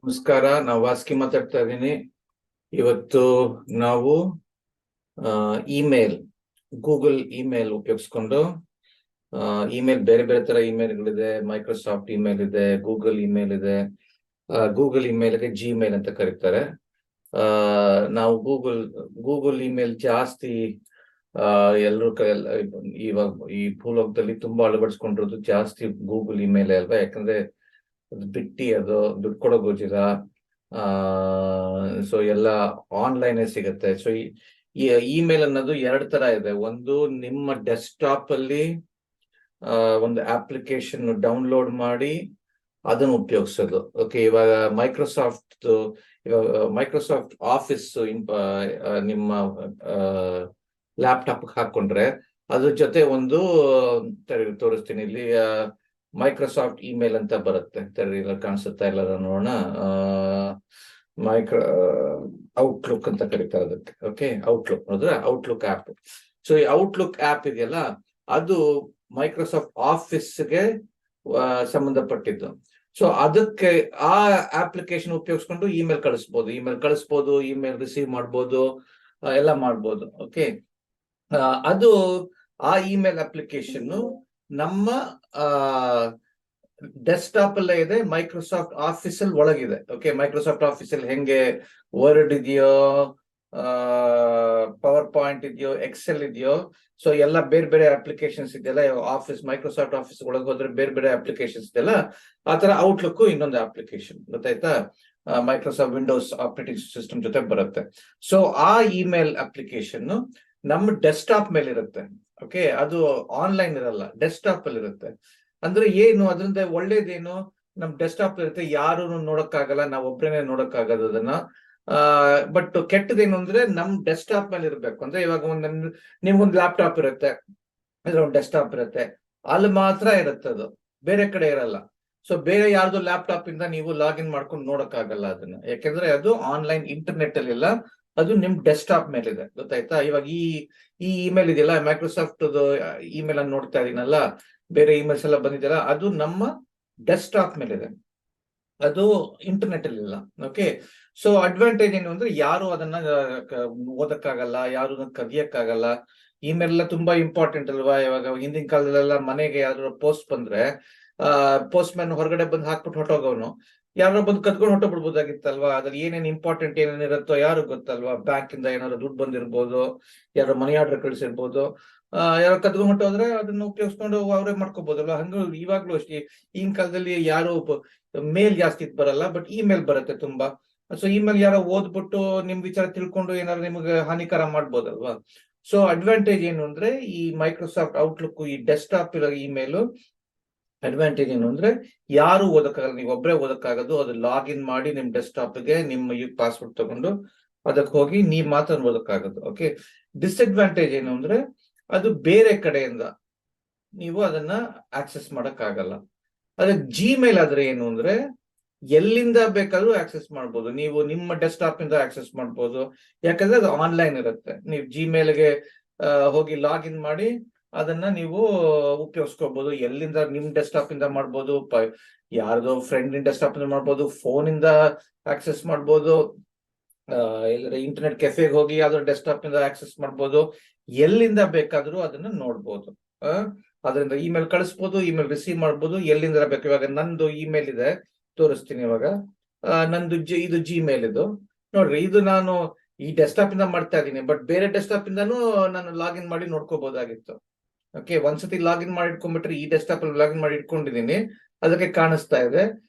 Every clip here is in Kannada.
ನಮಸ್ಕಾರ. ನಾವು ವಾಸ್ಕಿ ಮಾತಾಡ್ತಾ ಇದ್ದೀನಿ. ಇವತ್ತು ನಾವು ಇಮೇಲ್, ಗೂಗಲ್ ಇಮೇಲ್ ಉಪಯೋಗಿಸ್ಕೊಂಡು, ಇಮೇಲ್ ಬೇರೆ ಬೇರೆ ತರ ಇಮೇಲ್ಗಳಿದೆ. ಮೈಕ್ರೋಸಾಫ್ಟ್ ಇಮೇಲ್ ಇದೆ, ಗೂಗಲ್ ಇಮೇಲ್ ಇದೆ. ಗೂಗಲ್ ಇಮೇಲ್ಗೆ ಜಿಮೇಲ್ ಅಂತ ಕರೀತಾರೆ. ನಾವು ಗೂಗಲ್ ಇಮೇಲ್ ಜಾಸ್ತಿ ಎಲ್ಲರೂ ಇವಾಗ ಈ ಭೂಲೋಕದಲ್ಲಿ ತುಂಬಾ ಅಳವಡಿಸ್ಕೊಂಡಿರೋದು ಜಾಸ್ತಿ ಗೂಗಲ್ ಇಮೇಲ್ ಅಲ್ವಾ. ಯಾಕಂದ್ರೆ ಅದು ಬಿಟ್ಟಿ, ಅದು ದುಡ್ಡು ಕೊಡೋ ಗೋಜಿಲ್ಲ. ಸೊ ಎಲ್ಲ ಆನ್ಲೈನ್ ಸಿಗುತ್ತೆ. ಸೊ ಈ ಇಮೇಲ್ ಅನ್ನೋದು ಎರಡು ತರ ಇದೆ. ಒಂದು, ನಿಮ್ಮ ಡೆಸ್ಕ್ಟಾಪ್ ಅಲ್ಲಿ ಒಂದು ಅಪ್ಲಿಕೇಶನ್ ಡೌನ್ಲೋಡ್ ಮಾಡಿ ಅದನ್ನು ಉಪಯೋಗಿಸೋದು. ಓಕೆ, ಇವಾಗ ಮೈಕ್ರೋಸಾಫ್ಟ್ ಆಫೀಸ್ ನಿಮ್ಮ ಲ್ಯಾಪ್ಟಾಪ್ ಹಾಕೊಂಡ್ರೆ ಅದ್ರ ಜೊತೆ ಒಂದು ತೋರಿಸ್ತೀನಿ ಇಲ್ಲಿ. ಮೈಕ್ರೋಸಾಫ್ಟ್ ಇಮೇಲ್ ಅಂತ ಬರುತ್ತೆ. ಇಲ್ಲ ಕಾಣಿಸುತ್ತಾ ಇಲ್ಲ ನೋಡೋಣ. ಔಟ್ಲುಕ್ ಅಂತ ಕರೀತಾರೆ ಅದಕ್ಕೆ. ಓಕೆ, ಔಟ್ಲುಕ್ ನೋಡಿದ್ರೆ ಔಟ್ಲುಕ್ ಆಪ್. ಸೊ ಈ ಔಟ್ಲುಕ್ ಆಪ್ ಇದೆಯಲ್ಲ, ಅದು ಮೈಕ್ರೋಸಾಫ್ಟ್ ಆಫೀಸ್ಗೆ ಸಂಬಂಧಪಟ್ಟಿದ್ದು. ಸೊ ಅದಕ್ಕೆ ಆ ಅಪ್ಲಿಕೇಶನ್ ಉಪಯೋಗಿಸ್ಕೊಂಡು ಇಮೇಲ್ ಕಳಿಸ್ಬೋದು, ಇಮೇಲ್ ರಿಸೀವ್ ಮಾಡ್ಬೋದು, ಎಲ್ಲ ಮಾಡ್ಬೋದು. ಓಕೆ, ಅದು ಆ ಇಮೇಲ್ ಅಪ್ಲಿಕೇಶನ್ ನಮ್ಮ ಡೆಸ್ಕ್ಟಾಪ್ ಅಲ್ಲೇ ಇದೆ, ಮೈಕ್ರೋಸಾಫ್ಟ್ ಆಫೀಸ್ ಅಲ್ಲಿ ಒಳಗಿದೆ. ಓಕೆ, ಮೈಕ್ರೋಸಾಫ್ಟ್ ಆಫೀಸ್ ಅಲ್ಲಿ ಹೆಂಗೆ ವರ್ಡ್ ಇದೆಯೋ, ಪವರ್ ಪಾಯಿಂಟ್ ಇದೆಯೋ, ಎಕ್ಸೆಲ್ ಇದೆಯೋ, ಸೊ ಎಲ್ಲ ಬೇರೆ ಬೇರೆ ಅಪ್ಲಿಕೇಶನ್ಸ್ ಇದೆಯಲ್ಲ. ಮೈಕ್ರೋಸಾಫ್ಟ್ ಆಫೀಸ್ ಒಳಗೆ ಹೋದ್ರೆ ಬೇರೆ ಬೇರೆ ಅಪ್ಲಿಕೇಶನ್ಸ್ ಇದೆಯಲ್ಲ, ಆ ತರ ಔಟ್ಲುಕ್ ಇನ್ನೊಂದು ಅಪ್ಲಿಕೇಶನ್, ಗೊತ್ತಾಯ್ತಾ? ಮೈಕ್ರೋಸಾಫ್ಟ್ ವಿಂಡೋಸ್ ಆಪರೇಟಿಂಗ್ ಸಿಸ್ಟಮ್ ಜೊತೆ ಬರುತ್ತೆ. ಸೊ ಆ ಇಮೇಲ್ ಅಪ್ಲಿಕೇಶನ್ ನಮ್ಮ ಡೆಸ್ಕ್ಟಾಪ್ ಮೇಲೆ ಇರುತ್ತೆ. ಓಕೆ, ಅದು ಆನ್ಲೈನ್ ಇರಲ್ಲ, ಡೆಸ್ಕ್ಟಾಪ್ ಅಲ್ಲಿ ಇರುತ್ತೆ. ಅಂದ್ರೆ ಏನು ಅದರಿಂದ ಒಳ್ಳೇದೇನು, ನಮ್ ಡೆಸ್ಕ್ಟಾಪ್ ಇರುತ್ತೆ, ಯಾರು ನೋಡಕ್ಕಾಗಲ್ಲ, ನಾವ್ ಒಬ್ರೇನೆ ನೋಡಕ್ಕಾಗದು ಅದನ್ನ. ಬಟ್ ಕೆಟ್ಟದೇನು ಅಂದ್ರೆ ನಮ್ ಡೆಸ್ಕ್ಟಾಪ್ ಮೇಲೆ ಇರ್ಬೇಕು. ಅಂದ್ರೆ ಇವಾಗ ನಿಮ್ಗೊಂದು ಲ್ಯಾಪ್ಟಾಪ್ ಇರುತ್ತೆ, ಅದ್ರ ಒಂದು ಡೆಸ್ಕ್ಟಾಪ್ ಇರುತ್ತೆ, ಅಲ್ಲಿ ಮಾತ್ರ ಇರುತ್ತೆ, ಅದು ಬೇರೆ ಕಡೆ ಇರಲ್ಲ. ಸೊ ಬೇರೆ ಯಾರ್ದು ಲ್ಯಾಪ್ಟಾಪ್ ಇಂದ ನೀವು ಲಾಗಿನ್ ಮಾಡ್ಕೊಂಡು ನೋಡಕ್ಕಾಗಲ್ಲ ಅದನ್ನ, ಯಾಕೆಂದ್ರೆ ಅದು ಆನ್ಲೈನ್ ಇಂಟರ್ನೆಟ್ ಅಲ್ಲಿ ಇಲ್ಲ, ಅದು ನಿಮ್ ಡೆಸ್ಕ್ಟಾಪ್ ಮೇಲೆ ಇದೆ, ಗೊತ್ತಾಯ್ತಾ? ಇವಾಗ ಈ ಇಮೇಲ್ ಇದೆಯಲ್ಲ, ಮೈಕ್ರೋಸಾಫ್ಟ್ ಇಮೇಲ್ ಅನ್ನು ನೋಡ್ತಾ ಇದೀನಲ್ಲ, ಬೇರೆ ಇಮೇಲ್ಸ್ ಎಲ್ಲ ಬಂದಿದೆಯಲ್ಲ, ಅದು ನಮ್ಮ ಡೆಸ್ಕ್ಟಾಪ್ ಮೇಲೆ ಇದೆ, ಅದು ಇಂಟರ್ನೆಟ್ ಅಲ್ಲಿ ಇಲ್ಲ. ಓಕೆ, ಸೊ ಅಡ್ವಾಂಟೇಜ್ ಏನು ಅಂದ್ರೆ ಯಾರು ಅದನ್ನ ಓದಕ್ಕಾಗಲ್ಲ, ಯಾರು ಕದಿಯಕ್ಕಾಗಲ್ಲ. ಇಮೇಲ್ ಎಲ್ಲ ತುಂಬಾ ಇಂಪಾರ್ಟೆಂಟ್ ಅಲ್ವಾ. ಇವಾಗ ಹಿಂದಿನ ಕಾಲದಲ್ಲೆಲ್ಲ ಮನೆಗೆ ಯಾರು ಪೋಸ್ಟ್ ಬಂದ್ರೆ ಪೋಸ್ಟ್ ಮ್ಯಾನ್ ಹೊರಗಡೆ ಬಂದು ಹಾಕ್ಬಿಟ್ಟು ಹೊಟ್ಟೋಗವನು, ಯಾರೋ ಬಂದು ಕದ್ಕೊಂಡು ಹೊಟ್ಟೋಗ್ಬಿಡ್ಬೋದಾಗಿತ್ತಲ್ವಾ. ಅದ್ರಲ್ಲಿ ಏನೇನು ಇಂಪಾರ್ಟೆಂಟ್ ಏನೇನಿರುತ್ತೋ ಯಾರು ಗೊತ್ತಲ್ವಾ. ಬ್ಯಾಂಕ್ ಇಂದ ಏನಾದ್ರು ದುಡ್ಡು ಬಂದಿರ್ಬೋದು, ಯಾರೋ ಮನಿ ಆರ್ಡರ್ ಕಳಿಸಿರ್ಬೋದು, ಯಾರೋ ಕದ್ಕೊಂಡು ಹೊಟ್ಟೋದ್ರೆ ಅದನ್ನ ಉಪಯೋಗಿಸ್ಕೊಂಡು ಅವರೇ ಮಾಡ್ಕೋಬಹುದಲ್ವಾ. ಹಂಗ ಇವಾಗ್ಲೂ ಅಷ್ಟೇ, ಈಗಿನ ಕಾಲದಲ್ಲಿ ಯಾರು ಮೇಲ್ ಜಾಸ್ತಿ ಬರಲ್ಲ, ಬಟ್ ಇಮೇಲ್ ಬರುತ್ತೆ ತುಂಬಾ. ಸೊ ಇಮೇಲ್ ಯಾರೋ ಓದ್ಬಿಟ್ಟು ನಿಮ್ ವಿಚಾರ ತಿಳ್ಕೊಂಡು ಏನಾದ್ರು ನಿಮ್ಗೆ ಹಾನಿಕರ ಮಾಡ್ಬೋದಲ್ವಾ. ಸೊ ಅಡ್ವಾಂಟೇಜ್ ಏನು ಅಂದ್ರೆ ಈ ಮೈಕ್ರೋಸಾಫ್ಟ್ ಔಟ್ಲುಕ್, ಈ ಡೆಸ್ಕ್ಟಾಪ್ ಇರೋ ಇಮೇಲ್ ಅಡ್ವಾಂಟೇಜ್ ಏನು ಅಂದ್ರೆ ಯಾರು ಓದಕ್ಕಾಗಲ್ಲ, ನೀವು ಒಬ್ಬರೇ ಓದಕ್ಕಾಗದು. ಅದು ಲಾಗಿನ್ ಮಾಡಿ ನಿಮ್ ಡೆಸ್ಕ್ಟಾಪ್ಗೆ ನಿಮ್ಮ ಪಾಸ್ವರ್ಡ್ ತಗೊಂಡು ಅದಕ್ಕೆ ಹೋಗಿ ನೀವ್ ಮಾತ್ರ ಓದಕ್ಕಾಗದು. ಓಕೆ, ಡಿಸ್ಅಡ್ವಾಂಟೇಜ್ ಏನು ಅಂದ್ರೆ ಅದು ಬೇರೆ ಕಡೆಯಿಂದ ನೀವು ಅದನ್ನ ಆಕ್ಸೆಸ್ ಮಾಡಕ್ಕಾಗಲ್ಲ. ಅದೇ ಜಿಮೇಲ್ ಆದ್ರೆ ಏನು ಅಂದ್ರೆ ಎಲ್ಲಿಂದ ಬೇಕಾದ್ರೂ ಆಕ್ಸೆಸ್ ಮಾಡ್ಬೋದು, ನೀವು ನಿಮ್ಮ ಡೆಸ್ಕ್ಟಾಪ್ ಇಂದ ಆಕ್ಸೆಸ್ ಮಾಡ್ಬೋದು, ಯಾಕಂದ್ರೆ ಅದು ಆನ್ಲೈನ್ ಇರುತ್ತೆ. ನೀವು ಜಿಮೇಲ್ಗೆ ಹೋಗಿ ಲಾಗಿನ್ ಮಾಡಿ ಅದನ್ನ ನೀವು ಉಪಯೋಗಿಸ್ಕೋಬಹುದು. ಎಲ್ಲಿಂದ ನಿಮ್ ಡೆಸ್ಕ್ಟಾಪ್ ಇಂದ ಮಾಡ್ಬೋದು, ಯಾರ್ದೋ ಫ್ರೆಂಡ್ ಡೆಸ್ಕ್ಟಾಪ್ ಇಂದ ಮಾಡ್ಬೋದು, ಫೋನ್ ಇಂದ ಆಕ್ಸೆಸ್ ಮಾಡ್ಬೋದು, ಇಂಟರ್ನೆಟ್ ಕೆಫೆಗೆ ಹೋಗಿ ಯಾವ್ದೋ ಡೆಸ್ಕ್ಟಾಪ್ ಇಂದ ಆಕ್ಸೆಸ್ ಮಾಡ್ಬೋದು, ಎಲ್ಲಿಂದ ಬೇಕಾದ್ರೂ ಅದನ್ನ ನೋಡ್ಬೋದು. ಅದರಿಂದ ಇಮೇಲ್ ಕಳಿಸ್ಬೋದು, ಇಮೇಲ್ ರಿಸೀವ್ ಮಾಡ್ಬೋದು, ಎಲ್ಲಿಂದ ಬೇಕು. ಇವಾಗ ನಂದು ಇಮೇಲ್ ಇದೆ, ತೋರಿಸ್ತೀನಿ. ಇವಾಗ ನಂದು ಇದು ಜಿಮೇಲ್ ಇದು ನೋಡ್ರಿ. ಇದು ನಾನು ಈ ಡೆಸ್ಕ್ಟಾಪ್ ಇಂದ ಮಾಡ್ತಾ ಇದ್ದೀನಿ, ಬಟ್ ಬೇರೆ ಡೆಸ್ಕ್ಟಾಪ್ ಇಂದಾನು ನಾನು ಲಾಗಿನ್ ಮಾಡಿ ನೋಡ್ಕೋಬಹುದಾಗಿತ್ತು. ಓಕೆ, ಒಂದ್ಸತಿ ಲಾಗಿನ್ ಮಾಡಿ ಇಟ್ಕೊಂಡ್ಬಿಟ್ರೆ, ಈ ಡೆಸ್ಕ್ಟಾಪ್ ಅಲ್ಲಿ ಲಾಗಿನ್ ಮಾಡಿ ಇಟ್ಕೊಂಡಿದ್ದೀನಿ, ಅದಕ್ಕೆ ಕಾಣಿಸ್ತಾ ಇದೆ.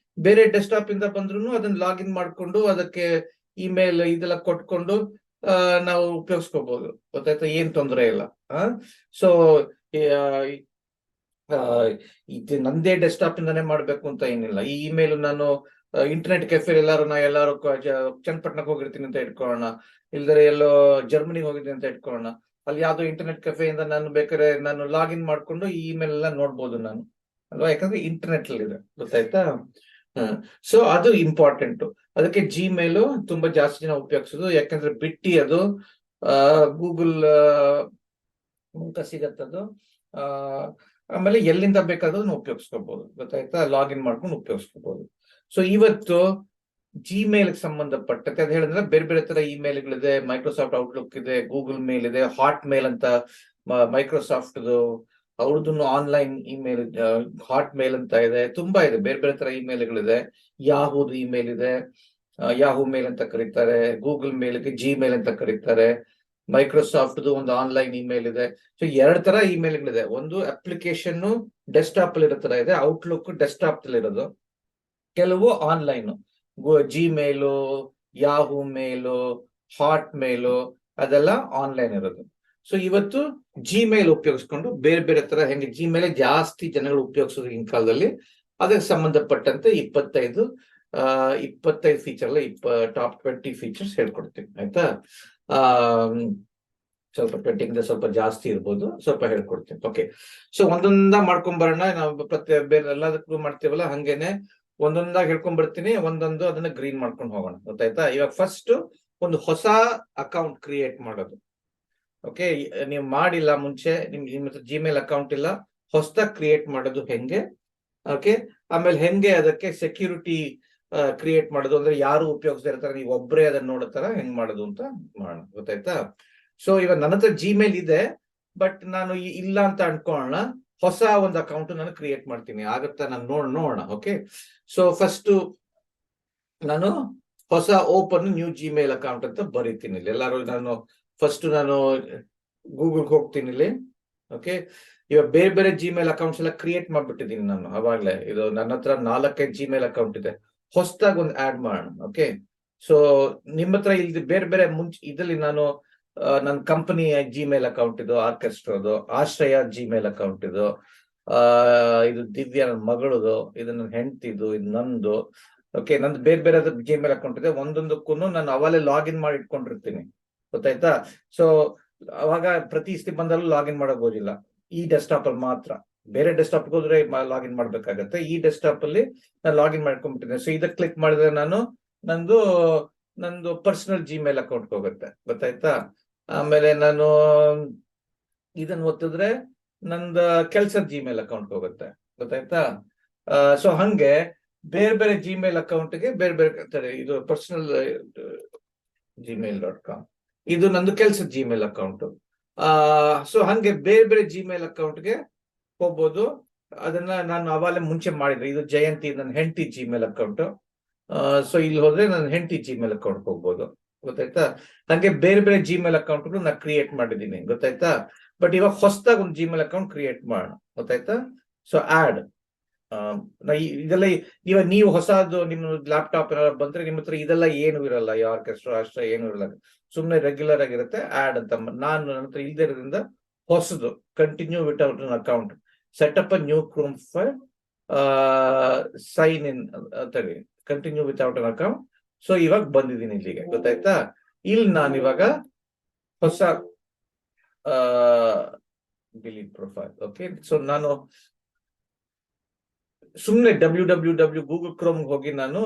ಬೇರೆ ಡೆಸ್ಕ್ಟಾಪ್ ಇಂದ ಬಂದ್ರು ಅದನ್ನ ಲಾಗಿನ್ ಮಾಡ್ಕೊಂಡು ಅದಕ್ಕೆ ಇಮೇಲ್ ಇದೆಲ್ಲ ಕೊಟ್ಕೊಂಡು ನಾವು ಉಪಯೋಗಿಸ್ಕೋಬಹುದು, ಗೊತ್ತಾಯ್ತಾ? ಏನ್ ತೊಂದರೆ ಇಲ್ಲ. ಸೊ ಇದು ನಂದೇ ಡೆಸ್ಕ್ಟಾಪ್ ಇಂದಾನೇ ಮಾಡ್ಬೇಕು ಅಂತ ಏನಿಲ್ಲ. ಈ ಇಮೇಲ್ ನಾನು ಇಂಟರ್ನೆಟ್ ಕೆಫೆ ಎಲ್ಲಾರು ಚನ್ನಪಟ್ಟಣಕ್ಕೆ ಹೋಗಿರ್ತೀನಿ ಅಂತ ಇಟ್ಕೊಳ್ಳೋಣ, ಇಲ್ದರೆ ಎಲ್ಲೋ ಜರ್ಮನಿಗೆ ಹೋಗಿದ್ದೀನಿ ಅಂತ ಇಟ್ಕೊಳ್ಳೋಣ, ಅಲ್ಲಿ ಯಾವ್ದೋ ಇಂಟರ್ನೆಟ್ ಕೆಫೆಯಿಂದ ನಾನು ಬೇಕಾದ್ರೆ ನಾನು ಲಾಗಿನ್ ಮಾಡ್ಕೊಂಡು ಈ ಇಮೇಲ್ ಎಲ್ಲ ನೋಡ್ಬೋದು ನಾನು, ಅಲ್ವಾ? ಯಾಕಂದ್ರೆ ಇಂಟರ್ನೆಟ್ ಅಲ್ಲಿ ಇದೆ, ಗೊತ್ತಾಯ್ತಾ? ಸೊ ಅದು ಇಂಪಾರ್ಟೆಂಟ್. ಅದಕ್ಕೆ ಜಿಮೇಲ್ ತುಂಬಾ ಜಾಸ್ತಿ ಜನ ಉಪಯೋಗಿಸೋದು, ಯಾಕಂದ್ರೆ ಬಿಟ್ಟಿ ಅದು ಗೂಗಲ್ ಮೂಲಕ ಸಿಗತ್ತದು. ಆಮೇಲೆ ಎಲ್ಲಿಂದ ಬೇಕಾದ್ರೂ ಉಪಯೋಗಿಸ್ಕೋಬಹುದು, ಗೊತ್ತಾಯ್ತಾ? ಲಾಗಿನ್ ಮಾಡ್ಕೊಂಡು ಉಪಯೋಗಿಸ್ಕೋಬಹುದು. ಸೊ ಇವತ್ತು ಜಿಮೇಲ್ ಸಂಬಂಧಪಟ್ಟಂತೆ ಅದು ಹೇಳಿದ್ರೆ ಬೇರೆ ಬೇರೆ ತರ ಇಮೇಲ್ಗಳಿದೆ, ಮೈಕ್ರೋಸಾಫ್ಟ್ ಔಟ್ಲುಕ್ ಇದೆ, ಗೂಗಲ್ ಮೇಲ್ ಇದೆ, ಹಾಟ್ ಮೇಲ್ ಅಂತ ಮೈಕ್ರೋಸಾಫ್ಟ್ ಅವ್ರದ್ದು ಆನ್ಲೈನ್ ಇಮೇಲ್, ಹಾಟ್ ಮೇಲ್ ಅಂತ ಇದೆ, ತುಂಬಾ ಇದೆ, ಬೇರೆ ಬೇರೆ ತರ ಇಮೇಲ್ಗಳಿದೆ. ಯಾಹೂದು ಇಮೇಲ್ ಇದೆ, ಯಾಹೂ ಮೇಲ್ ಅಂತ ಕರೀತಾರೆ, ಗೂಗಲ್ ಮೇಲ್ಗೆ ಜಿಮೇಲ್ ಅಂತ ಕರೀತಾರೆ, ಮೈಕ್ರೋಸಾಫ್ಟ್ ಒಂದು ಆನ್ಲೈನ್ ಇಮೇಲ್ ಇದೆ. ಸೊ 2 ತರ ಇಮೇಲ್ಗಳಿದೆ. ಒಂದು ಅಪ್ಲಿಕೇಶನ್ ಡೆಸ್ಕ್ಟಾಪ್ ಅಲ್ಲಿ ಇರೋ ತರ ಇದೆ, ಔಟ್ಲುಕ್ ಡೆಸ್ಕ್ಟಾಪ್ ಅಲ್ಲಿ ಇರೋದು. ಕೆಲವು ಆನ್ಲೈನ್, ಜಿಮೇಲು, ಯಾಹೂ ಮೇಲು, ಹಾಟ್ ಮೇಲು ಅದೆಲ್ಲ ಆನ್ಲೈನ್ ಇರೋದು. ಸೊ ಇವತ್ತು ಜಿಮೇಲ್ ಉಪಯೋಗಿಸ್ಕೊಂಡು ಬೇರೆ ಬೇರೆ ತರ ಹೆಂಗೆ ಜಿಮೇಲ್ ಜಾಸ್ತಿ ಜನಗಳು ಉಪಯೋಗಿಸೋದು ಈಗಿನ ಕಾಲದಲ್ಲಿ, ಅದಕ್ಕೆ ಸಂಬಂಧಪಟ್ಟಂತೆ 25 ಫೀಚರ್ ಅಲ್ಲ, ಟಾಪ್ 20 ಫೀಚರ್ಸ್ ಹೇಳ್ಕೊಡ್ತೀನಿ, ಆಯ್ತಾ. ಆ ಸ್ವಲ್ಪ 20 ಸ್ವಲ್ಪ ಜಾಸ್ತಿ ಇರ್ಬೋದು, ಸ್ವಲ್ಪ ಹೇಳ್ಕೊಡ್ತೀನಿ. ಓಕೆ, ಸೊ ಒಂದೊಂದ ಮಾಡ್ಕೊಂಡ್ ಬರೋಣ. ನಾವು ಬೇರೆ ಎಲ್ಲದಕ್ಕೂ ಮಾಡ್ತೀವಲ್ಲ ಹಂಗೇನೆ ಒಂದೊಂದಾಗಿ ಹೇಳ್ಕೊಂಡ್ ಬರ್ತೀನಿ, ಒಂದೊಂದು ಅದನ್ನ ಗ್ರೀನ್ ಮಾಡ್ಕೊಂಡು ಹೋಗೋಣ, ಗೊತ್ತಾಯ್ತಾ. ಇವಾಗ ಫಸ್ಟ್ ಒಂದು ಹೊಸ ಅಕೌಂಟ್ ಕ್ರಿಯೇಟ್ ಮಾಡೋದು. ಓಕೆ, ನೀವು ಮಾಡಿಲ್ಲ ಮುಂಚೆ, ನಿಮ್ಮ ಹತ್ರ ಜಿಮೇಲ್ ಅಕೌಂಟ್ ಇಲ್ಲ, ಹೊಸದಾಗಿ ಕ್ರಿಯೇಟ್ ಮಾಡೋದು ಹೆಂಗೆ. ಓಕೆ, ಆಮೇಲೆ ಹೆಂಗೆ ಅದಕ್ಕೆ ಸೆಕ್ಯೂರಿಟಿ ಕ್ರಿಯೇಟ್ ಮಾಡೋದು, ಅಂದ್ರೆ ಯಾರು ಉಪಯೋಗಿಸ್ತಾ ಇರ್ತಾರೆ, ನೀವು ಒಬ್ಬರೇ ಅದನ್ನ ನೋಡೋ ತರ ಹೆಂಗ್ ಮಾಡೋದು ಅಂತ ಮಾಡೋಣ, ಗೊತ್ತಾಯ್ತಾ. ಸೊ ಇವಾಗ ನನ್ನ ಹತ್ರ ಜಿಮೇಲ್ ಇದೆ, ಬಟ್ ನಾನು ಇಲ್ಲ ಅಂತ ಅನ್ಕೊಳ್ಳೋಣ, ಹೊಸ ಒಂದು ಅಕೌಂಟ್ ನಾನು ಕ್ರಿಯೇಟ್ ಮಾಡ್ತೀನಿ, ಆಗತ್ತಾ, ನಾನು ನೋಡೋಣ. ಓಕೆ, ಸೊ ಫಸ್ಟ್ ನಾನು ಹೊಸ ಓಪನ್ ನ್ಯೂ ಜಿಮೇಲ್ ಅಕೌಂಟ್ ಅಂತ ಬರೀತೀನಿ ಇಲ್ಲಿ. ಎಲ್ಲರೂ ನಾನು ಗೂಗಲ್ಗೆ ಹೋಗ್ತೀನಿ ಇಲ್ಲಿ. ಓಕೆ, ಇವಾಗ ಬೇರೆ ಬೇರೆ ಜಿಮೇಲ್ ಅಕೌಂಟ್ಸ್ ಎಲ್ಲ ಕ್ರಿಯೇಟ್ ಮಾಡ್ಬಿಟ್ಟಿದ್ದೀನಿ ನಾನು ಅವಾಗ್ಲೇ. ಇದು ನನ್ನ ಹತ್ರ 4 ಜಿಮೇಲ್ ಅಕೌಂಟ್ ಇದೆ, ಹೊಸದಾಗಿ ಒಂದು ಆಡ್ ಮಾಡೋಣ. ಓಕೆ, ಸೊ ನಿಮ್ಮ ಹತ್ರ ಇಲ್ಲಿ ಬೇರೆ ಬೇರೆ ಇದರಲ್ಲಿ ನಾನು ನನ್ನ ಕಂಪನಿ ಜಿಮೇಲ್ ಅಕೌಂಟ್ ಇದು, ಆರ್ಕೆಸ್ಟ್ರಾದು, ಆಶ್ರಯ ಜಿಮೇಲ್ ಅಕೌಂಟ್ ಇದು, ಇದು ದಿವ್ಯಾ ನನ್ನ ಮಗಳದು, ಇದು ನನ್ನ ಹೆಂಡತಿದು, ಇದು ನಂದು. ಓಕೆ, ನಂದು ಬೇರೆ ಬೇರೆ ಜಿಮೇಲ್ ಅಕೌಂಟ್ ಇದೆ, ಒಂದೊಂದಕ್ಕೂ ನಾನು ಅವಾಗಲೇ ಲಾಗಿನ್ ಮಾಡಿ ಇಟ್ಕೊಂಡಿರ್ತೀನಿ, ಗೊತ್ತಾಯ್ತಾ. ಸೊ ಅವಾಗ ಪ್ರತಿ ಇಸ್ತಿ ಬಂದಲ್ಲೂ ಲಾಗಿನ್ ಮಾಡೋಗೋದಿಲ್ಲ, ಈ ಡೆಸ್ಕ್ಟಾಪ್ ಅಲ್ಲಿ ಮಾತ್ರ. ಬೇರೆ ಡೆಸ್ಕ್ಟಾಪ್ ಹೋದ್ರೆ ಲಾಗಿನ್ ಮಾಡ್ಬೇಕಾಗತ್ತೆ, ಈ ಡೆಸ್ಕ್ಟಾಪ್ ಅಲ್ಲಿ ನಾನು ಲಾಗಿನ್ ಮಾಡ್ಕೊಂಡ್ಬಿಟ್ಟಿದ್ದೀನಿ. ಸೊ ಇದಕ್ಕೆ ಕ್ಲಿಕ್ ಮಾಡಿದ್ರೆ ನಾನು ನಂದು ಪರ್ಸನಲ್ ಜಿಮೇಲ್ ಅಕೌಂಟ್ ಹೋಗುತ್ತೆ, ಗೊತ್ತಾಯ್ತಾ. ಆಮೇಲೆ ನಾನು ಇದನ್ನ ಒತ್ತಿದ್ರೆ ನಂದು ಕೆಲ್ಸದ ಜಿಮೇಲ್ ಅಕೌಂಟ್ ಹೋಗುತ್ತೆ, ಗೊತ್ತಾಯ್ತಾ. ಸೊ ಹಂಗೆ ಬೇರೆ ಬೇರೆ ಜಿಮೇಲ್ ಅಕೌಂಟ್ಗೆ ಬೇರೆ ಬೇರೆ ಇದು ಪರ್ಸನಲ್ gmail.com, ಇದು ನಂದು ಕೆಲ್ಸದ ಜಿಮೇಲ್ ಅಕೌಂಟ್. ಸೊ ಹಂಗೆ ಬೇರೆ ಬೇರೆ ಜಿಮೇಲ್ ಅಕೌಂಟ್ಗೆ ಹೋಗ್ಬೋದು. ಅದನ್ನ ನಾನು ಅವಾಗಲೇ ಮುಂಚೆ ಮಾಡಿದ್ರೆ, ಇದು ಜಯಂತಿ ನನ್ನ ಹೆಂಡತಿ ಜಿಮೇಲ್ ಅಕೌಂಟ್. ಸೊ ಇಲ್ಲಿ ಹೋದ್ರೆ ನನ್ನ ಹೆಂಡತಿ ಜಿಮೇಲ್ ಅಕೌಂಟ್ ಹೋಗ್ಬೋದು, ಗೊತ್ತಾಯ್ತಾ. ಹಂಗೆ ಬೇರೆ ಬೇರೆ ಜಿಮೇಲ್ ಅಕೌಂಟ್ಗಳು ನಾನು ಕ್ರಿಯೇಟ್ ಮಾಡಿದ್ದೀನಿ, ಗೊತ್ತಾಯ್ತಾ. ಬಟ್ ಇವಾಗ ಹೊಸದಾಗಿ ಒಂದು ಜಿಮೇಲ್ ಅಕೌಂಟ್ ಕ್ರಿಯೇಟ್ ಮಾಡೋಣ, ಗೊತ್ತಾಯ್ತಾ. ಸೊ ಆಡ್ ಇದೆಲ್ಲ ಇವಾಗ ನೀವು ಹೊಸದು ನಿಮ್ಮ ಲ್ಯಾಪ್ಟಾಪ್ ಏನಾದ್ರು ಬಂದ್ರೆ ನಿಮ್ಮ ಹತ್ರ ಇದೆಲ್ಲ ಏನು ಇರಲ್ಲ, ಈ ಆರ್ಕೆಸ್ಟ್ರಾ ಅಷ್ಟೇ ಏನು ಇರಲ್ಲ, ಸುಮ್ಮನೆ ರೆಗ್ಯುಲರ್ ಆಗಿರುತ್ತೆ. ಆಡ್ ಅಂತ ನಾನು ನನ್ನ ಹತ್ರ ಇಲ್ದೇ ಇರೋದ್ರಿಂದ ಹೊಸದು continue without an account, set up a new Chrome file, sign in ಅಂತೇಳಿ continue without an account. So ಇವಾಗ ಬಂದಿದ್ದೀನಿ ಇಲ್ಲಿಗೆ, ಗೊತ್ತಾಯ್ತಾ. ಇಲ್ಲಿ ನಾನು ಇವಾಗ ಹೊಸ ಡಿಲೀಟ್ ಪ್ರೊಫೈಲ್. ಓಕೆ, ಸೊ ನಾನು ಸುಮ್ಮನೆ www ಗೂಗಲ್ ಕ್ರೋಮ್ ಹೋಗಿ ನಾನು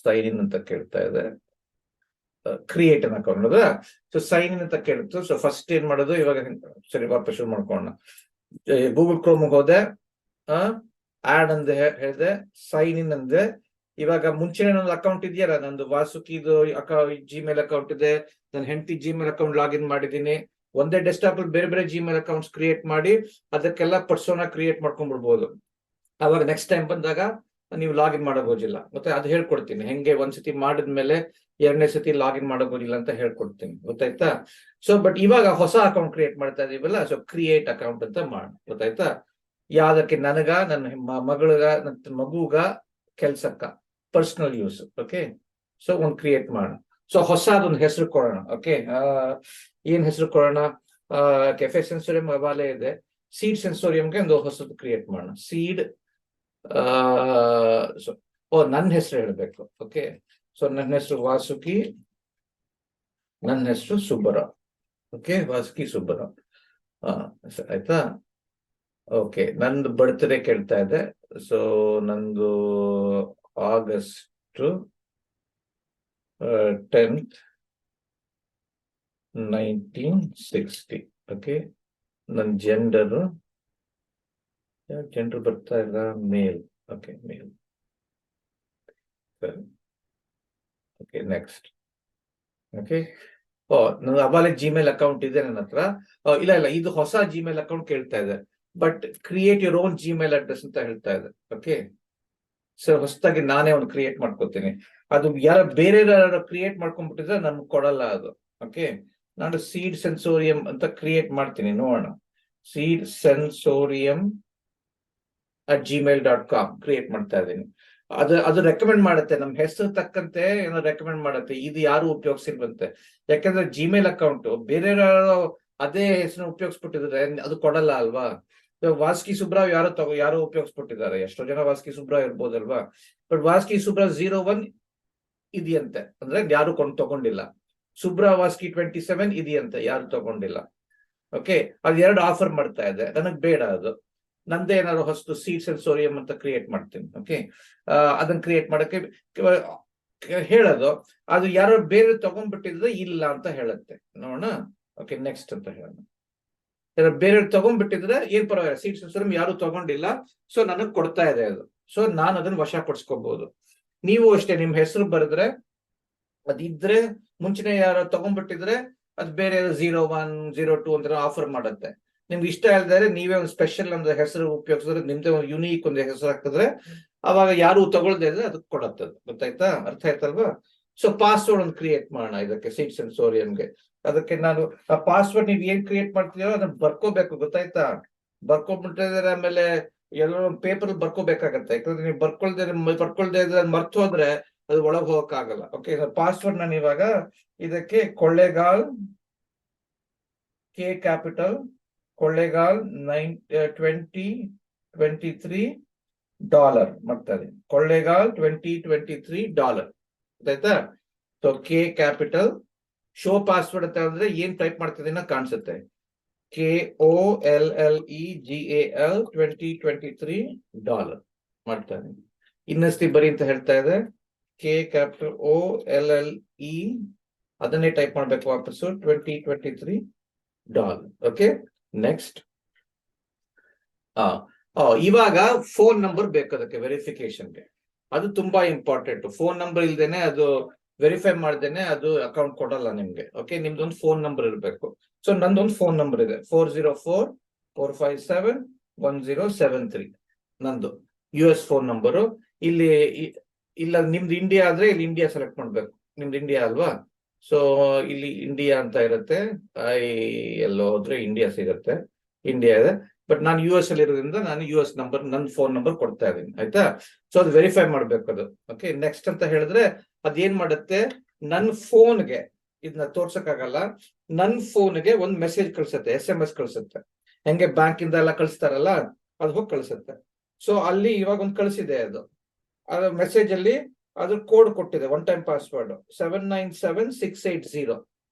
ಸೈನ್ ಇನ್ ಅಂತ ಕೇಳ್ತಾ ಇದೆ, ಕ್ರಿಯೇಟ್ ಅನ್ ಅಕೌಂಟ್ ಅದ. ಸೊ ಸೈನ್ ಇನ್ ಅಂತ ಕೇಳ್ತು. ಸೊ ಫಸ್ಟ್ ಏನ್ ಮಾಡೋದು ಇವಾಗ, ಸರಿ ವಾಪಸ್ ಶುರು ಮಾಡ್ಕೊಳ್ಳೋಣ. ಗೂಗಲ್ ಕ್ರೋಮ್ ಹೋದೆ, ಆಡ್ ಅಂದೆ ಹೇಳಿದೆ, ಸೈನ್ ಇನ್ ಅಂದೆ. ಇವಾಗ ಮುಂಚೆನೆ ನನ್ನ ಅಕೌಂಟ್ ಇದೆಯಲ್ಲ, ನಂದು ವಾಸುಕಿದು ಜಿಮೇಲ್ ಅಕೌಂಟ್ ಇದೆ, ನನ್ನ ಹೆಂಡತಿ ಜಿಮೇಲ್ ಅಕೌಂಟ್ ಲಾಗಿನ್ ಮಾಡಿದ್ದೀನಿ. ಒಂದೇ ಡೆಸ್ಕ್ಟಾಪ್ ಅಲ್ಲಿ ಬೇರೆ ಬೇರೆ ಜಿಮೇಲ್ ಅಕೌಂಟ್ಸ್ ಕ್ರಿಯೇಟ್ ಮಾಡಿ ಅದಕ್ಕೆಲ್ಲ ಪರ್ಸೋನಾ ಕ್ರಿಯೇಟ್ ಮಾಡ್ಕೊಂಡ್ಬಿಡ್ಬೋದು. ಅವಾಗ ನೆಕ್ಸ್ಟ್ ಟೈಮ್ ಬಂದಾಗ ನೀವು ಲಾಗಿನ್ ಮಾಡೋಗೋದಿಲ್ಲ, ಮತ್ತೆ ಅದು ಹೇಳ್ಕೊಡ್ತೀನಿ ಹೆಂಗೆ. ಒಂದ್ಸತಿ ಮಾಡಿದ್ಮೇಲೆ 2ನೇ ಸತಿ ಲಾಗಿನ್ ಮಾಡೋಗೋದಿಲ್ಲ ಅಂತ ಹೇಳ್ಕೊಡ್ತೀನಿ, ಗೊತ್ತಾಯ್ತಾ. ಸೊ ಬಟ್ ಇವಾಗ ಹೊಸ ಅಕೌಂಟ್ ಕ್ರಿಯೇಟ್ ಮಾಡ್ತಾ ಇದೀವಲ್ಲ, ಸೊ ಕ್ರಿಯೇಟ್ ಅಕೌಂಟ್ ಅಂತ ಮಾಡೋಣ, ಗೊತ್ತಾಯ್ತಾ. ಯಾವ್ದಕ್ಕೆ, ನನಗ, ನನ್ನ ಮಗಳಗ, ನನ್ನ ಮಗುಗ, ಕೆಲ್ಸಕ್ಕ, ಪರ್ಸನಲ್ ಯೂಸ್. ಓಕೆ, ಸೊ ಒಂದು ಕ್ರಿಯೇಟ್ ಮಾಡೋಣ. ಸೊ ಹೊಸದೊಂದು ಹೆಸರು ಕೊಡೋಣ. ಓಕೆ, ಏನ್ ಹೆಸರು ಕೊಡೋಣ. ಕೆಫೆ ಸೆನ್ಸೋರಿಯಂ ಅವಾಲೇ ಇದೆ, ಸೀಡ್ ಸೆನ್ಸೋರಿಯಂಗೆ ಒಂದು ಹೊಸದು ಕ್ರಿಯೇಟ್ ಮಾಡೋಣ. ಸೀಡ್ ನನ್ನ ಹೆಸರು ಹೇಳ್ಬೇಕು. ಓಕೆ, ಸೊ ನನ್ನ ಹೆಸರು ವಾಸುಕಿ, ನನ್ನ ಹೆಸರು ಸುಬ್ಬರಾವ್. ಓಕೆ, ವಾಸುಕಿ ಸುಬ್ಬರಾವ್, ಆಯ್ತಾ. ಓಕೆ, ನಂದು ಬರ್ತ್ಡೇ ಕೇಳ್ತಾ ಇದೆ. ಸೊ ನಂದು August 10th 1960. ಓಕೆ, ನನ್ನ ಜೆಂಡರ್ ಜನರು ಬರ್ತಾ ಇಲ್ಲ. Male. Okay, male. Okay, next. Okay. ಓ, ನನ್ನ ಅವಾಲೆ ಜಿಮೇಲ್ ಅಕೌಂಟ್ ಇದೆ ನನ್ನ ಹತ್ರ. ಇಲ್ಲ ಇಲ್ಲ, ಇದು ಹೊಸ ಜಿಮೇಲ್ ಅಕೌಂಟ್ ಕೇಳ್ತಾ ಇದೆ. But create your own Gmail address ಅಂತ ಹೇಳ್ತಾ ಇದೆ. ಓಕೆ, ಸರ್ ಹೊಸದಾಗಿ ನಾನೇ ಒಂದು ಕ್ರಿಯೇಟ್ ಮಾಡ್ಕೋತೀನಿ. ಅದು ಬೇರೆ ಕ್ರಿಯೇಟ್ ಮಾಡ್ಕೊಂಡ್ಬಿಟ್ಟಿದ್ರೆ ನನ್ಗೆ ಕೊಡಲ್ಲ ಅದು. ಓಕೆ, ನಾನು ಸೀಡ್ ಸೆನ್ಸೋರಿಯಂ ಅಂತ ಕ್ರಿಯೇಟ್ ಮಾಡ್ತೀನಿ, ನೋಡೋಣ. ಸೀಡ್ ಸೆನ್ಸೋರಿಯಂ @gmail.com ಕ್ರಿಯೇಟ್ ಮಾಡ್ತಾ ಇದ್ದೀನಿ. ಅದು ರೆಕಮೆಂಡ್ ಮಾಡುತ್ತೆ, ನಮ್ ಹೆಸರು ತಕ್ಕಂತೆ ಏನೋ ರೆಕಮೆಂಡ್ ಮಾಡುತ್ತೆ, ಇದು ಯಾರು ಉಪಯೋಗಿಸಿಲ್ವಂತೆ. ಯಾಕಂದ್ರೆ ಜಿಮೇಲ್ ಅಕೌಂಟ್ ಬೇರೆ ಅದೇ ಹೆಸರು ಉಪಯೋಗಿಸ್ಬಿಟ್ಟಿದ್ರೆ ಅದು ಕೊಡಲ್ಲ ಅಲ್ವಾ. ವಾಸ್ಕಿ ಸುಬ್ರಾವ್ ಯಾರೋ ಉಪಯೋಗಿಸ್ಬಿಟ್ಟಿದ್ದಾರೆ. ಎಷ್ಟೋ ಜನ ವಾಸ್ಕಿ ಸುಬ್ರಾವ್ ಇರ್ಬೋದಲ್ವಾ. ಬಟ್ ವಾಸ್ಕಿ ಸುಬ್ರಾವ್ 01 ಇದೆಯಂತೆ, ಅಂದ್ರೆ ಯಾರು ತಗೊಂಡಿಲ್ಲ. ಸುಬ್ರಾ ವಾಸ್ಕಿ 27 ಇದೆಯಂತೆ, ಯಾರು ತಗೊಂಡಿಲ್ಲ. ಓಕೆ, ಅದು 2 ಆಫರ್ ಮಾಡ್ತಾ ಇದೆ, ನನಗ್ ಬೇಡ ಅದು. ನಂದೇ ಏನಾದ್ರು ಹೊಸದು ಸೀಡ್ ಸೆನ್ಸೋರಿಯಂ ಅಂತ ಕ್ರಿಯೇಟ್ ಮಾಡ್ತೀನಿ. ಓಕೆ, ಅದನ್ನ ಕ್ರಿಯೇಟ್ ಮಾಡಕ್ಕೆ ಹೇಳೋದು. ಅದು ಯಾರೋ ಬೇರೆ ತಗೊಂಡ್ಬಿಟ್ಟಿದ್ರೆ ಇಲ್ಲ ಅಂತ ಹೇಳುತ್ತೆ, ನೋಡೋಣ. ಓಕೆ, ನೆಕ್ಸ್ಟ್ ಅಂತ ಹೇಳೋಣ. ಬೇರೆಯವ್ರು ತಗೊಂಡ್ಬಿಟ್ಟಿದ್ರೆ ಏನ್ ಪರವಾಗಿಲ್ಲ, ಸೀಡ್ ಸೆನ್ಸೋರಿಯಂ ಯಾರು ತಗೊಂಡಿಲ್ಲ, ಸೊ ನನಗ್ ಕೊಡ್ತಾ ಇದೆ ಅದು. ಸೊ ನಾನು ಅದನ್ನ ವಶ ಪಡಿಸ್ಕೋಬಹುದು. ನೀವು ಅಷ್ಟೇ, ನಿಮ್ ಹೆಸರು ಬರೆದ್ರೆ ಅದಿದ್ರೆ, ಮುಂಚೆನೆ ಯಾರೋ ತಗೊಂಡ್ಬಿಟ್ಟಿದ್ರೆ ಅದು ಬೇರೆ 01, 02 ಅಂತ ಆಫರ್ ಮಾಡುತ್ತೆ. ನಿಮ್ಗೆ ಇಷ್ಟ ಇಲ್ದಾರೆ ನೀವೇ ಒಂದು ಸ್ಪೆಷಲ್ ಒಂದು ಹೆಸರು ಉಪಯೋಗಿಸಿದ್ರೆ, ನಿಮ್ದೇ ಒಂದು ಯುನೀಕ್ ಒಂದು ಹೆಸರು ಹಾಕಿದ್ರೆ, ಅವಾಗ ಯಾರು ತಗೊಳ್ದೇ ಇದ್ರೆ ಅದಕ್ಕೆ ಕೊಡತ್ತೆ. ಗೊತ್ತಾಯ್ತಾ? ಅರ್ಥ ಆಯ್ತಲ್ವಾ? ಸೊ ಪಾಸ್ವರ್ಡ್ ಒಂದು ಕ್ರಿಯೇಟ್ ಮಾಡೋಣ ಇದಕ್ಕೆ, ಸೀಡ್ ಸೆನ್ಸೋರಿಯಂಗೆ. ಅದಕ್ಕೆ ನಾನು ಆ ಪಾಸ್ವರ್ಡ್ ನೀವು ಏನ್ ಕ್ರಿಯೇಟ್ ಮಾಡ್ತೀರೋ ಅದನ್ನ ಬರ್ಕೋಬೇಕು, ಗೊತ್ತಾಯ್ತಾ? ಬರ್ಕೊಂಡ್ಬಿಟ್ಟಿದ್ರೆ ಆಮೇಲೆ ಎಲ್ಲೋ ಪೇಪರ್ ಬರ್ಕೋಬೇಕಾಗತ್ತೆ. ಯಾಕಂದ್ರೆ ನೀವು ಬರ್ಕೊಳ್ದೇ ಇದ್ರೆ ಮರ್ತು ಹೋದ್ರೆ ಅದು ಒಳಗೆ ಹೋಗಕ್ಕಾಗಲ್ಲ. ಓಕೆ, ಪಾಸ್ವರ್ಡ್ ನಾನು ಇವಾಗ ಇದಕ್ಕೆ ಕೊಳ್ಳೇಗಾಲ್ K ಕ್ಯಾಪಿಟಲ್ ಕೊಳ್ಳೇಗಾಲ್ $2023 ಮಾಡ್ತಾ ಇದೀನಿ. ಕೊಳ್ಳೇಗಾಲ್ $2023 ಗೊತ್ತಾಯ್ತಾ? So K capital, show password ಅಂತ ಹೇಳಿದ್ರೆ ಏನ್ ಟೈಪ್ ಮಾಡ್ತಿದ್ದೀನ ಕಾಣಿಸುತ್ತೆ. KOLLEGAL $2023 ಮಾಡ್ತಾ ಇದೀನಿ. ಇನ್ನಷ್ಟು ಬರಿ ಅಂತ ಹೇಳ್ತಾ ಇದೆ. K ಕ್ಯಾಪಿಟಲ್ OLLE, ಅದನ್ನೇ ಟೈಪ್ ಮಾಡ್ಬೇಕು ವಾಪಸ್ಸು, $2023. Okay, next. ಇವಾಗ ಫೋನ್ ನಂಬರ್ ಬೇಕು ಅದಕ್ಕೆ ವೆರಿಫಿಕೇಶನ್ಗೆ. ಅದು ತುಂಬಾ ಇಂಪಾರ್ಟೆಂಟ್. ಫೋನ್ ನಂಬರ್ ಇಲ್ದೇನೆ ಅದು ವೆರಿಫೈ ಮಾಡ್ದೇನೆ ಅದು ಅಕೌಂಟ್ ಕೊಡಲ್ಲ ನಿಮ್ಗೆ. ಓಕೆ, ನಿಮ್ದೊಂದು ಫೋನ್ ನಂಬರ್ ಇರಬೇಕು. ಸೊ ನಂದೊಂದು ಫೋನ್ ನಂಬರ್ ಇದೆ, 404-457-1073 ನಂದು US ಫೋನ್ ನಂಬರು. ಇಲ್ಲಿ ಇಲ್ಲ, ನಿಮ್ದು ಇಂಡಿಯಾ ಆದ್ರೆ ಇಲ್ಲಿ ಇಂಡಿಯಾ ಸೆಲೆಕ್ಟ್ ಮಾಡ್ಬೇಕು. ನಿಮ್ದು ಇಂಡಿಯಾ ಅಲ್ವಾ? ಸೊ ಇಲ್ಲಿ ಇಂಡಿಯಾ ಅಂತ ಇರುತ್ತೆ. ಎಲ್ಲೋ ಹೋದ್ರೆ ಇಂಡಿಯಾ ಸಿಗುತ್ತೆ, ಇಂಡಿಯಾ ಇದೆ. ಬಟ್ ನಾನು US ಅಲ್ಲಿ ಇರೋದ್ರಿಂದ ನಾನು US ನಂಬರ್, ನನ್ನ ಫೋನ್ ನಂಬರ್ ಕೊಡ್ತಾ ಇದ್ದೀನಿ. ಆಯ್ತಾ? ಸೊ ಅದು ವೆರಿಫೈ ಮಾಡ್ಬೇಕು ಅದು. ಓಕೆ, ನೆಕ್ಸ್ಟ್ ಅಂತ ಹೇಳಿದ್ರೆ ಅದೇನ್ ಮಾಡುತ್ತೆ, ನನ್ನ ಫೋನ್ಗೆ ಇದನ್ನ ತೋರ್ಸಕ್ಕಾಗಲ್ಲ, ನನ್ನ ಫೋನ್ಗೆ ಒಂದು ಮೆಸೇಜ್ ಕಳ್ಸುತ್ತೆ, SMS ಕಳ್ಸುತ್ತೆ. ಹೆಂಗೆ ಬ್ಯಾಂಕ್ ಇಂದ ಎಲ್ಲ ಕಳಿಸ್ತಾರಲ್ಲ, ಅದು ಹೋಗಿ ಕಳ್ಸುತ್ತೆ. ಸೊ ಅಲ್ಲಿ ಇವಾಗ ಒಂದು ಕಳಿಸಿದೆ ಅದು ಮೆಸೇಜ್ ಅಲ್ಲಿ, ಅದ್ರ ಕೋಡ್ ಕೊಟ್ಟಿದೆ, 1 ಟೈಮ್ ಪಾಸ್ವರ್ಡ್ 797680.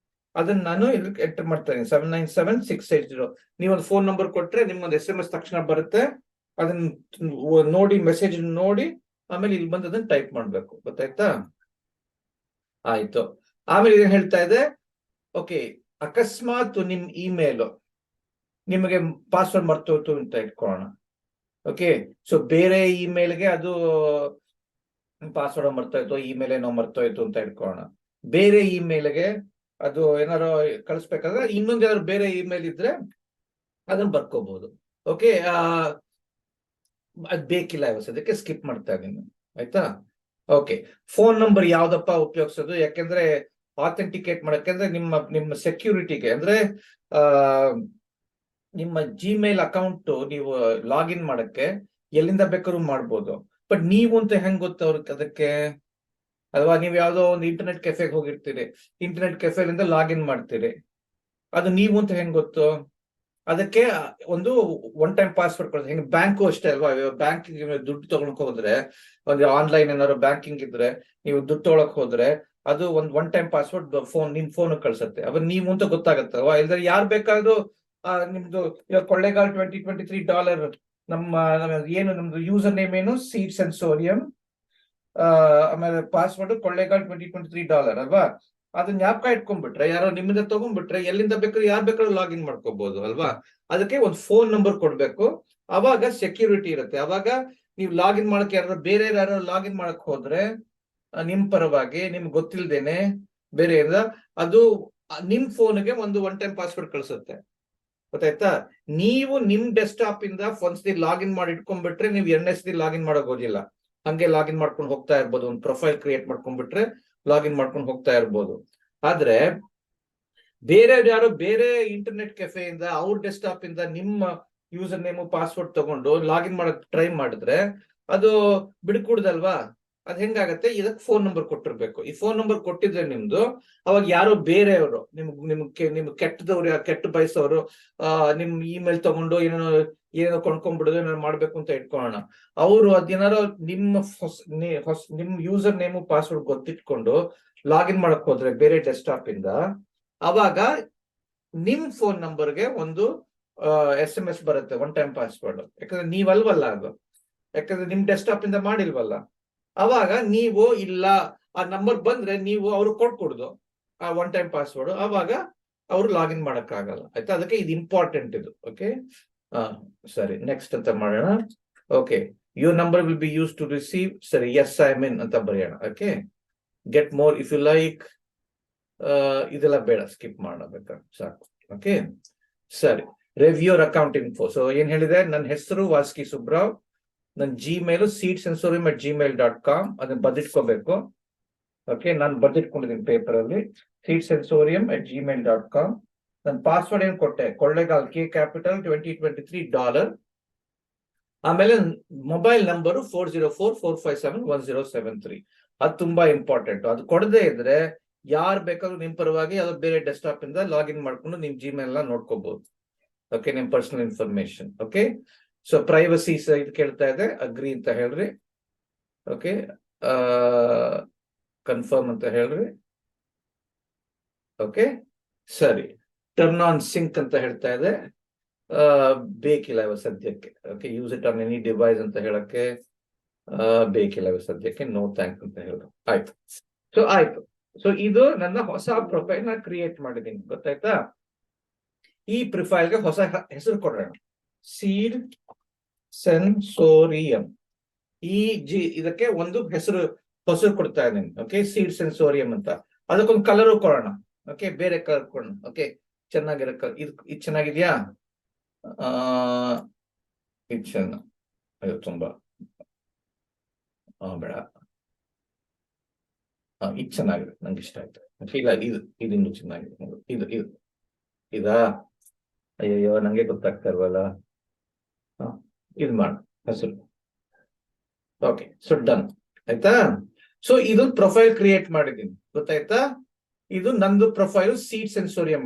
ಅದನ್ನ ನಾನು ಇದಕ್ಕೆ ಎಂಟರ್ ಮಾಡ್ತೇನೆ, 797680. ನೀವೊಂದು ಫೋನ್ ನಂಬರ್ ಕೊಟ್ರೆ ನಿಮ್ಗೊಂದು SMS ತಕ್ಷಣ ಬರುತ್ತೆ. ಅದನ್ನ ನೋಡಿ, ಮೆಸೇಜ್ ನೋಡಿ, ಆಮೇಲೆ ಇಲ್ಲಿ ಬಂದು ಅದನ್ನ ಟೈಪ್ ಮಾಡ್ಬೇಕು. ಗೊತ್ತಾಯ್ತಾ? ಆಯ್ತು. ಆಮೇಲೆ ಏನ್ ಹೇಳ್ತಾ ಇದೆ, ಓಕೆ, ಅಕಸ್ಮಾತ್ ನಿಮ್ ಇಮೇಲ್ ನಿಮಗೆ ಪಾಸ್ವರ್ಡ್ ಮರ್ತೋಯ್ತು ಅಂತ ಇಟ್ಕೊಳ್ಳೋಣ. ಓಕೆ, ಸೊ ಬೇರೆ ಇಮೇಲ್ಗೆ ಅದು ಪಾಸ್ವರ್ಡ್ ಮರ್ತೋಯ್ತು, ಇಮೇಲ್ ಏನೋ ಮರ್ತೋಯ್ತು ಅಂತ ಇಟ್ಕೊಳ್ಳೋಣ. ಬೇರೆ ಇಮೇಲ್ಗೆ ಅದು ಏನಾರು ಕಳಿಸ್ಬೇಕಾದ್ರೆ ಇನ್ನೊಂದು ಯಾರು ಬೇರೆ ಇಮೇಲ್ ಇದ್ರೆ ಅದನ್ನ ಬರ್ಕೋಬಹುದು. ಓಕೆ, ಅದ್ ಬೇಕಿಲ್ಲ ಅದಕ್ಕೆ ಸ್ಕಿಪ್ ಮಾಡ್ತಾ ಇದ್ದೀನಿ. ಆಯ್ತಾ? ಓಕೆ, ಫೋನ್ ನಂಬರ್ ಯಾವ್ದಪ್ಪ ಉಪಯೋಗಿಸೋದು? ಯಾಕೆಂದ್ರೆ ಆಥೆಂಟಿಕೇಟ್ ಮಾಡಕ್ಕೆ, ನಿಮ್ಮ ಸೆಕ್ಯೂರಿಟಿಗೆ, ಅಂದ್ರೆ ನಿಮ್ಮ ಜಿಮೇಲ್ ಅಕೌಂಟ್ ನೀವು ಲಾಗಿನ್ ಮಾಡಕ್ಕೆ ಎಲ್ಲಿಂದ ಬೇಕಾದ್ರೂ ಮಾಡ್ಬೋದು. ಬಟ್ ನೀವು ಅಂತ ಹೆಂಗ್ ಗೊತ್ತು ಅವ್ರಿಗೆ ಅದಕ್ಕೆ? ಅಲ್ವಾ, ನೀವು ಯಾವ್ದೋ ಒಂದು ಇಂಟರ್ನೆಟ್ ಕೆಫೆಗೆ ಹೋಗಿರ್ತೀರಿ, ಇಂಟರ್ನೆಟ್ ಕೆಫೆಲಿಂದ ಲಾಗಿನ್ ಮಾಡ್ತೀರಿ, ಅದು ನೀವು ಅಂತ ಹೆಂಗ್ ಗೊತ್ತು? ಅದಕ್ಕೆ ಒಂದು 1 ಟೈಮ್ ಪಾಸ್ವರ್ಡ್ ಕೊಡ್ತಾರೆ. ಹೆಂಗೆ ಬ್ಯಾಂಕು ಅಷ್ಟೇ ಅಲ್ವಾ, ಬ್ಯಾಂಕಿಂಗ್ ದುಡ್ಡು ತಗೊಳಕ್ ಹೋದ್ರೆ, ಒಂದು ಆನ್ಲೈನ್ ಏನಾದ್ರು ಬ್ಯಾಂಕಿಂಗ್ ಇದ್ರೆ ನೀವು ದುಡ್ಡು ತಗೊಳಕ್ ಹೋದ್ರೆ ಅದು ಒಂದು 1 ಟೈಮ್ ಪಾಸ್ವರ್ಡ್ ನಿಮ್ ಫೋನ್ ಕಳ್ಸುತ್ತೆ. ಅವಾಗ ನೀವು ಅಂತ ಗೊತ್ತಾಗತ್ತಲ್ವಾ? ಇಲ್ದ್ರೆ ಯಾರು ಬೇಕಾದ್ರೂ ನಿಮ್ದು ಕೊಳ್ಳೇಗಾಲ್ $2023 ನಮ್ಮ ಏನು ನಮ್ದು ಯೂಸರ್ ನೇಮ್ ಏನು, ಸೀಡ್ ಸೆನ್ಸೋರಿಯಂ, ಆಮೇಲೆ ಪಾಸ್ವರ್ಡ್ ಕೊಳ್ಳೇಗಾಲ್ $2023 ಅಲ್ವಾ? ಅದನ್ನ ಜ್ಞಾಪಕ ಇಟ್ಕೊಂಡ್ಬಿಟ್ರೆ ಯಾರೋ ನಿಮ್ಮಿಂದ ತಗೊಂಡ್ಬಿಟ್ರೆ ಎಲ್ಲಿಂದ ಬೇಕಾದ್ರೂ ಯಾರು ಬೇಕಾದ್ರೂ ಲಾಗಿನ್ ಮಾಡ್ಕೋಬಹುದು ಅಲ್ವಾ. ಅದಕ್ಕೆ ಒಂದು ಫೋನ್ ನಂಬರ್ ಕೊಡ್ಬೇಕು, ಅವಾಗ ಸೆಕ್ಯೂರಿಟಿ ಇರುತ್ತೆ. ಅವಾಗ ನೀವು ಲಾಗಿನ್ ಮಾಡಕ್ಕೆ ಬೇರೆ ಯಾರು ಲಾಗಿನ್ ಮಾಡಕ್ ಹೋದ್ರೆ ನಿಮ್ ಪರವಾಗಿ ನಿಮ್ಗೆ ಗೊತ್ತಿಲ್ದೇನೆ ಬೇರೆ ಅದು ನಿಮ್ ಫೋನ್ಗೆ ಒಂದು ಒನ್ ಟೈಮ್ ಪಾಸ್ವರ್ಡ್ ಕಳ್ಸುತ್ತೆ, ಗೊತ್ತಾಯ್ತಾ. ನೀವು ನಿಮ್ ಡೆಸ್ಕ್ಟಾಪ್ ಇಂದ ಒಂದ್ಸತಿ ಲಾಗಿನ್ ಮಾಡಿ ಇಟ್ಕೊಂಡ್ಬಿಟ್ರೆ ನೀವು ಎರಡನೇ ಸತಿ ಲಾಗಿನ್ ಮಾಡಕ್ ಹೋಗಿಲ್ಲ, ಹಂಗೆ ಲಾಗಿನ್ ಮಾಡ್ಕೊಂಡು ಹೋಗ್ತಾ ಇರ್ಬೋದು. ಒಂದು ಪ್ರೊಫೈಲ್ ಕ್ರಿಯೇಟ್ ಮಾಡ್ಕೊಂಡ್ಬಿಟ್ರೆ ಲಾಗಿನ್ ಮಾಡ್ಕೊಂಡು ಹೋಗ್ತಾ ಇರ್ಬೋದು. ಆದ್ರೆ ಬೇರೆ ಯಾರೋ ಬೇರೆ ಇಂಟರ್ನೆಟ್ ಕೆಫೆಯಿಂದ ಅವ್ರ ಡೆಸ್ಕ್ಟಾಪ್ ಇಂದ ನಿಮ್ಮ ಯೂಸರ್ ನೇಮು ಪಾಸ್ವರ್ಡ್ ತಗೊಂಡು ಲಾಗಿನ್ ಮಾಡಕ್ ಟ್ರೈ ಮಾಡಿದ್ರೆ ಅದು ಬಿಡ್ಕೂಡ್ದಲ್ವಾ. ಅದ್ ಹೆಂಗಾಗತ್ತೆ, ಇದಕ್ಕೆ ಫೋನ್ ನಂಬರ್ ಕೊಟ್ಟಿರ್ಬೇಕು. ಈ ಫೋನ್ ನಂಬರ್ ಕೊಟ್ಟಿದ್ರೆ ನಿಮ್ದು, ಅವಾಗ ಯಾರೋ ಬೇರೆಯವರು ನಿಮ್ ಕೆಟ್ಟದವ್ರು, ಕೆಟ್ಟ ಬಯಸೋರು ನಿಮ್ ಇಮೇಲ್ ತಗೊಂಡು ಏನೋ ಕೊಂಡ್ಕೊಂಡ್ಬಿಡೋದು, ಏನೋ ಮಾಡ್ಬೇಕು ಅಂತ ಇಟ್ಕೊಳ್ಳೋಣ. ಅವರು ಅದೇನಾರೋ ನಿಮ್ ಯೂಸರ್ ನೇಮು ಪಾಸ್ವರ್ಡ್ ಗೊತ್ತಿಟ್ಕೊಂಡು ಲಾಗಿನ್ ಮಾಡಕ್ ಹೋದ್ರೆ ಬೇರೆ ಡೆಸ್ಕ್ಟಾಪ್ ಇಂದ, ಅವಾಗ ನಿಮ್ ಫೋನ್ ನಂಬರ್ಗೆ ಒಂದು SMS ಬರುತ್ತೆ, ಒನ್ ಟೈಮ್ ಪಾಸ್ವರ್ಡ್. ಯಾಕಂದ್ರೆ ನೀವಲ್ವಲ್ಲ ಅದು, ಯಾಕಂದ್ರೆ ನಿಮ್ ಡೆಸ್ಕ್ಟಾಪ್ ಇಂದ ಮಾಡಿಲ್ವಲ್ಲ. ಅವಾಗ ನೀವು ಇಲ್ಲ ಆ ನಂಬರ್ ಬಂದ್ರೆ ನೀವು ಅವ್ರು ಕೊಟ್ಕೊಡುದು ಆ ಒನ್ ಟೈಮ್ ಪಾಸ್ವರ್ಡ್, ಅವಾಗ ಅವ್ರು ಲಾಗಿನ್ ಮಾಡಕ್ ಆಗಲ್ಲ. ಆಯ್ತಾ, ಅದಕ್ಕೆ ಇದು ಇಂಪಾರ್ಟೆಂಟ್ ಇದು. ಓಕೆ, ಸರಿ, ನೆಕ್ಸ್ಟ್ ಅಂತ ಮಾಡೋಣ. Okay, your number will be use to receive, ಸರಿ, ಎಸ್ ಐ ಮೀನ್ ಅಂತ ಬರೆಯೋಣ. Okay, get more if you like, ಇದೆಲ್ಲ ಬೇಡ, ಸ್ಕಿಪ್ ಮಾಡಬೇಕಾ, ಸಾಕು. ಓಕೆ, ಸರಿ, ರಿವ್ಯೂರ್ ಅಕೌಂಟ್ ಇನ್ಫೋ. ಸೊ ಏನ್ ಹೇಳಿದೆ, ನನ್ನ ಹೆಸರು ವಾಸ್ಕಿ ಸುಬ್ರಾವ್, ನನ್ನ ಜಿಮೇಲ್ seedsensorium@gmail.com, ಅದನ್ನ ಬದಿಟ್ಕೋಬೇಕು. ಓಕೆ, ನಾನು ಬದಿಟ್ಕೊಂಡಿದ್ದೀನಿ ಪೇಪರ್ ಅಲ್ಲಿ, seedsensorium@gmail.com. ನನ್ನ ಪಾಸ್ವರ್ಡ್ ಏನ್ ಕೊಟ್ಟೆ, ಕೊಳ್ಳೇಗಾಲ್ K ಕ್ಯಾಪಿಟಲ್ $2023. ಆಮೇಲೆ ಮೊಬೈಲ್ ನಂಬರು 4044571073. ಅದು ತುಂಬಾ ಇಂಪಾರ್ಟೆಂಟ್. ಅದು ಕೊಡದೇ ಇದ್ರೆ ಯಾರು ಬೇಕಾದ್ರೂ ನಿಮ್ ಪರವಾಗಿ ಅದು ಬೇರೆ ಡೆಸ್ಕ್ಟಾಪ್ ಇಂದ ಲಾಗಿನ್ ಮಾಡ್ಕೊಂಡು ನಿಮ್ ಜಿಮೇಲ್ ನ ನೋಡ್ಕೋಬಹುದು. ಓಕೆ, ನಿಮ್ personal information. Okay, so privacy ಇದು ಕೇಳ್ತಾ ಇದೆ, ಅಗ್ರಿ ಅಂತ ಹೇಳ್ರಿ. ಓಕೆ, ಕನ್ಫರ್ಮ್ ಅಂತ ಹೇಳ್ರಿ. ಓಕೆ, ಸರಿ, ಟರ್ನ್ ಆನ್ ಸಿಂಕ್ ಅಂತ ಹೇಳ್ತಾ ಇದೆ, ಬೇಕಿಲ್ಲ ಇವ ಸದ್ಯಕ್ಕೆ. Okay, use it on any device ಅಂತ ಹೇಳಕ್ಕೆ ಬೇಕಿಲ್ಲ ಇವ ಸದ್ಯಕ್ಕೆ, ನೋ ಥ್ಯಾಂಕ್ಸ್ ಅಂತ ಹೇಳಿ. ಆಯ್ತು, ಸೊ ಆಯ್ತು. ಸೊ ಇದು ನನ್ನ ಹೊಸ ಪ್ರೊಫೈಲ್ ನ ಕ್ರಿಯೇಟ್ ಮಾಡಿದ್ದೀನಿ, ಗೊತ್ತಾಯ್ತಾ. ಈ ಪ್ರೊಫೈಲ್ಗೆ ಹೊಸ ಹೆಸರು ಕೊಡೋಣ, ಸೀಡ್ ಸೆನ್ಸೋರಿಯಂ. ಇದಕ್ಕೆ ಒಂದು ಹೆಸರು ಕೊಡ್ತಾ ಇದ್ದೀನಿ. ಓಕೆ, ಸೀಡ್ ಸೆನ್ಸೋರಿಯಂ ಅಂತ. ಅದಕ್ಕೊಂದು ಕಲರ್ ಕೊಡೋಣ. ಓಕೆ, ಬೇರೆ ಕಲರ್ ಕೊಡೋಣ. ಓಕೆ, ಚೆನ್ನಾಗಿರೋ ಕಲರ್. ಇದು ಚೆನ್ನಾಗಿದ್ಯಾ? ಇದು ಚೆನ್ನ, ಅಯ್ಯೋ ತುಂಬಾ ಬೇಡ, ಇದು ಚೆನ್ನಾಗಿದೆ, ನಂಗೆ ಇಷ್ಟ ಆಯ್ತು. ಇಲ್ಲ, ಇದಿನ್ನು ಚೆನ್ನಾಗಿದೆ. ಇದಾ? ಅಯ್ಯಯ್ಯೋ, ನಂಗೆ ಗೊತ್ತಾಗ್ತಾ ಇಲ್ವಲ್ಲ. ಇದು ಮಾಡು ಹೆಸರು. ಓಕೆ, ಸೊ ಡನ್ ಆಯ್ತಾ. ಸೊ ಇದು ಪ್ರೊಫೈಲ್ ಕ್ರಿಯೇಟ್ ಮಾಡಿದ್ದೀನಿ, ಗೊತ್ತಾಯ್ತಾ. ಇದು ನಂದು ಪ್ರೊಫೈಲ್ ಸೀಡ್ ಸೆನ್ಸೋರಿಯಂ.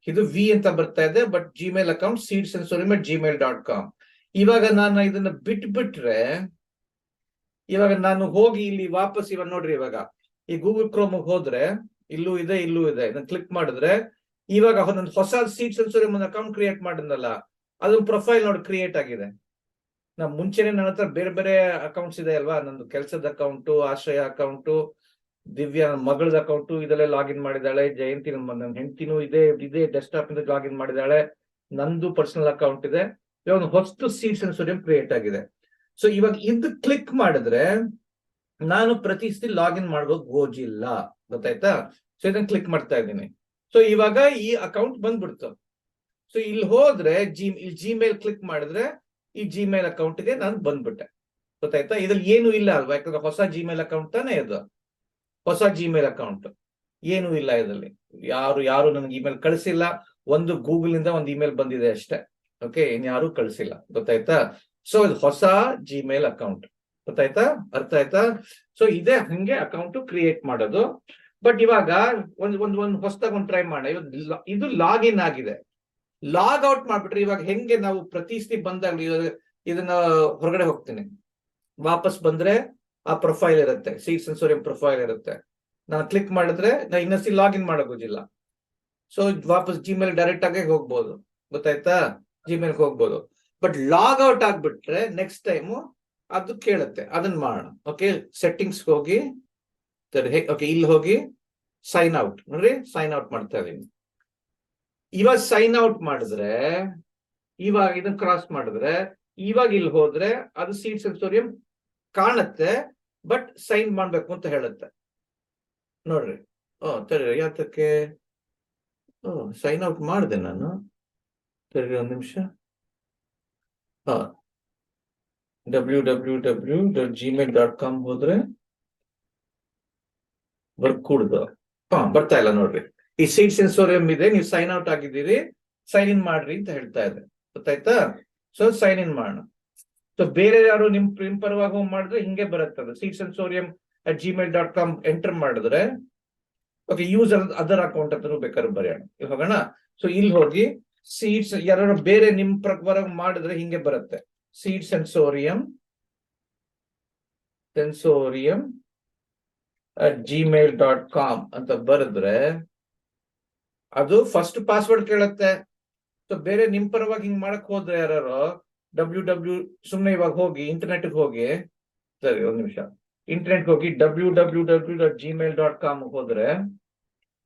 ಇದು ವಿ ಅಂತ ಬರ್ತಾ ಇದೆ, ಬಟ್ ಜಿಮೇಲ್ ಅಕೌಂಟ್ seedsensorium@gmail.com. ಇವಾಗ ನಾನು ಇದನ್ನ ಬಿಟ್ಬಿಟ್ರೆ, ಇವಾಗ ನಾನು ಹೋಗಿ ಇಲ್ಲಿ ವಾಪಸ್ ಇವಾಗ ನೋಡ್ರಿ, ಇವಾಗ ಈ ಗೂಗಲ್ ಕ್ರೋಮ್ ಹೋದ್ರೆ ಇಲ್ಲೂ ಇದೆ, ಇದನ್ನ ಕ್ಲಿಕ್ ಮಾಡಿದ್ರೆ ಇವಾಗ ಒಂದು ಹೊಸ ಸೀಡ್ ಸೆನ್ಸೋರಿಯಂ ಒಂದು ಅಕೌಂಟ್ ಕ್ರಿಯೇಟ್ ಮಾಡಿದ್ನಲ್ಲ, ಅದೊಂದು ಪ್ರೊಫೈಲ್ ನೋಡಿ ಕ್ರಿಯೇಟ್ ಆಗಿದೆ. ನಾ ಮುಂಚೆನೆ ನನ್ನ ಹತ್ರ ಬೇರೆ ಬೇರೆ ಅಕೌಂಟ್ಸ್ ಇದೆ ಅಲ್ವಾ, ನಂದು ಕೆಲಸದ ಅಕೌಂಟು, ಆಶ್ರಯ ಅಕೌಂಟು, ದಿವ್ಯಾ ನನ್ನ ಮಗಳದ ಅಕೌಂಟು, ಇದೆಲ್ಲ ಲಾಗಿನ್ ಮಾಡಿದಾಳೆ. ಜಯಂತಿ ನನ್ನ ಹೆಂಡತಿನೂ ಇದೇ ಡೆಸ್ಕ್ಟಾಪ್ ಇಂದ ಲಾಗಿನ್ ಮಾಡಿದಾಳೆ. ನಂದು ಪರ್ಸನಲ್ ಅಕೌಂಟ್ ಇದೆ. ಇವಾಗ ಒಂದು ಹೊಸ ಸೀಡ್ ಸೆನ್ಸೋರಿಯಂ ಕ್ರಿಯೇಟ್ ಆಗಿದೆ. ಸೊ ಇವಾಗ ಇದು ಕ್ಲಿಕ್ ಮಾಡಿದ್ರೆ ನಾನು ಪ್ರತಿ ಸತಿ ಲಾಗಿನ್ ಮಾಡೋಕ್ ಹೋಗಿಲ್ಲ, ಗೊತ್ತಾಯ್ತಾ. ಸೊ ಇದನ್ನ ಕ್ಲಿಕ್ ಮಾಡ್ತಾ ಇದ್ದೀನಿ. ಸೊ ಇವಾಗ ಈ ಅಕೌಂಟ್ ಬಂದ್ಬಿಡ್ತು. ಸೊ ಇಲ್ಲಿ ಹೋದ್ರೆ ಜಿಮೇಲ್ ಕ್ಲಿಕ್ ಮಾಡಿದ್ರೆ ಈ ಜಿಮೇಲ್ ಅಕೌಂಟ್ಗೆ ನಾನು ಬಂದ್ಬಿಟ್ಟೆ, ಗೊತ್ತಾಯ್ತಾ. ಇದ್ರಲ್ಲಿ ಏನು ಇಲ್ಲ ಅಲ್ವಾ, ಯಾಕಂದ್ರೆ ಹೊಸ ಜಿಮೇಲ್ ಅಕೌಂಟ್ ತಾನೇ ಇದು, ಹೊಸ ಜಿಮೇಲ್ ಅಕೌಂಟ್. ಏನು ಇಲ್ಲ ಇದರಲ್ಲಿ, ಯಾರು ನನಗೆ ಇಮೇಲ್ ಕಳಿಸಿಲ್ಲ. ಒಂದು ಗೂಗಲ್ ಇಂದ ಒಂದು ಇಮೇಲ್ ಬಂದಿದೆ ಅಷ್ಟೇ. ಓಕೆ, ಇನ್ಯಾರು ಕಳಿಸಿಲ್ಲ, ಗೊತ್ತಾಯ್ತಾ. ಸೊ ಇದು ಹೊಸ ಜಿಮೇಲ್ ಅಕೌಂಟ್, ಗೊತ್ತಾಯ್ತಾ, ಅರ್ಥ ಆಯ್ತಾ. ಸೊ ಇದೇ ಹಂಗೆ ಅಕೌಂಟ್ ಕ್ರಿಯೇಟ್ ಮಾಡೋದು. ಬಟ್ ಇವಾಗ ಒಂದು ಹೊಸದಾಗ ಒಂದು ಟ್ರೈ ಮಾಡೋಣ. ಇದು ಲಾಗಿನ್ ಆಗಿದೆ, ಲಾಗ್ ಔಟ್ ಮಾಡ್ಬಿಟ್ರೆ ಇವಾಗ ಹೆಂಗೆ ನಾವು ಪ್ರತಿ ಸತಿ ಬಂದಾಗ ಇದನ್ನ ಹೊರಗಡೆ ಹೋಗ್ತೀನಿ, ವಾಪಸ್ ಬಂದ್ರೆ ಆ ಪ್ರೊಫೈಲ್ ಇರುತ್ತೆ, ಸೀಡ್ ಸೆನ್ಸೋರಿಯಂ ಪ್ರೊಫೈಲ್ ಇರುತ್ತೆ. ನಾನು ಕ್ಲಿಕ್ ಮಾಡಿದ್ರೆ ನಾ ಇನ್ನೊಂದ್ಸತಿ ಲಾಗಿನ್ ಮಾಡೋದಿಲ್ಲ. ಸೊ ವಾಪಸ್ ಜಿಮೇಲ್ ಡೈರೆಕ್ಟ್ ಆಗಿ ಹೋಗ್ಬೋದು, ಗೊತ್ತಾಯ್ತಾ, ಜಿಮೇಲ್ಗೆ ಹೋಗ್ಬೋದು. ಬಟ್ ಲಾಗ್ ಔಟ್ ಆಗ್ಬಿಟ್ರೆ ನೆಕ್ಸ್ಟ್ ಟೈಮು ಅದು ಕೇಳುತ್ತೆ, ಅದನ್ನ ಮಾಡೋಣ. ಓಕೆ, ಸೆಟ್ಟಿಂಗ್ಸ್ ಹೋಗಿ, ಓಕೆ ಇಲ್ಲಿ ಹೋಗಿ ಸೈನ್ ಔಟ್ ನೋಡ್ರಿ, ಸೈನ್ ಔಟ್ ಮಾಡ್ತಾ ಇದೀನಿ. ಇವಾಗ ಸೈನ್ ಔಟ್ ಮಾಡಿದ್ರೆ, ಇವಾಗ ಇದನ್ನ ಕ್ರಾಸ್ ಮಾಡಿದ್ರೆ, ಇವಾಗ ಇಲ್ಲಿ ಹೋದ್ರೆ ಅದು ಸೀಡ್ ಸೆನ್ಸೋರಿಯಂ ಕಾಣುತ್ತೆ, ಬಟ್ ಸೈನ್ ಮಾಡ್ಬೇಕು ಅಂತ ಹೇಳುತ್ತೆ ನೋಡ್ರಿ. ತಡಿ, ಯಾತಕ್ಕೆ ಸೈನ್ ಔಟ್ ಮಾಡಿದೆ ನಾನು, ತಡಿ ಒಂದ್ ನಿಮಿಷ. www.gmail.com ಹೋದ್ರೆ ಬರ್ಕೂಡ್ದು. ಬರ್ತಾ ಇಲ್ಲ ನೋಡ್ರಿ. ಈ ಸೀಡ್ ಸೆನ್ಸೋರಿಯಂ ಇದೆ, ನೀವು ಸೈನ್ ಔಟ್ ಆಗಿದ್ದೀರಿ, ಸೈನ್ ಇನ್ ಮಾಡ್ರಿ ಅಂತ ಹೇಳ್ತಾ ಇದೆ. ಗೊತ್ತಾಯ್ತಾ? ಸೊ ಸೈನ್ ಇನ್ ಮಾಡೋಣ. ಸೊ ಬೇರೆ ಯಾರು ನಿಮ್ ಪರವಾಗಿ ಹೋಗಿ ಮಾಡಿದ್ರೆ ಹಿಂಗೆ ಬರುತ್ತದೆ. ಸೀಡ್ ಸೆನ್ಸೋರಿಯಂ @gmail.com ಎಂಟರ್ ಮಾಡಿದ್ರೆ, ಓಕೆ, ಯೂಸ್ ಅದರ್ ಅಕೌಂಟ್ ಅಂತ ಬೇಕಾದ್ರೆ ಬರೆಯೋಣ. ಇಲ್ಲಿ ಹೋಗೋಣ. ಸೊ ಇಲ್ಲಿ ಹೋಗಿ ಸೀಡ್ಸ್ ಯಾರು ಬೇರೆ ನಿಮ್ ಪ್ರಕಾರ ಮಾಡಿದ್ರೆ ಹಿಂಗೆ ಬರುತ್ತೆ. ಸೀಡ್ ಸೆನ್ಸೋರಿಯಂ @gmail.com ಅಂತ ಬರೆದ್ರೆ ಅದು ಫಸ್ಟ್ ಪಾಸ್ವರ್ಡ್ ಕೇಳುತ್ತೆ. ಸೊ ಬೇರೆ ನಿಮ್ ಪರವಾಗಿ ಹಿಂಗ್ ಮಾಡಕ್ ಹೋದ್ರೆ ಯಾರು ಸುಮ್ನೆ ಇವಾಗ ಹೋಗಿ ಇಂಟರ್ನೆಟ್ ಹೋಗಿ, ಸರಿ ಒಂದ್ ನಿಮಿಷ, ಇಂಟರ್ನೆಟ್ ಹೋಗಿ www.gmail.com ಹೋದ್ರೆ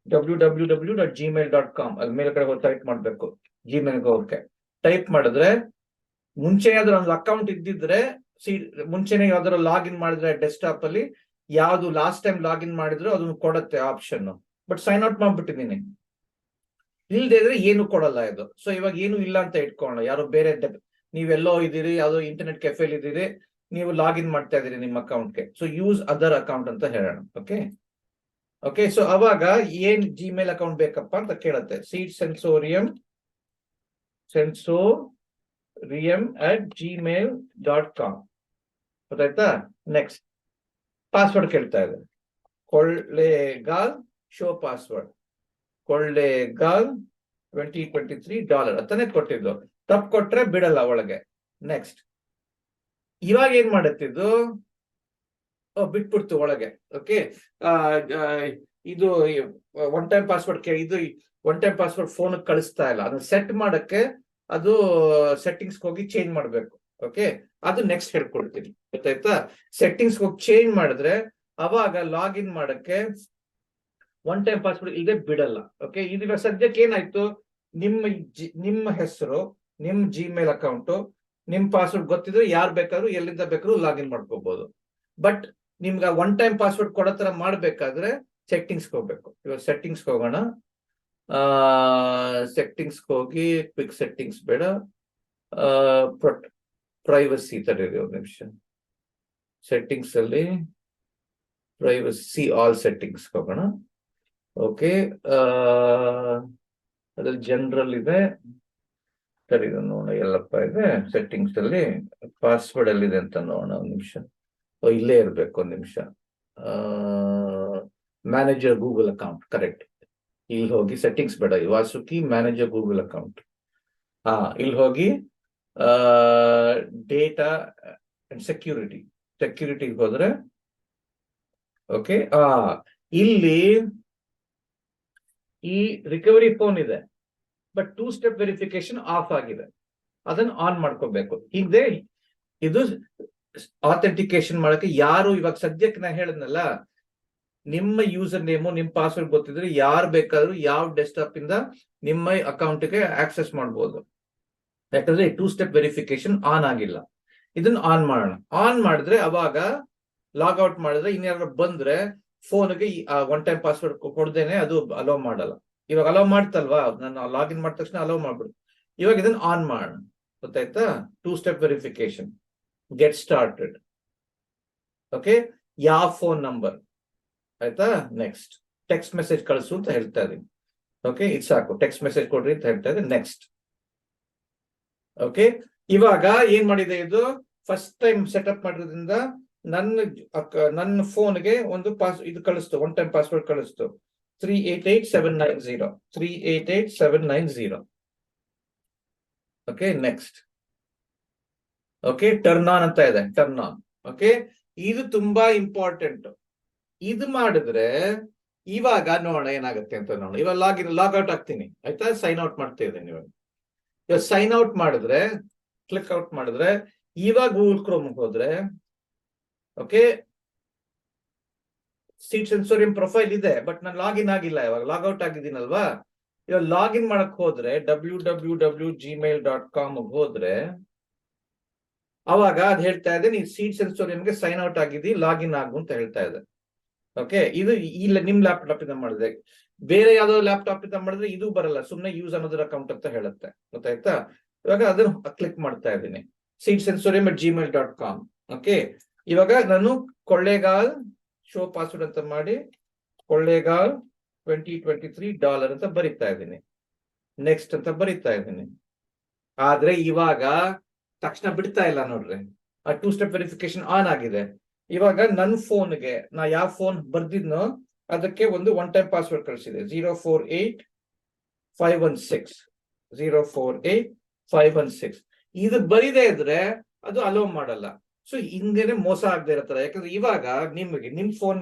www.gmail.com ಅಲ್ಲಿ ಮೇಲೆ ಕಡೆ ಹೋಗಿ ಟೈಪ್ ಮಾಡ್ಬೇಕು. ಜಿಮೇಲ್ ಹೋಗಕ್ಕೆ ಟೈಪ್ ಮಾಡಿದ್ರೆ, ಮುಂಚೆ ಯಾವ್ದಾರ ಒಂದು ಅಕೌಂಟ್ ಇದ್ದಿದ್ರೆ ಮುಂಚೆನೆ ಯಾವ್ದಾರ ಲಾಗಿನ್ ಮಾಡಿದ್ರೆ ಡೆಸ್ಕ್ಟಾಪ್ ಅಲ್ಲಿ ಯಾವ್ದು ಲಾಸ್ಟ್ ಟೈಮ್ ಲಾಗಿನ್ ಮಾಡಿದ್ರು ಅದನ್ನು ಕೊಡುತ್ತೆ ಆಪ್ಷನ್. ಬಟ್ ಸೈನ್ ಔಟ್ ಮಾಡ್ಬಿಟ್ಟಿದೀನಿ, ಇಲ್ದೇ ಇದ್ರೆ ಏನು ಕೊಡಲ್ಲ ಇದು. ಸೊ ಇವಾಗ ಏನು ಇಲ್ಲ ಅಂತ ಇಟ್ಕೊಳ್ಳೋಣ. ಯಾರೋ ಬೇರೆ ನೀವೆಲ್ಲೋ ಇದ್ದೀರಿ, ಯಾವ್ದೋ ಇಂಟರ್ನೆಟ್ ಕೆಫೆಲ್ ಇದ್ದೀರಿ, ನೀವು ಲಾಗಿನ್ ಮಾಡ್ತಾ ಇದೀರಿ ನಿಮ್ಮ ಅಕೌಂಟ್ಗೆ. ಸೊ ಯೂಸ್ ಅದರ್ ಅಕೌಂಟ್ ಅಂತ ಹೇಳೋಣ. ಓಕೆ, ಸೊ ಅವಾಗ ಏನ್ ಜಿಮೇಲ್ ಅಕೌಂಟ್ ಬೇಕಪ್ಪ ಅಂತ ಕೇಳುತ್ತೆ. Seed Sensorium @gmail.com. ಗೊತ್ತಾಯ್ತಾ? ನೆಕ್ಸ್ಟ್ ಪಾಸ್ವರ್ಡ್ ಕೇಳ್ತಾ ಇದೆ. ಕೊಳ್ಳೇಗಾಲ್ ಶೋ ಪಾಸ್ವರ್ಡ್, ಕೊಳ್ಳೇಗಾಲ್ $2023 ಅಂತಾನೆ ಕೊಟ್ಟಿದ್ದು. ತಪ್ಪು ಕೊಟ್ರೆ ಬಿಡಲ್ಲ ಒಳಗೆ. ನೆಕ್ಸ್ಟ್ ಇವಾಗ ಏನ್ ಮಾಡುತ್ತಿದ್ದು, ಬಿಟ್ಬಿಡ್ತು ಒಳಗೆ. ಓಕೆ, ಇದು ಒನ್ ಟೈಮ್ ಪಾಸ್ವರ್ಡ್ ಇದು ಒನ್ ಟೈಮ್ ಪಾಸ್ವರ್ಡ್ ಫೋನ್ ಕಳಿಸ್ತಾ ಇಲ್ಲ. ಅದನ್ನ ಸೆಟ್ ಮಾಡಕ್ಕೆ ಅದು ಸೆಟ್ಟಿಂಗ್ಸ್ ಹೋಗಿ ಚೇಂಜ್ ಮಾಡ್ಬೇಕು. ಓಕೆ, ಅದು ನೆಕ್ಸ್ಟ್ ಹೇಳ್ಕೊಡ್ತೀನಿ. ಗೊತ್ತಾಯ್ತಾ? ಸೆಟ್ಟಿಂಗ್ಸ್ ಹೋಗಿ ಚೇಂಜ್ ಮಾಡಿದ್ರೆ ಅವಾಗ ಲಾಗಿನ್ ಮಾಡಕ್ಕೆ ಒನ್ ಟೈಮ್ ಪಾಸ್ವರ್ಡ್ ಇಲ್ಲದೆ ಬಿಡಲ್ಲ. ಓಕೆ, ಇದು ಸದ್ಯಕ್ಕೆ ಏನಾಯ್ತು, ನಿಮ್ಮ ಹೆಸರು, ನಿಮ್ ಜಿಮೇಲ್ ಅಕೌಂಟು, ನಿಮ್ ಪಾಸ್ವರ್ಡ್ ಗೊತ್ತಿದ್ರೆ ಯಾರು ಬೇಕಾದ್ರೂ ಎಲ್ಲಿಂದ ಬೇಕಾದ್ರೂ ಲಾಗಿನ್ ಮಾಡ್ಕೋಬಹುದು. ಬಟ್ ನಿಮ್ಗೆ ಒನ್ ಟೈಮ್ ಪಾಸ್ವರ್ಡ್ ಕೊಡೋ ತರ ಮಾಡ್ಬೇಕಾದ್ರೆ ಸೆಟ್ಟಿಂಗ್ಸ್ ಹೋಗ್ಬೇಕು. ಇವಾಗ ಸೆಟ್ಟಿಂಗ್ಸ್ ಹೋಗೋಣ. ಸೆಟ್ಟಿಂಗ್ಸ್ ಹೋಗಿ ಕ್ವಿಕ್ ಸೆಟ್ಟಿಂಗ್ಸ್ ಬೇಡ, ಪ್ರೈವಸಿ ತಡೀರಿ ಒಂದು ನಿಮಿಷ. ಸೆಟ್ಟಿಂಗ್ಸ್ ಅಲ್ಲಿ ಪ್ರೈವಸಿ ಆಲ್ ಸೆಟ್ಟಿಂಗ್ಸ್ ಹೋಗೋಣ. ಓಕೆ, ಅದ್ರಲ್ಲಿ ಜನರಲ್ ಇದೆ, ಸರಿ ನೋಡೋಣ ಎಲ್ಲಪ್ಪ ಇದೆ. ಸೆಟ್ಟಿಂಗ್ಸ್ ಅಲ್ಲಿ ಪಾಸ್ವರ್ಡ್ ಅಲ್ಲಿ ಇದೆ ಅಂತ ನೋಡೋಣ ಒಂದು ನಿಮಿಷ. ಇಲ್ಲೇ ಇರ್ಬೇಕು ಒಂದು ನಿಮಿಷ. Manager Google account, correct. ಇಲ್ಲಿ ಹೋಗಿ ಸೆಟ್ಟಿಂಗ್ಸ್ ಬೇಡ, ವಾಸುಕಿ ಮ್ಯಾನೇಜರ್ ಗೂಗಲ್ ಅಕೌಂಟ್. ಇಲ್ಲಿ ಹೋಗಿ ಡೇಟಾ ಅಂಡ್ ಸೆಕ್ಯೂರಿಟಿಗೆ ಹೋದ್ರೆ, ಓಕೆ, ಇಲ್ಲಿ ಈ ರಿಕವರಿ ಫೋನ್ ಇದೆ, ಬಟ್ 2 ಸ್ಟೆಪ್ ವೆರಿಫಿಕೇಶನ್ ಆಫ್ ಆಗಿದೆ. ಅದನ್ನ ಆನ್ ಮಾಡ್ಕೋಬೇಕು. ಇದೆ ಇದು ಅಥೆಂಟಿಕೇಶನ್ ಮಾಡಕ್ಕೆ ಯಾರು ಇವಾಗ ಸದ್ಯಕ್ಕೆ ನಾ ಹೇಳಿದ್ನಲ್ಲ, ನಿಮ್ಮ ಯೂಸರ್ ನೇಮು ನಿಮ್ಮ ಪಾಸ್ವರ್ಡ್ ಗೊತ್ತಿದ್ರೆ ಯಾರು ಬೇಕಾದ್ರೂ ಯಾವ ಡೆಸ್ಕ್ಟಾಪ್ ಇಂದ ನಿಮ್ಮ ಅಕೌಂಟ್ಗೆ ಆಕ್ಸೆಸ್ ಮಾಡ್ಬೋದು. ಯಾಕಂದ್ರೆ 2 ಸ್ಟೆಪ್ ವೆರಿಫಿಕೇಶನ್ ಆನ್ ಆಗಿಲ್ಲ. ಇದನ್ನ ಆನ್ ಮಾಡೋಣ. ಆನ್ ಮಾಡಿದ್ರೆ ಅವಾಗ ಲಾಗ್ ಔಟ್ ಮಾಡಿದ್ರೆ ಇನ್ಯಾರು ಬಂದ್ರೆ ಫೋನ್ಗೆ ಒನ್ ಟೈಮ್ ಪಾಸ್ವರ್ಡ್ ಕೊಡ್ದೇನೆ ಅದು ಅಲೋ ಮಾಡಲ್ಲ. ಇವಾಗ ಅಲೋ ಮಾಡ್ತಲ್ವಾ, ನಾನು ಲಾಗಿನ್ ಮಾಡಿದ ತಕ್ಷಣ ಅಲೋ ಮಾಡ್ಬಿಡು. ಇವಾಗ ಇದನ್ನ ಆನ್ ಮಾಡೋಣ. ಗೊತ್ತಾಯ್ತಾ? 2 step verification, get started. Okay, ಯಾವ ಫೋನ್ ನಂಬರ್, ಆಯ್ತಾ? ನೆಕ್ಸ್ಟ್ ಟೆಕ್ಸ್ಟ್ ಮೆಸೇಜ್ ಕಳಿಸು ಅಂತ ಹೇಳ್ತಾ ಇದೀನಿ. ಓಕೆ, ಇದು ಸಾಕು, ಟೆಕ್ಸ್ಟ್ ಮೆಸೇಜ್ ಕೊಡ್ರಿ ಅಂತ ಹೇಳ್ತಾ ಇದೆ. ನೆಕ್ಸ್ಟ್. ಓಕೆ, ಇವಾಗ ಏನ್ ಮಾಡಿದೆ, ಇದು ಫಸ್ಟ್ ಟೈಮ್ ಸೆಟಪ್ ಮಾಡಿರೋದ್ರಿಂದ ನನ್ನ ಫೋನ್ಗೆ ಒಂದು ಇದು ಕಳಿಸ್ತು, ಒನ್ ಟೈಮ್ ಪಾಸ್ವರ್ಡ್ ಕಳಿಸ್ತು. 388-790. Okay, next. Okay, turn on ಅಂತ ಇದೆ, ಟರ್ನ್ ಆನ್. ಓಕೆ, ಇದು ತುಂಬಾ ಇಂಪಾರ್ಟೆಂಟ್. ಇದು ಮಾಡಿದ್ರೆ ಇವಾಗ ನೋಡೋಣ ಏನಾಗುತ್ತೆ ಅಂತ ನೋಡೋಣ. ಇವಾಗ ಲಾಗ್ ಔಟ್ ಆಗ್ತೀನಿ, ಆಯ್ತಾ? ಸೈನ್ ಔಟ್ ಮಾಡ್ತಾ ಇದ್ದೀನಿ. ಇವಾಗ ಸೈನ್ ಔಟ್ ಮಾಡಿದ್ರೆ, ಕ್ಲಿಕ್ ಔಟ್ ಮಾಡಿದ್ರೆ, ಇವಾಗ ಗೂಗಲ್ ಕ್ರೋಮ್ ಹೋದ್ರೆ, ಓಕೆ, ಸೀಟ್ ಸೆನ್ಸೋರಿಯಂ ಪ್ರೊಫೈಲ್ ಇದೆ, ಬಟ್ ನಾನು ಲಾಗಿನ್ ಆಗಿಲ್ಲ, ಇವಾಗ ಲಾಗ್ಔಟ್ ಆಗಿದ್ದೀನಲ್ವಾ. ಇವಾಗ ಲಾಗಿನ್ ಮಾಡಕ್ ಹೋದ್ರೆ www.gmail.com ಹೋದ್ರೆ ಅವಾಗ ಅದ್ ಹೇಳ್ತಾ ಇದೆ ನೀನ್ ಸೀಟ್ ಸೆನ್ಸೋರಿಯಂಗೆ ಸೈನ್ ಔಟ್ ಆಗಿದ್ದಿ, ಲಾಗಿನ್ ಆಗು ಅಂತ ಹೇಳ್ತಾ ಇದೆ. ಓಕೆ, ಇದು ಇಲ್ಲ ನಿಮ್ ಲ್ಯಾಪ್ಟಾಪ್ ಇಂದ ಮಾಡಿದ್ರೆ. ಬೇರೆ ಯಾವ್ದೋ ಲ್ಯಾಪ್ಟಾಪ್ ಇಂದ ಮಾಡಿದ್ರೆ ಇದು ಬರಲ್ಲ, ಸುಮ್ನೆ ಯೂಸ್ ಅನ್ನೋದ್ರ ಅಕೌಂಟ್ ಅಂತ ಹೇಳುತ್ತೆ. ಗೊತ್ತಾಯ್ತಾ? ಇವಾಗ ಅದನ್ನ ಕ್ಲಿಕ್ ಮಾಡ್ತಾ ಇದ್ದೀನಿ, seatSensorium@gmail.com. ಓಕೆ, ಇವಾಗ ನಾನು ಕೊಳ್ಳೇಗಾಲ್ ಶೋ ಪಾಸ್ವರ್ಡ್ ಅಂತ ಮಾಡಿ ಕೊಳ್ಳೇಗಾಲ್ $2023 ಅಂತ ಬರಿತಾ ಇದ್ದೀನಿ. ನೆಕ್ಸ್ಟ್ ಅಂತ ಬರಿತಾ ಇದ್ದೀನಿ. ಆದ್ರೆ ಇವಾಗ ತಕ್ಷಣ ಬಿಡ್ತಾ ಇಲ್ಲ ನೋಡ್ರಿ, ಆ 2 ಸ್ಟೆಪ್ ವೆರಿಫಿಕೇಶನ್ ಆನ್ ಆಗಿದೆ. ಇವಾಗ ನನ್ನ ಫೋನ್ಗೆ ನಾ ಯಾವ ಫೋನ್ ಬರ್ದಿದ್ನೋ ಅದಕ್ಕೆ ಒಂದು 1 ಟೈಮ್ ಪಾಸ್ವರ್ಡ್ ಕಳಿಸಿದೆ, 048516. ಇದು ಬರಿದೇ ಇದ್ರೆ ಅದು ಅಲೋ ಮಾಡಲ್ಲ. ಸೊ ಹಿಂಗೇನೆ ಮೋಸ ಆಗದೆ ಇರತ್ತರ. ಯಾಕಂದ್ರೆ ಇವಾಗ ನಿಮ್ಗೆ ನಿಮ್ ಫೋನ್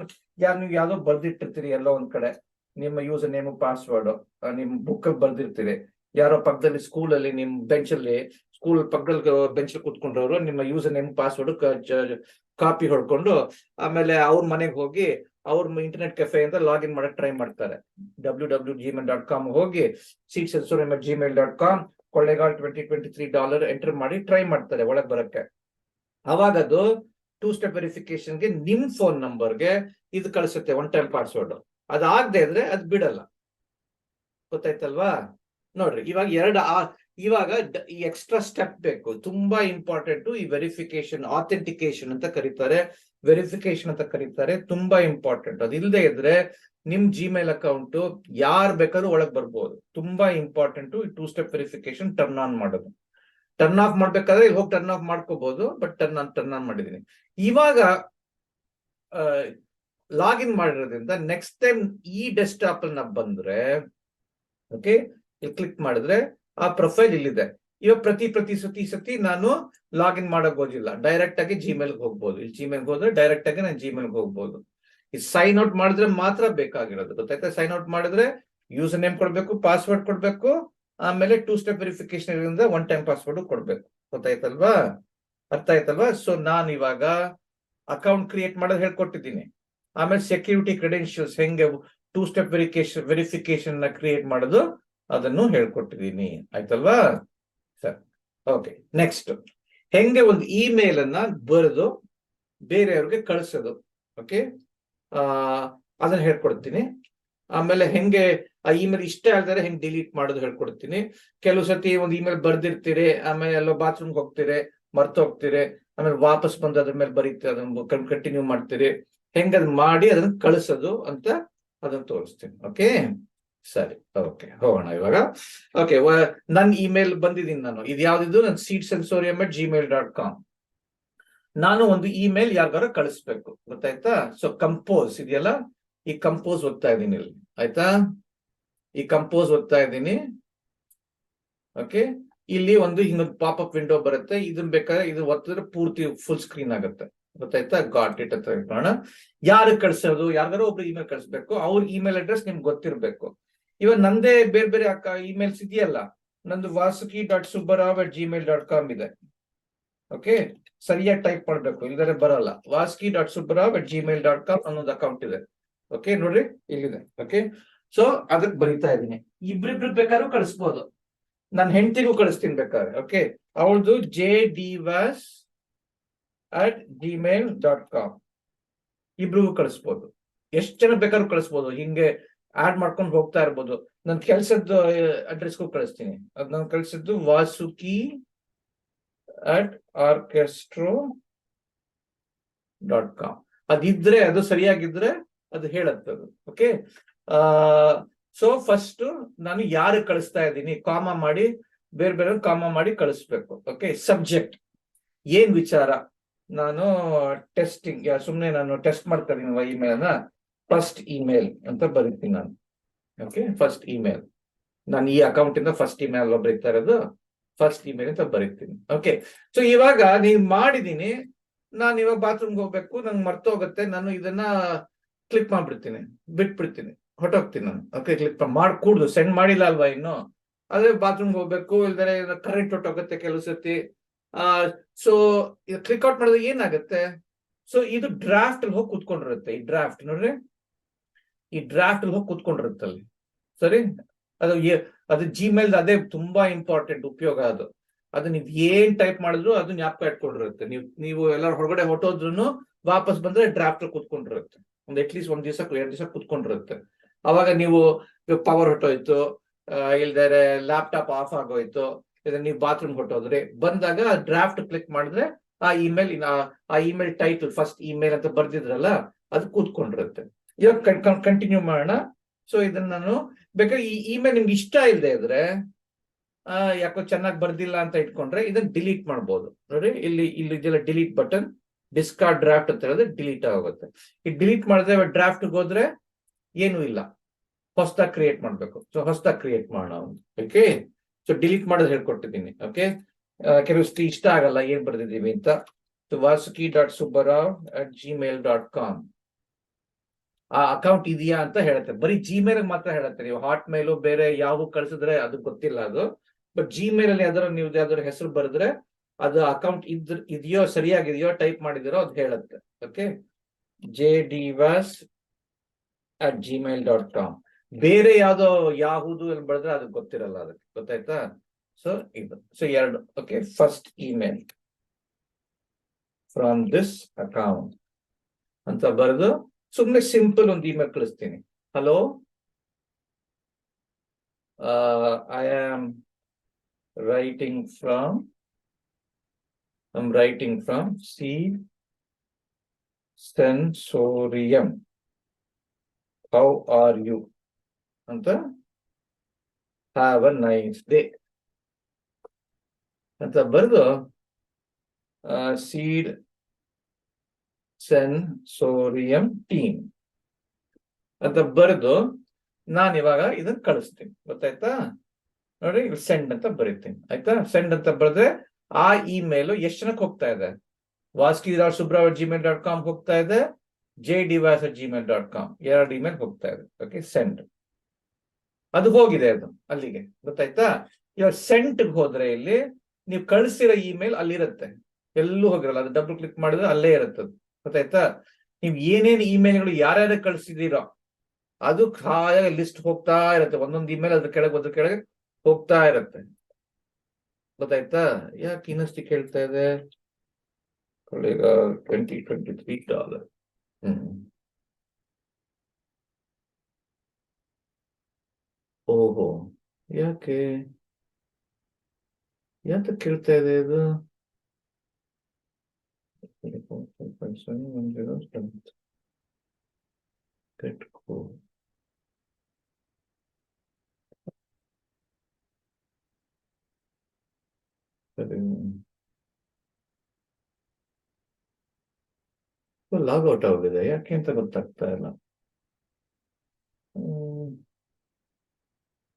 ನೀವು ಯಾವ್ದೋ ಬರ್ದಿಟ್ಟಿರ್ತೀರಿ ಎಲ್ಲೋ ಒಂದ್ ಕಡೆ, ನಿಮ್ಮ ಯೂಸರ್ ನೇಮ್ ಪಾಸ್ವರ್ಡ್ ನಿಮ್ ಬುಕ್ ಅಲ್ಲಿ ಬರ್ದಿರ್ತೀರಿ. ಯಾರೋ ಪಕ್ಕದಲ್ಲಿ ಸ್ಕೂಲಲ್ಲಿ ನಿಮ್ ಬೆಂಚಲ್ಲಿ ಸ್ಕೂಲ್ ಪಕ್ಕದಲ್ಲಿ ಬೆಂಚ್ ಕೂತ್ಕೊಂಡ್ರವ್ರು ನಿಮ್ಮ ಯೂಸರ್ ನೇಮ್ ಪಾಸ್ವರ್ಡ್ ಕಾಪಿ ಹೊಡ್ಕೊಂಡು ಆಮೇಲೆ ಅವ್ರ ಮನೆಗೆ ಹೋಗಿ ಅವ್ರ ಇಂಟರ್ನೆಟ್ ಕೆಫೆ ಅಂತ ಲಾಗಿನ್ ಮಾಡಕ್ ಟ್ರೈ ಮಾಡ್ತಾರೆ. www.gmail.com ಹೋಗಿ seatSensorium@gmail.com ಕೊಳ್ಳೇಗಾಲ್ $2023 ಎಂಟರ್ ಮಾಡಿ ಟ್ರೈ ಮಾಡ್ತಾರೆ ಒಳಗ್ ಬರಕ್ಕೆ. ಅವಾಗ ಅದು 2 ಸ್ಟೆಪ್ ವೆರಿಫಿಕೇಶನ್ಗೆ ನಿಮ್ ಫೋನ್ ನಂಬರ್ಗೆ ಇದು ಕಳಿಸುತ್ತೆ 1 ಟೈಮ್ ಪಾಸ್ವರ್ಡ್. ಅದಾಗದೆ ಇದ್ರೆ ಅದು ಬಿಡಲ್ಲ. ಗೊತ್ತಾಯ್ತಲ್ವಾ? ನೋಡ್ರಿ, ಇವಾಗ ಈ ಎಕ್ಸ್ಟ್ರಾ ಸ್ಟೆಪ್ ಬೇಕು, ತುಂಬಾ ಇಂಪಾರ್ಟೆಂಟ್. ಈ ವೆರಿಫಿಕೇಶನ್ ಆಥೆಂಟಿಕೇಶನ್ ಅಂತ ಕರೀತಾರೆ, ವೆರಿಫಿಕೇಶನ್ ಅಂತ ಕರೀತಾರೆ, ತುಂಬಾ ಇಂಪಾರ್ಟೆಂಟ್. ಅದಿಲ್ಲದೆ ಇದ್ರೆ ನಿಮ್ ಜಿಮೇಲ್ ಅಕೌಂಟ್ ಯಾರ್ ಬೇಕಾದ್ರೂ ಒಳಗ್ ಬರ್ಬೋದು. ತುಂಬಾ ಇಂಪಾರ್ಟೆಂಟ್ ಈ 2 ಸ್ಟೆಪ್ ವೆರಿಫಿಕೇಶನ್ ಟರ್ನ್ ಆನ್ ಮಾಡೋದು. ಟರ್ನ್ ಆಫ್ ಮಾಡ್ಬೇಕಾದ್ರೆ ಇಲ್ಲಿ ಹೋಗಿ ಟರ್ನ್ ಆಫ್ ಮಾಡ್ಕೋಬಹುದು, ಬಟ್ ಟರ್ನ್ ಆನ್ ಮಾಡಿದೀನಿ. ಇವಾಗ ಲಾಗಿನ್ ಮಾಡಿರೋದ್ರಿಂದ ನೆಕ್ಸ್ಟ್ ಟೈಮ್ ಈ ಡೆಸ್ಕ್ಟಾಪ್ ಅಲ್ಲಿ ನಾವು ಬಂದ್ರೆ, ಓಕೆ, ಇಲ್ಲಿ ಕ್ಲಿಕ್ ಮಾಡಿದ್ರೆ ಆ ಪ್ರೊಫೈಲ್ ಇಲ್ಲಿದೆ. ಇವಾಗ ಪ್ರತಿ ಸತಿ ನಾನು ಲಾಗಿನ್ ಮಾಡಕ್ ಹೋಗಿಲ್ಲ, ಡೈರೆಕ್ಟ್ ಆಗಿ ಜಿಮೇಲ್ಗೆ ಹೋಗ್ಬೋದು. ಇಲ್ಲಿ ಜಿಮೇಲ್ಗೆ ಹೋದ್ರೆ ಡೈರೆಕ್ಟ್ ಆಗಿ ನಾನು ಜಿಮೇಲ್ಗೆ ಹೋಗ್ಬೋದು. ಈ ಸೈನ್ ಔಟ್ ಮಾಡಿದ್ರೆ ಮಾತ್ರ ಬೇಕಾಗಿರೋದು. ಗೊತ್ತಾಯ್ತಾ? ಸೈನ್ ಔಟ್ ಮಾಡಿದ್ರೆ ಯೂಸರ್ ನೇಮ್ ಕೊಡ್ಬೇಕು, ಪಾಸ್ವರ್ಡ್ ಕೊಡ್ಬೇಕು, ಆಮೇಲೆ 2 ಸ್ಟೆಪ್ ವೆರಿಫಿಕೇಶನ್ ಇರೋದ್ರಿಂದ 1 ಟೈಮ್ ಪಾಸ್ವರ್ಡ್ ಕೊಡ್ಬೇಕು. ಗೊತ್ತಾಯ್ತಲ್ವಾ? ಅರ್ಥ ಆಯ್ತಲ್ವಾ? ಸೊ ನಾನು ಇವಾಗ ಅಕೌಂಟ್ ಕ್ರಿಯೇಟ್ ಮಾಡೋದು ಹೇಳ್ಕೊಟ್ಟಿದ್ದೀನಿ. ಆಮೇಲೆ ಸೆಕ್ಯೂರಿಟಿ ಕ್ರೆಡೆನ್ಶಿಯಲ್ಸ್ ಹೆಂಗೆ 2 ಸ್ಟೆಪ್ ವೆರಿಫಿಕೇಶನ್ ನ ಕ್ರಿಯೇಟ್ ಮಾಡೋದು ಅದನ್ನು ಹೇಳ್ಕೊಟ್ಟಿದ್ದೀನಿ. ಆಯ್ತಲ್ವಾ? Sir, okay. ನೆಕ್ಸ್ಟ್, ಹೆಂಗೆ ಒಂದು ಇಮೇಲ್ ಅನ್ನ ಬರೆದು ಬೇರೆಯವ್ರಿಗೆ ಕಳಿಸೋದು, ಓಕೆ, ಅದನ್ನ ಹೇಳ್ಕೊಡ್ತೀನಿ. ಆಮೇಲೆ ಹೆಂಗೆ ಆ ಇಮೇಲ್ ಇಷ್ಟ ಆಗಿದ್ರೆ ಹೆಂಗ್ ಡಿಲೀಟ್ ಮಾಡೋದು ಹೇಳ್ಕೊಡ್ತೀನಿ. ಕೆಲವು ಸತಿ ಒಂದು ಇಮೇಲ್ ಬರ್ದಿರ್ತೀರಿ, ಆಮೇಲೆ ಎಲ್ಲೋ ಬಾತ್ರೂಮ್ಗೆ ಹೋಗ್ತೀರಿ, ಮರ್ತೋಗ್ತೀರಿ, ಆಮೇಲೆ ವಾಪಸ್ ಬಂದು ಅದ್ರ ಮೇಲೆ ಬರೀತೀರಿ, ಅದನ್ನ ಕಂಟಿನ್ಯೂ ಮಾಡ್ತೀರಿ. ಹೆಂಗದ್ ಮಾಡಿ ಅದನ್ನ ಕಳಿಸೋದು ಅಂತ ಅದನ್ನ ತೋರಿಸ್ತೀನಿ. ಓಕೆ, ಸರಿ, ಓಕೆ, ಹೋಗೋಣ ಇವಾಗ. ಓಕೆ, ನನ್ ಇಮೇಲ್ ಬಂದಿದ್ದೀನಿ ನಾನು. ಇದು ಯಾವ್ದಿದ್ದು? ನನ್ seatSensorium@gmail.com. ನಾನು ಒಂದು ಇಮೇಲ್ ಯಾರಿಗಾರ ಕಳಿಸ್ಬೇಕು. ಗೊತ್ತಾಯ್ತಾ? ಸೊ ಕಂಪೋಸ್ ಇದೆಯಲ್ಲ, ಈ ಕಂಪೋಸ್ ಓದ್ತಾ ಇದ್ದೀನಿ ಇಲ್ಲಿ. ಆಯ್ತಾ? ಈ ಕಂಪೋಸ್ ಓದ್ತಾ ಇದ್ದೀನಿ. ಓಕೆ, ಇಲ್ಲಿ ಒಂದು ಹಿಂಗೊಂದು ಪಾಪಪ್ ವಿಂಡೋ ಬರುತ್ತೆ. ಇದನ್ನ ಬೇಕಾದ್ರೆ ಇದು ಒತ್ತಿದ್ರೆ ಪೂರ್ತಿ ಫುಲ್ ಸ್ಕ್ರೀನ್ ಆಗುತ್ತೆ. ಗೊತ್ತಾಯ್ತಾ? ಗಾಟ್ ಇಟ್ ಅಂತ ಹೇಳ್ಕೊಳ್ಳೋಣ. ಯಾರು ಕಳ್ಸೋದು? ಯಾರಿಗಾರು ಒಬ್ರು ಇಮೇಲ್ ಕಳಿಸ್ಬೇಕು. ಅವ್ರ ಇಮೇಲ್ ಅಡ್ರೆಸ್ ನಿಮ್ಗೆ ಗೊತ್ತಿರ್ಬೇಕು. ಇವಾಗ ನಂದೇ ಬೇರೆ ಬೇರೆ ಇಮೇಲ್ಸ್ ಇದೆಯಲ್ಲ, ನಂದು vasuki.subbarao@gmail.com ಇದೆ. ಓಕೆ, ಸರಿಯಾಗಿ ಟೈಪ್ ಮಾಡ್ಬೇಕು, ಇಲ್ಲದ್ರೆ ಬರಲ್ಲ. vasuki.subbarao@gmail.com ಅನ್ನೋದು ಅಕೌಂಟ್ ಇದೆ. ಓಕೆ, ನೋಡ್ರಿ ಇಲ್ಲಿದೆ. ಓಕೆ, ಸೊ ಅದಕ್ಕೆ ಬರಿತಾ ಇದ್ದೀನಿ. ಇಬ್ರಿಬ್ರು ಬೇಕಾದ್ರೂ ಕಳಿಸ್ಬೋದು. ನನ್ನ ಹೆಂಡತಿಗೂ ಕಳಿಸ್ತೀನಿ ಬೇಕಾದ್ರೆ. ಓಕೆ, ಅವಳದು jdvas@gmail.com. ಇಬ್ರಿಗೂ ಕಳಿಸ್ಬೋದು. ಎಷ್ಟು ಜನ ಬೇಕಾದ್ರೂ ಕಳಿಸ್ಬೋದು. ಹಿಂಗೆ ಆಡ್ ಮಾಡ್ಕೊಂಡು ಹೋಗ್ತಾ ಇರ್ಬೋದು. ನನ್ ಕೆಲ್ಸದ ಅಡ್ರೆಸ್ಗೂ ಕಳಿಸ್ತೀನಿ. ಅದ್ ನಾನು ಕಳಿಸಿದ್ದು vasuki@orchestro.com. ಅದಿದ್ರೆ, ಅದು ಸರಿಯಾಗಿದ್ರೆ ಅದು ಹೇಳತ್ತದು. ಓಕೆ, ಸೊ ಫಸ್ಟ್ ನಾನು ಯಾರು ಕಳಿಸ್ತಾ ಇದ್ದೀನಿ ಕಾಮ ಮಾಡಿ, ಬೇರೆ ಬೇರೆ ಕಾಮ ಮಾಡಿ ಕಳಿಸ್ಬೇಕು. ಓಕೆ, ಸಬ್ಜೆಕ್ಟ್ ಏನ್ ವಿಚಾರ? ನಾನು ಟೆಸ್ಟಿಂಗ್, ಸುಮ್ನೆ ನಾನು ಟೆಸ್ಟ್ ಮಾಡ್ತಾ ಇದೀನಿ ಇಮೇಲ್ನ. ಫಸ್ಟ್ ಇಮೇಲ್ ಅಂತ ಬರೀತೀನಿ ನಾನು. ಓಕೆ, ಫಸ್ಟ್ ಇಮೇಲ್, ನಾನು ಈ ಅಕೌಂಟ್ ಇಂದ ಫಸ್ಟ್ ಇಮೇಲ್ ಬರೀತಾ ಇರೋದು, ಫಸ್ಟ್ ಇಮೇಲ್ ಅಂತ ಬರೀತೀನಿ. ಓಕೆ, ಸೊ ಇವಾಗ ನೀವು ಮಾಡಿದೀನಿ. ನಾನು ಇವಾಗ ಬಾತ್ರೂಮ್ಗೆ ಹೋಗ್ಬೇಕು, ನಂಗೆ ಮರ್ತೋಗುತ್ತೆ. ನಾನು ಇದನ್ನ ಕ್ಲಿಕ್ ಮಾಡ್ಬಿಡ್ತೀನಿ, ಬಿಟ್ಬಿಡ್ತೀನಿ, ಹೊಟ್ಟೋಗ್ತೀನಿ ನಾನು. ಓಕೆ, ಕ್ಲಿಕ್ ಮಾಡ್ಕೂಡ್ದು, ಸೆಂಡ್ ಮಾಡಿಲ್ಲ ಅಲ್ವಾ ಇನ್ನು. ಅದೇ ಬಾತ್ರೂಮ್ಗೆ ಹೋಗ್ಬೇಕು, ಇಲ್ದರೆ ಕರೆಂಟ್ ಹೊಟ್ಟೋಗುತ್ತೆ ಕೆಲವು ಸತಿ. ಸೊ ಕ್ಲಿಕ್ ಔಟ್ ಮಾಡಿದ್ರೆ ಏನಾಗುತ್ತೆ? ಸೊ ಇದು ಡ್ರಾಫ್ಟ್ ಅಲ್ಲಿ ಹೋಗಿ ಕೂತ್ಕೊಂಡಿರುತ್ತೆ. ಈ ಡ್ರಾಫ್ಟ್ ನೋಡ್ರಿ, ಈ ಡ್ರಾಫ್ಟ್ ಅಲ್ಲಿ ಹೋಗಿ ಕೂತ್ಕೊಂಡಿರುತ್ತೆ ಅಲ್ಲಿ. ಸರಿ, ಅದು ಜಿಮೇಲ್ ಅದೇ ತುಂಬಾ ಇಂಪಾರ್ಟೆಂಟ್ ಉಪಯೋಗ. ಅದು ನೀವು ಏನ್ ಟೈಪ್ ಮಾಡಿದ್ರು ಅದು ಜ್ಞಾಪಕ ಇಟ್ಕೊಂಡಿರುತ್ತೆ. ನೀವು ಎಲ್ಲರೂ ಹೊರಗಡೆ ಹೊಟ್ಟೋದ್ರು ವಾಪಸ್ ಬಂದ್ರೆ ಡ್ರಾಫ್ಟ್ ಕೂತ್ಕೊಂಡಿರುತ್ತೆ. ಅಟ್ಲೀಸ್ಟ್ ಒಂದ್ ದಿವಸ 2 ದಿವಸ ಕೂತ್ಕೊಂಡಿರುತ್ತೆ. ಅವಾಗ ನೀವು ಪವರ್ ಹೊಟ್ಟೋಯ್ತು, ಇಲ್ದಾರೆ ಲ್ಯಾಪ್ಟಾಪ್ ಆಫ್ ಆಗೋಯ್ತು, ಇಲ್ಲ ನೀವು ಬಾತ್ರೂಮ್ ಹೊಟ್ಟೋದ್ರಿ, ಬಂದಾಗ ಡ್ರಾಫ್ಟ್ ಕ್ಲಿಕ್ ಮಾಡಿದ್ರೆ ಆ ಇಮೇಲ್ ಟೈಟಲ್ ಫಸ್ಟ್ ಇಮೇಲ್ ಅಂತ ಬರ್ದಿದ್ರಲ್ಲ ಅದು ಕೂತ್ಕೊಂಡಿರುತ್ತೆ. ಇವಾಗ ಕಂಟಿನ್ಯೂ ಮಾಡೋಣ. ಸೊ ಇದನ್ನ ನಾನು ಬೇಕಾದ್ರೆ ಈ ಇಮೇಲ್ ನಿಮ್ಗೆ ಇಷ್ಟ ಇಲ್ಲದೆ ಇದ್ರೆ, ಯಾಕೋ ಚೆನ್ನಾಗಿ ಬರ್ದಿಲ್ಲ ಅಂತ ಇಟ್ಕೊಂಡ್ರೆ ಇದನ್ನ ಡಿಲೀಟ್ ಮಾಡ್ಬೋದು. ನೋಡಿ, ಇಲ್ಲಿ ಇದೆಲ್ಲ ಡಿಲೀಟ್ ಬಟನ್, ಡಿಸ್ಕಾರ್ಡ್ ಡ್ರಾಫ್ಟ್ ಅಂತ ಹೇಳಿದ್ರೆ ಡಿಲೀಟ್ ಆಗುತ್ತೆ. ಈ ಡಿಲೀಟ್ ಮಾಡಿದ್ರೆ ಡ್ರಾಫ್ಟ್ ಹೋದ್ರೆ ಏನು ಇಲ್ಲ, ಹೊಸದಾಗಿ ಕ್ರಿಯೇಟ್ ಮಾಡ್ಬೇಕು. ಸೊ ಹೊಸದಾಗಿ ಕ್ರಿಯೇಟ್ ಮಾಡೋಣ ಒಂದು. ಓಕೆ, ಸೊ ಡಿಲೀಟ್ ಮಾಡೋದು ಹೇಳ್ಕೊಟ್ಟಿದ್ದೀನಿ. ಓಕೆ, ಕೆಲವಷ್ಟು ಇಷ್ಟ ಆಗಲ್ಲ ಏನ್ ಬರ್ದಿದ್ದೀವಿ ಅಂತ. vasuki.subbarao@gmail.com ಆ ಅಕೌಂಟ್ ಇದೆಯಾ ಅಂತ ಹೇಳುತ್ತೆ. ಬರೀ ಜಿಮೇಲ್ ಮಾತ್ರ ಹೇಳುತ್ತೆ. ನೀವು ಹಾಟ್ ಮೇಲು ಬೇರೆ ಯಾವ ಕಳ್ಸಿದ್ರೆ ಅದು ಗೊತ್ತಿಲ್ಲ ಅದು. ಬಟ್ ಜಿಮೇಲ್ ಅಲ್ಲಿ ನೀವು ಯಾವ್ದಾದ್ರು ಹೆಸರು ಬರೆದ್ರೆ ಅದು ಅಕೌಂಟ್ ಇದೆಯೋ ಸರಿಯಾಗಿದೆಯೋ ಟೈಪ್ ಮಾಡಿದಿರೋ ಅದು ಹೇಳುತ್ತೆ. Okay, jdivas@gmail.com. ಬೇರೆ ಯಾವ್ದೋ ಯಾಹುದು ಅಂತ ಬರೆದ್ರೆ ಅದು ಗೊತ್ತಿರಲ್ಲ, ಅದಕ್ಕೆ. ಗೊತ್ತಾಯ್ತಾ? ಸೊ ಇದು ಎರಡು. Okay, first email from this account ಅಂತ ಬರೆದು ಸುಮ್ಮನೆ ಸಿಂಪಲ್ ಒಂದು ಇಮೇಲ್ ಕಳಿಸ್ತೀನಿ. Hello, I am writing from Seed Sensorium. How are you? ಅಂತ have a nice day ಅಂತ ಬರೆದು Seed Sensorium team ಅಂತ ಬರೆದು ನಾನು ಇವಾಗ ಇದನ್ನ ಕಳಿಸ್ತೀನಿ. ಗೊತ್ತಾಯ್ತಾ? ನೋಡಿ, ಸೆಂಡ್ ಅಂತ ಬರೀತೀನಿ. ಆಯ್ತಾ? ಸೆಂಡ್ ಅಂತ ಬರೆದ್ರೆ ಆ ಇಮೇಲ್ ಎಷ್ಟು ಜನಕ್ಕೆ ಹೋಗ್ತಾ ಇದೆ? vasuki.subbarao@gmail.com ಹೋಗ್ತಾ ಇದೆ, jdivas@gmail.com 2 ಇಮೇಲ್ ಹೋಗ್ತಾ ಇದೆ. ಓಕೆ, ಸೆಂಡ್ ಅದು ಹೋಗಿದೆ, ಅದು ಅಲ್ಲಿಗೆ. ಗೊತ್ತಾಯ್ತಾ? ಇವಾಗ ಸೆಂಟ್ ಹೋದ್ರೆ ಇಲ್ಲಿ ನೀವು ಕಳಿಸಿರೋ ಇಮೇಲ್ ಅಲ್ಲಿರುತ್ತೆ, ಎಲ್ಲೂ ಹೋಗಿರಲ್ಲ. ಅದು ಡಬಲ್ ಕ್ಲಿಕ್ ಮಾಡಿದ್ರೆ ಅಲ್ಲೇ ಇರುತ್ತೆ. ಗೊತ್ತಾಯ್ತಾ? ನೀವು ಏನೇನು ಇಮೇಲ್ಗಳು ಯಾರ್ಯಾರು ಕಳಿಸಿದೀರೋ ಅದು ಹಾಯಾಗಿ ಲಿಸ್ಟ್ ಹೋಗ್ತಾ ಇರುತ್ತೆ. ಒಂದೊಂದು ಇಮೇಲ್ ಅದ್ರ ಕೆಳಗೆ ಹೋಗ್ತಾ ಇರುತ್ತೆ. ಗೊತ್ತಾಯ್ತಾ? ಯಾಕೆ ಇನ್ನಷ್ಟು ಕೇಳ್ತಾ ಇದೆ ಈಗ $20-23. ಓಹೋ, ಯಾಕೆ ಕೇಳ್ತಾ ಇದೆ ಇದು? ಲಾಗೌಟ್ ಆಗಿದೆ, ಯಾಕೆ ಅಂತ ಗೊತ್ತಾಗ್ತಾ ಇಲ್ಲ.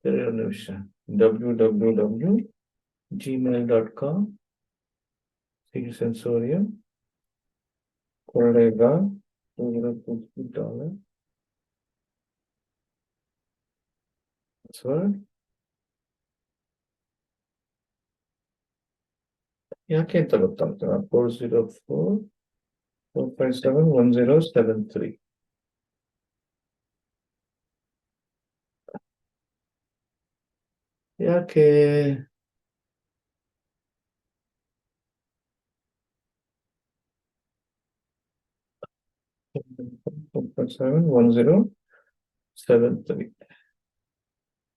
2 ನಿಮಿಷ. www.gmail.com Seed Sensorium Kollegal $250 password. ಯಾಕೆ ಅಂತ ಗೊತ್ತಾಗ್ತದೆ. 404-457-1073. ಯಾಕೆ?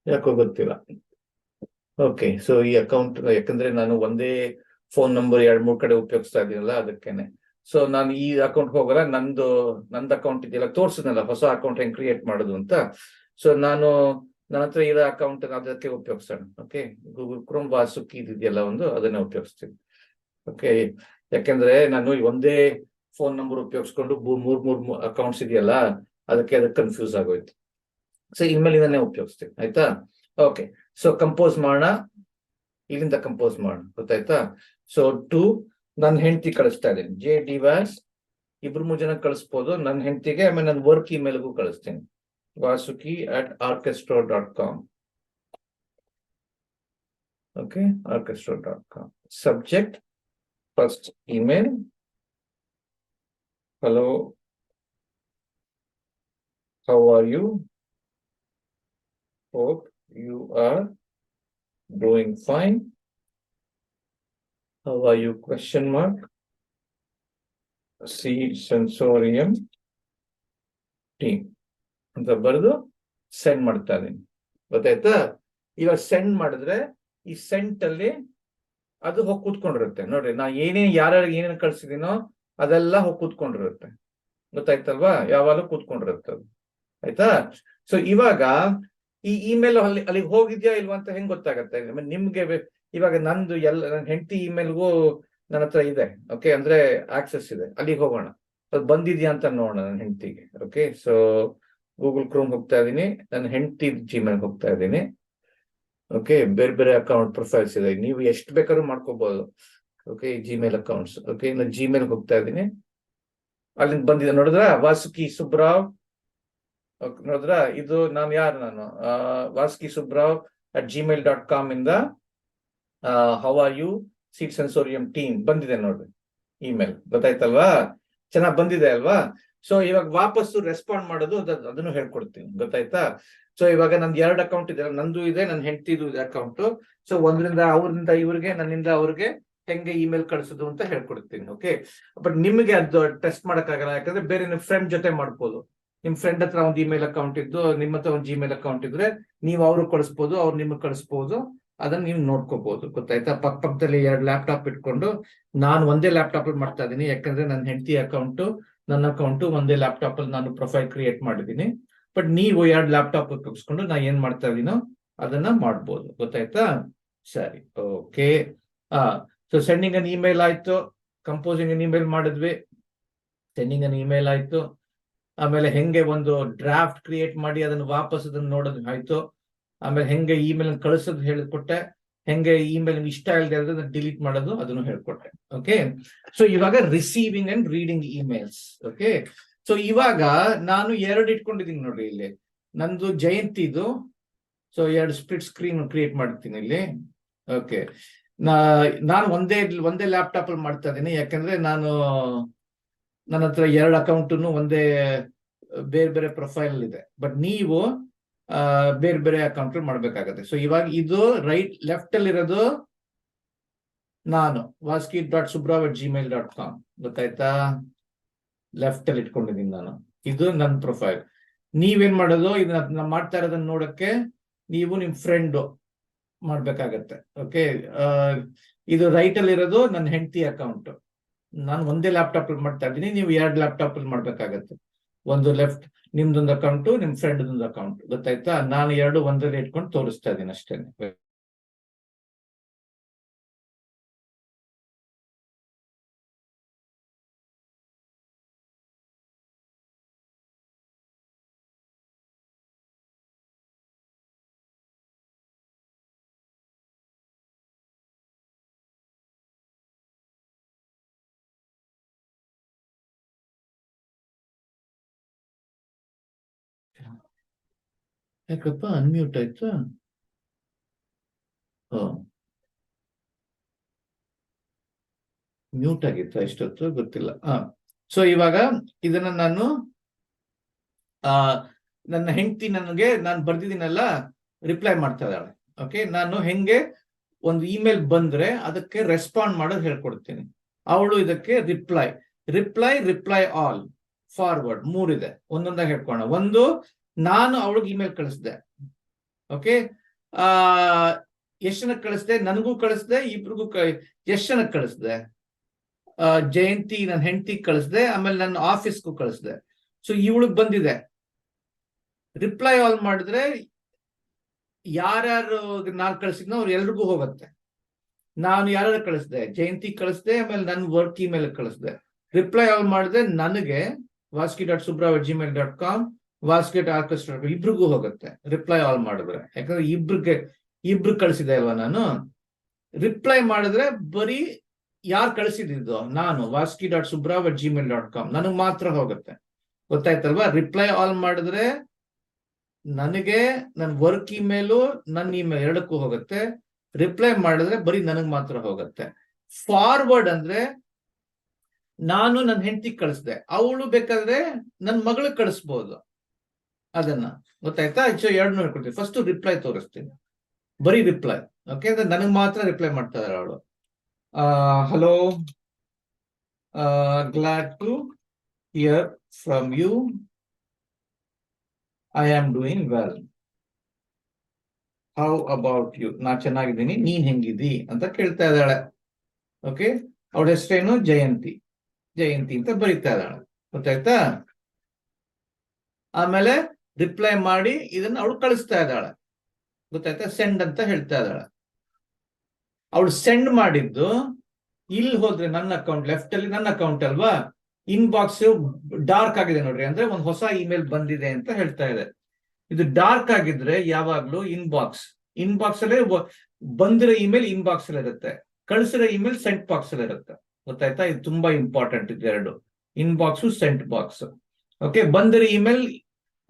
ಯಾಕೋ ಗೊತ್ತಿಲ್ಲ. ಓಕೆ, ಸೊ ಈ ಅಕೌಂಟ್ ಯಾಕಂದ್ರೆ ನಾನು ಒಂದೇ ಫೋನ್ ನಂಬರ್ 2-3 ಕಡೆ ಉಪಯೋಗಿಸ್ತಾ ಇದೀನಲ್ಲ, ಅದಕ್ಕೇನೆ. ಸೊ ನಾನು ಈ ಅಕೌಂಟ್ ಹೋಗಲ್ಲ, ನಂದು ಅಕೌಂಟ್ ಇದೆಯಲ್ಲ ತೋರ್ಸಿದ್ನಲ್ಲ, ಹೊಸ ಅಕೌಂಟ್ ಹೆಂಗ್ ಕ್ರಿಯೇಟ್ ಮಾಡೋದು ಅಂತ. ಸೊ ನನ್ನ ಹತ್ರ ಇರೋ ಅಕೌಂಟ್ ಅದಕ್ಕೆ ಉಪಯೋಗಿಸೋಣ. ಓಕೆ, ಗೂಗಲ್ ಕ್ರೋಮ್ ವಾಸುಕಿ ಇದೆಯಲ್ಲ ಒಂದು, ಅದನ್ನೇ ಉಪಯೋಗಿಸ್ತೀನಿ. ಓಕೆ, ಯಾಕೆಂದ್ರೆ ನಾನು ಒಂದೇ ಫೋನ್ ನಂಬರ್ ಉಪಯೋಗಿಸ್ಕೊಂಡು 3 ಅಕೌಂಟ್ಸ್ ಇದೆಯಲ್ಲ, ಅದಕ್ಕೆ ಕನ್ಫ್ಯೂಸ್ ಆಗೋಯ್ತು. ಸೊ ಇನ್ಮೇಲೆ ಇದನ್ನೇ ಉಪಯೋಗಿಸ್ತೀನಿ. ಆಯ್ತಾ? ಓಕೆ, ಸೊ ಕಂಪೋಸ್ ಮಾಡೋಣ. ಇಲ್ಲಿಂದ ಕಂಪೋಸ್ ಮಾಡೋಣ. ಗೊತ್ತಾಯ್ತಾ? ಸೊ ನನ್ನ ಹೆಂಡತಿ ಕಳಿಸ್ತಾ ಇದ್ದೀನಿ, jdivas. 2-3 ಜನ ಕಳಿಸ್ಬೋದು. ನನ್ನ ಹೆಂಡತಿಗೆ, ಆಮೇಲೆ ನನ್ನ ವರ್ಕ್ ಇಮೇಲ್ಗೂ ಕಳಿಸ್ತೀನಿ, vasuki@orchestra.com. Okay, orchestra.com. Subject first email, hello, how are you? Hope you are doing fine. How are you? Question mark. C sensorium team ಅಂತ ಬರೆದು ಸೆಂಡ್ ಮಾಡ್ತಾ ಇದೀನಿ. ಗೊತ್ತಾಯ್ತಾ? ಇವಾಗ ಸೆಂಡ್ ಮಾಡಿದ್ರೆ ಈ ಸೆಂಟ್ ಅಲ್ಲಿ ಅದು ಹೋಗಿ ಕೂತ್ಕೊಂಡಿರುತ್ತೆ. ನೋಡ್ರಿ, ನಾ ಯಾರ್ಯಾರಿಗೆ ಏನೇನು ಕಳ್ಸಿದೀನೋ ಅದೆಲ್ಲ ಹೋಗಿ ಕೂತ್ಕೊಂಡಿರುತ್ತೆ. ಗೊತ್ತಾಯ್ತಲ್ವಾ? ಯಾವಾಗಲೂ ಕೂತ್ಕೊಂಡಿರುತ್ತೆ ಅದು. ಆಯ್ತಾ? ಸೊ ಇವಾಗ ಈ ಇಮೇಲ್ ಅಲ್ಲಿಗೆ ಹೋಗಿದ್ಯಾ ಇಲ್ವಾ ಅಂತ ಹೆಂಗ್ ಗೊತ್ತಾಗತ್ತೆ? ನಿಮ್ಗೆ ಇವಾಗ ನಂದು ನನ್ನ ಹೆಂಡತಿ ಇಮೇಲ್ಗೂ ನನ್ನ ಹತ್ರ ಇದೆ. ಓಕೆ, ಅಂದ್ರೆ ಆಕ್ಸೆಸ್ ಇದೆ. ಅಲ್ಲಿಗೆ ಹೋಗೋಣ, ಅದು ಬಂದಿದ್ಯಾ ಅಂತ ನೋಡೋಣ ನನ್ನ ಹೆಂಡತಿಗೆ. ಓಕೆ, ಸೊ ಗೂಗಲ್ ಕ್ರೋಮ್ ಹೋಗ್ತಾ ಇದೀನಿ, ನನ್ನ ಹೆಂಡತಿ ಜಿಮೇಲ್ ಹೋಗ್ತಾ ಇದ್ದೀನಿ. ಓಕೆ, ಬೇರೆ ಬೇರೆ ಅಕೌಂಟ್ ಪ್ರೊಫೈಲ್ಸ್ ಇದೆ, ನೀವು ಎಷ್ಟು ಬೇಕಾದ್ರೂ ಮಾಡ್ಕೋಬಹುದು. Okay, Gmail accounts. ಓಕೆ, ನಾನು ಜಿಮೇಲ್ ಹೋಗ್ತಾ ಇದ್ದೀನಿ. ಅಲ್ಲಿಂದ ಬಂದಿದೆ ನೋಡಿದ್ರ, ವಾಸುಕಿ ಸುಬ್ರಾವ್. ನೋಡಿದ್ರ, ಇದು ನಾನು ವಾಸುಕಿ ಸುಬ್ರಾವ್ @gmail.com ಇಂದ how are you Seed Sensorium team ಬಂದಿದೆ ನೋಡ್ರಿ ಇಮೇಲ್. ಗೊತ್ತಾಯ್ತಲ್ವಾ? ಚೆನ್ನಾಗ್ ಬಂದಿದೆ ಅಲ್ವಾ? ಸೊ ಇವಾಗ ವಾಪಸ್ಸು ರೆಸ್ಪಾಂಡ್ ಮಾಡೋದು ಅದನ್ನು ಹೇಳ್ಕೊಡ್ತೀನಿ. ಗೊತ್ತಾಯ್ತಾ? ಸೊ ಇವಾಗ ನಂದು 2 ಅಕೌಂಟ್ ಇದೆ, ನಂದು ಇದೆ, ನನ್ನ ಹೆಂಡತಿದು ಇದೆ ಅಕೌಂಟ್. ಸೊ ಅವ್ರಿಂದ ಇವ್ರಿಗೆ, ನನ್ನಿಂದ ಅವ್ರಿಗೆ ಹೆಂಗೆ ಇಮೇಲ್ ಕಳಿಸೋದು ಅಂತ ಹೇಳ್ಕೊಡ್ತೀನಿ. ಓಕೆ, ಬಟ್ ನಿಮಗೆ ಅದು ಟೆಸ್ಟ್ ಮಾಡಕ್ಕಾಗಲ್ಲ, ಯಾಕಂದ್ರೆ ಬೇರೆ ನಿಮ್ ಫ್ರೆಂಡ್ ಜೊತೆ ಮಾಡ್ಬೋದು. ನಿಮ್ ಫ್ರೆಂಡ್ ಹತ್ರ ಒಂದು ಇಮೇಲ್ ಅಕೌಂಟ್ ಇದ್ದು, ನಿಮ್ಮ ಹತ್ರ ಒಂದು ಜಿಮೇಲ್ ಅಕೌಂಟ್ ಇದ್ರೆ ನೀವು ಅವ್ರಿಗೆ ಕಳಿಸ್ಬೋದು, ಅವ್ರು ನಿಮ್ಗೆ ಕಳಿಸ್ಬೋದು. ಅದನ್ನ ನೀವು ನೋಡ್ಕೋಬಹುದು. ಗೊತ್ತಾಯ್ತಾ? ಪಕ್ಕದಲ್ಲಿ 2 ಲ್ಯಾಪ್ಟಾಪ್ ಇಟ್ಕೊಂಡು, ನಾನು ಒಂದೇ ಲ್ಯಾಪ್ಟಾಪ್ ಅಲ್ಲಿ ಮಾಡ್ತಾ ಇದ್ದೀನಿ, ಯಾಕಂದ್ರೆ ನನ್ನ ಹೆಂಡತಿ ಅಕೌಂಟು ನನ್ನ ಅಕೌಂಟು ಒಂದೇ ಲ್ಯಾಪ್ಟಾಪ್ ಅಲ್ಲಿ ನಾನು ಪ್ರೊಫೈಲ್ ಕ್ರಿಯೇಟ್ ಮಾಡಿದ್ದೀನಿ. ಬಟ್ ನೀವು 2 ಲ್ಯಾಪ್ಟಾಪ್ ಉಪಯೋಗಿಸ್ಕೊಂಡು ನಾ ಏನ್ ಮಾಡ್ತಾ ಇದೀನೋ ಅದನ್ನ ಮಾಡ್ಬೋದು. ಗೊತ್ತಾಯ್ತಾ? ಸರಿ, ಓಕೆ. ಸೊ ಸೆಂಡಿಂಗ್ ಅನ್ ಇಮೇಲ್ ಆಯ್ತು, ಕಂಪೋಸಿಂಗ್ ಅನ್ ಇಮೇಲ್ ಮಾಡಿದ್ವಿ, ಸೆಂಡಿಂಗ್ ಅನ್ ಇಮೇಲ್ ಆಯ್ತು. ಆಮೇಲೆ ಹೆಂಗೆ ಒಂದು ಡ್ರಾಫ್ಟ್ ಕ್ರಿಯೇಟ್ ಮಾಡಿ ಅದನ್ನ ವಾಪಸ್ ಅದನ್ನ ನೋಡೋದು ಆಯ್ತು. ಆಮೇಲೆ ಹೆಂಗೆ ಇಮೇಲ್ ಕಳಿಸೋದು ಹೇಳಿಕೊಟ್ಟೆ, ಹೆಂಗೆ ಇಮೇಲ್ ಇಷ್ಟ ಇಲ್ಲದೆ ಅದನ್ನ ಡಿಲೀಟ್ ಮಾಡೋದು ಅದನ್ನು ಹೇಳ್ಕೊಟ್ಟೆ. ಓಕೆ, ಸೊ ಇವಾಗ receiving and reading emails. Okay, so ಇವಾಗ ನಾನು 2 ಇಟ್ಕೊಂಡಿದ್ದೀನಿ ನೋಡ್ರಿ ಇಲ್ಲಿ. ನಂದು ಜಯಂತಿದು, ಸೊ 2 ಸ್ಪ್ಲಿಟ್ ಸ್ಕ್ರೀನ್ ಕ್ರಿಯೇಟ್ ಮಾಡ್ತೀನಿ ಇಲ್ಲಿ. ಓಕೆ, ನಾನು ಒಂದೇ ಲ್ಯಾಪ್ಟಾಪ್ ಅಲ್ಲಿ ಮಾಡ್ತಾ ಇದ್ದೀನಿ, ಯಾಕಂದ್ರೆ ನನ್ನ ಹತ್ರ 2 ಅಕೌಂಟನ್ನು ಒಂದೇ ಬೇರೆ ಬೇರೆ ಪ್ರೊಫೈಲ್ ಇದೆ. ಬಟ್ ನೀವು ಬೇರೆ ಬೇರೆ ಅಕೌಂಟ್ ಮಾಡ್ಬೇಕಾಗತ್ತೆ. ಸೊ ಇವಾಗ ಇದು ಲೆಫ್ಟ್ ಅಲ್ಲಿ ಇರೋದು ನಾನು vaski.subrav@gmail.com. ಗೊತ್ತಾಯ್ತಾ? ಲೆಫ್ಟ್ ಅಲ್ಲಿ ಇಟ್ಕೊಂಡಿದ್ದೀನಿ ನಾನು, ಇದು ನನ್ನ ಪ್ರೊಫೈಲ್. ನೀವೇನ್ ಮಾಡೋದು, ಇದನ್ನ ಮಾಡ್ತಾ ಇರೋದನ್ನ ನೋಡಕ್ಕೆ ನೀವು ನಿಮ್ ಫ್ರೆಂಡ್ ಮಾಡ್ಬೇಕಾಗತ್ತೆ. ಓಕೆ, ಇದು ರೈಟ್ ಅಲ್ಲಿ ಇರೋದು ನನ್ನ ಹೆಂಡತಿ ಅಕೌಂಟ್. ನಾನು ಒಂದೇ ಲ್ಯಾಪ್ಟಾಪ್ ಅಲ್ಲಿ ಮಾಡ್ತಾ ಇದ್ದೀನಿ, ನೀವು 2 ಲ್ಯಾಪ್ಟಾಪ್ ಅಲ್ಲಿ ಮಾಡ್ಬೇಕಾಗತ್ತೆ. ಒಂದು ಲೆಫ್ಟ್ ನಿಮ್ದೊಂದು ಅಕೌಂಟು, ನಿಮ್ ಫ್ರೆಂಡ್ ಒಂದು ಅಕೌಂಟ್. ಗೊತ್ತಾಯ್ತಾ? ನಾನು 2 ಒಂದರಲ್ಲಿ ಇಟ್ಕೊಂಡು ತೋರಿಸ್ತಾ ಇದ್ದೀನಿ ಅಷ್ಟೇನೆ. ಯಾಕಪ್ಪ ಅನ್ಮ್ಯೂಟ್ ಆಯ್ತಾ? ಮ್ಯೂಟ್ ಆಗಿತ್ತು ಇಷ್ಟೊತ್ತು, ಗೊತ್ತಿಲ್ಲ. ಸೊ ಇವಾಗ ಇದನ್ನ ನಾನು ನನ್ನ ಹೆಂಡತಿ ನಾನು ಬರ್ದಿದ್ದೀನಲ್ಲ, ರಿಪ್ಲೈ ಮಾಡ್ತಾ ಇದ್ದಾಳೆ. ಓಕೆ, ನಾನು ಹೆಂಗೆ ಒಂದು ಇಮೇಲ್ ಬಂದ್ರೆ ಅದಕ್ಕೆ ರೆಸ್ಪಾಂಡ್ ಮಾಡೋದು ಹೇಳ್ಕೊಡ್ತೀನಿ. ಅವಳು ಇದಕ್ಕೆ ರಿಪ್ಲೈ ಆಲ್, ಫಾರ್ವರ್ಡ್ 3 ಇದೆ, ಒಂದೊಂದಾಗಿ ಹೇಳ್ಕೊಳ್ಳೋಣ. ಒಂದು, ನಾನು ಅವಳಿಗೆ ಇಮೇಲ್ ಕಳಿಸ್ದೆ. ಓಕೆ, ಎಷ್ಟು ಜನಕ್ಕೆ ಕಳಿಸ್ದೆ? ನನಗೂ ಕಳಿಸ್ದೆ, ಇಬ್ರಿಗೂ ಎಷ್ಟು ಜನಕ್ಕೆ ಕಳಿಸ್ದೆ? ಜಯಂತಿ ನನ್ನ ಹೆಂಡತಿ ಕಳಿಸ್ದೆ, ಆಮೇಲೆ ನನ್ನ ಆಫೀಸ್ಗೂ ಕಳಿಸ್ದೆ. ಸೊ ಇವಳಿಗೆ ಬಂದಿದೆ. ರಿಪ್ಲೈ ಆಲ್ ಮಾಡಿದ್ರೆ ಯಾರ್ಯಾರು ನಾನು ಕಳಿಸಿದ್ನೋ ಅವ್ರು ಎಲ್ರಿಗೂ ಹೋಗುತ್ತೆ. ನಾನು ಯಾರ್ಯಾರು ಕಳಿಸ್ದೆ? ಜಯಂತಿ ಕಳಿಸ್ದೆ, ಆಮೇಲೆ ನನ್ನ ವರ್ಕ್ ಇಮೇಲ್ ಕಳಿಸ್ದೆ. ರಿಪ್ಲೈ ಆಲ್ ಮಾಡಿದ್ರೆ ನನಗೆ vaski.subrav@gmail.com, vaski.arcus.com ಇಬ್ರಿಗೂ ಹೋಗುತ್ತೆ ರಿಪ್ಲೈ ಆಲ್ ಮಾಡಿದ್ರೆ. ಯಾಕಂದ್ರೆ ಇಬ್ರು ಕಳಿಸಿದೆ ಅಲ್ವಾ ನಾನು. ರಿಪ್ಲೈ ಮಾಡಿದ್ರೆ ಬರೀ ಯಾರು ಕಳಿಸಿದ್ದು, ನಾನು vaski.subrav@gmail.com, ನನಗೆ ಮಾತ್ರ ಹೋಗುತ್ತೆ. ಗೊತ್ತಾಯ್ತಲ್ವಾ? ರಿಪ್ಲೈ ಆಲ್ ಮಾಡಿದ್ರೆ ನನಗೆ ನನ್ನ ವರ್ಕ್ ಇಮೇಲು ನನ್ನ ಇಮೇಲ್ ಎರಡಕ್ಕೂ ಹೋಗುತ್ತೆ. ರಿಪ್ಲೈ ಮಾಡಿದ್ರೆ ಬರೀ ನನಗೆ ಮಾತ್ರ ಹೋಗುತ್ತೆ. ಫಾರ್ವರ್ಡ್ ಅಂದ್ರೆ ನಾನು ನನ್ನ ಹೆಂಡತಿ ಕಳಿಸ್ದೆ, ಅವಳು ಬೇಕಾದ್ರೆ ನನ್ನ ಮಗಳಿಗೆ ಕಳಿಸ್ಬೋದು ಅದನ್ನ. ಗೊತ್ತಾಯ್ತಾ? ಸೊ ಎರಡು ಹೇಳ್ಕೊಡ್ತೀನಿ. ಫಸ್ಟ್ ರಿಪ್ಲೈ ತೋರಿಸ್ತೀನಿ, ಬರೀ ರಿಪ್ಲೈ. ಓಕೆ, ಅಂದ್ರೆ ನನಗೆ ಮಾತ್ರ ರಿಪ್ಲೈ ಮಾಡ್ತಾ ಇದಾರೆ ಅವಳು. Hello, glad to hear from you, I am doing well, how about you, ನಾ ಚೆನ್ನಾಗಿದ್ದೀನಿ, ನೀನ್ ಹೆಂಗಿದ್ದಿ ಅಂತ ಕೇಳ್ತಾ ಇದ್ದಾಳೆ. ಓಕೆ, ಅವಳ ಹೆಸರೇನು? ಜಯಂತಿ. ಜಯಂತಿ ಅಂತ ಬರೀತಾ ಇದ್ದಾಳೆ. ಗೊತ್ತಾಯ್ತಾ? ಆಮೇಲೆ ರಿಪ್ಲೈ ಮಾಡಿ ಇದನ್ನ ಅವಳು ಕಳಿಸ್ತಾ ಇದ್ದಾಳೆ. ಗೊತ್ತಾಯ್ತಾ? ಸೆಂಡ್ ಅಂತ ಹೇಳ್ತಾ ಇದ್ದಾಳೆ. ಅವಳು ಸೆಂಡ್ ಮಾಡಿದ್ದು ಇಲ್ಲಿ ಹೋದ್ರೆ ನನ್ನ ಅಕೌಂಟ್, ಲೆಫ್ಟ್ ಅಲ್ಲಿ ನನ್ನ ಅಕೌಂಟ್ ಅಲ್ವಾ, ಇನ್ಬಾಕ್ಸ್ ಡಾರ್ಕ್ ಆಗಿದೆ ನೋಡ್ರಿ, ಅಂದ್ರೆ ಒಂದು ಹೊಸ ಇಮೇಲ್ ಬಂದಿದೆ ಅಂತ ಹೇಳ್ತಾ ಇದೆ. ಇದು ಡಾರ್ಕ್ ಆಗಿದ್ರೆ ಯಾವಾಗ್ಲೂ ಇನ್ಬಾಕ್ಸ್ ಅಲ್ಲೇ ಬಂದಿರೋ ಇಮೇಲ್ ಇನ್ಬಾಕ್ಸ್ ಅಲ್ಲಿ ಇರುತ್ತೆ, ಕಳಿಸಿರೋ ಇಮೇಲ್ ಸೆಂಟ್ ಬಾಕ್ಸ್ ಅಲ್ಲಿ ಇರುತ್ತೆ. ಗೊತ್ತಾಯ್ತಾ? ಇದು ತುಂಬಾ ಇಂಪಾರ್ಟೆಂಟ್ ಇದು ಎರಡು, ಇನ್ಬಾಕ್ಸ್ ಸೆಂಟ್ ಬಾಕ್ಸ್. ಓಕೆ, ಬಂದಿರೋ ಇಮೇಲ್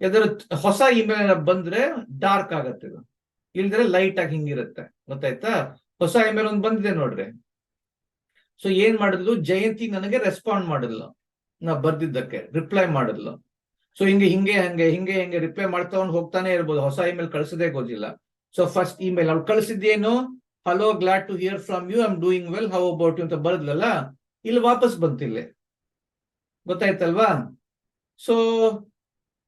ಯಾವ್ದಾರ ಹೊಸ ಇಮೇಲ್ ಬಂದ್ರೆ ಡಾರ್ಕ್ ಆಗತ್ತೆ, ಇದು ಇಲ್ದ್ರೆ ಲೈಟ್ ಆಗಿ ಹಿಂಗಿರುತ್ತೆ. ಗೊತ್ತಾಯ್ತಾ? ಹೊಸ ಇಮೇಲ್ ಒಂದು ಬಂದಿದೆ ನೋಡ್ರಿ. ಸೊ ಏನ್ ಮಾಡಿದ್ಲು ಜಯಂತಿ? ನನಗೆ ರೆಸ್ಪಾಂಡ್ ಮಾಡಿದ್ಲು, ನಾ ಬರ್ದಿದ್ದಕ್ಕೆ ರಿಪ್ಲೈ ಮಾಡಿದ್ಲು. ಸೊ ಹಿಂಗೆ ರಿಪ್ಲೈ ಮಾಡ್ತಾ ಹೋಗ್ತಾನೆ ಇರ್ಬೋದು, ಹೊಸ ಇಮೇಲ್ ಕಳಿಸೋದೇ ಗೊತ್ತಿಲ್ಲ. ಸೊ ಫಸ್ಟ್ ಇಮೇಲ್ ಅವ್ಳು ಕಳಿಸಿದ್ದೇನು? Hello, glad to hear from you, I am doing well, how about you ಅಂತ ಬರದ್ಲಲ್ಲ, ಇಲ್ಲಿ ವಾಪಸ್ ಬಂತಿಲ್ಲ. ಗೊತ್ತಾಯ್ತಲ್ವಾ? ಸೊ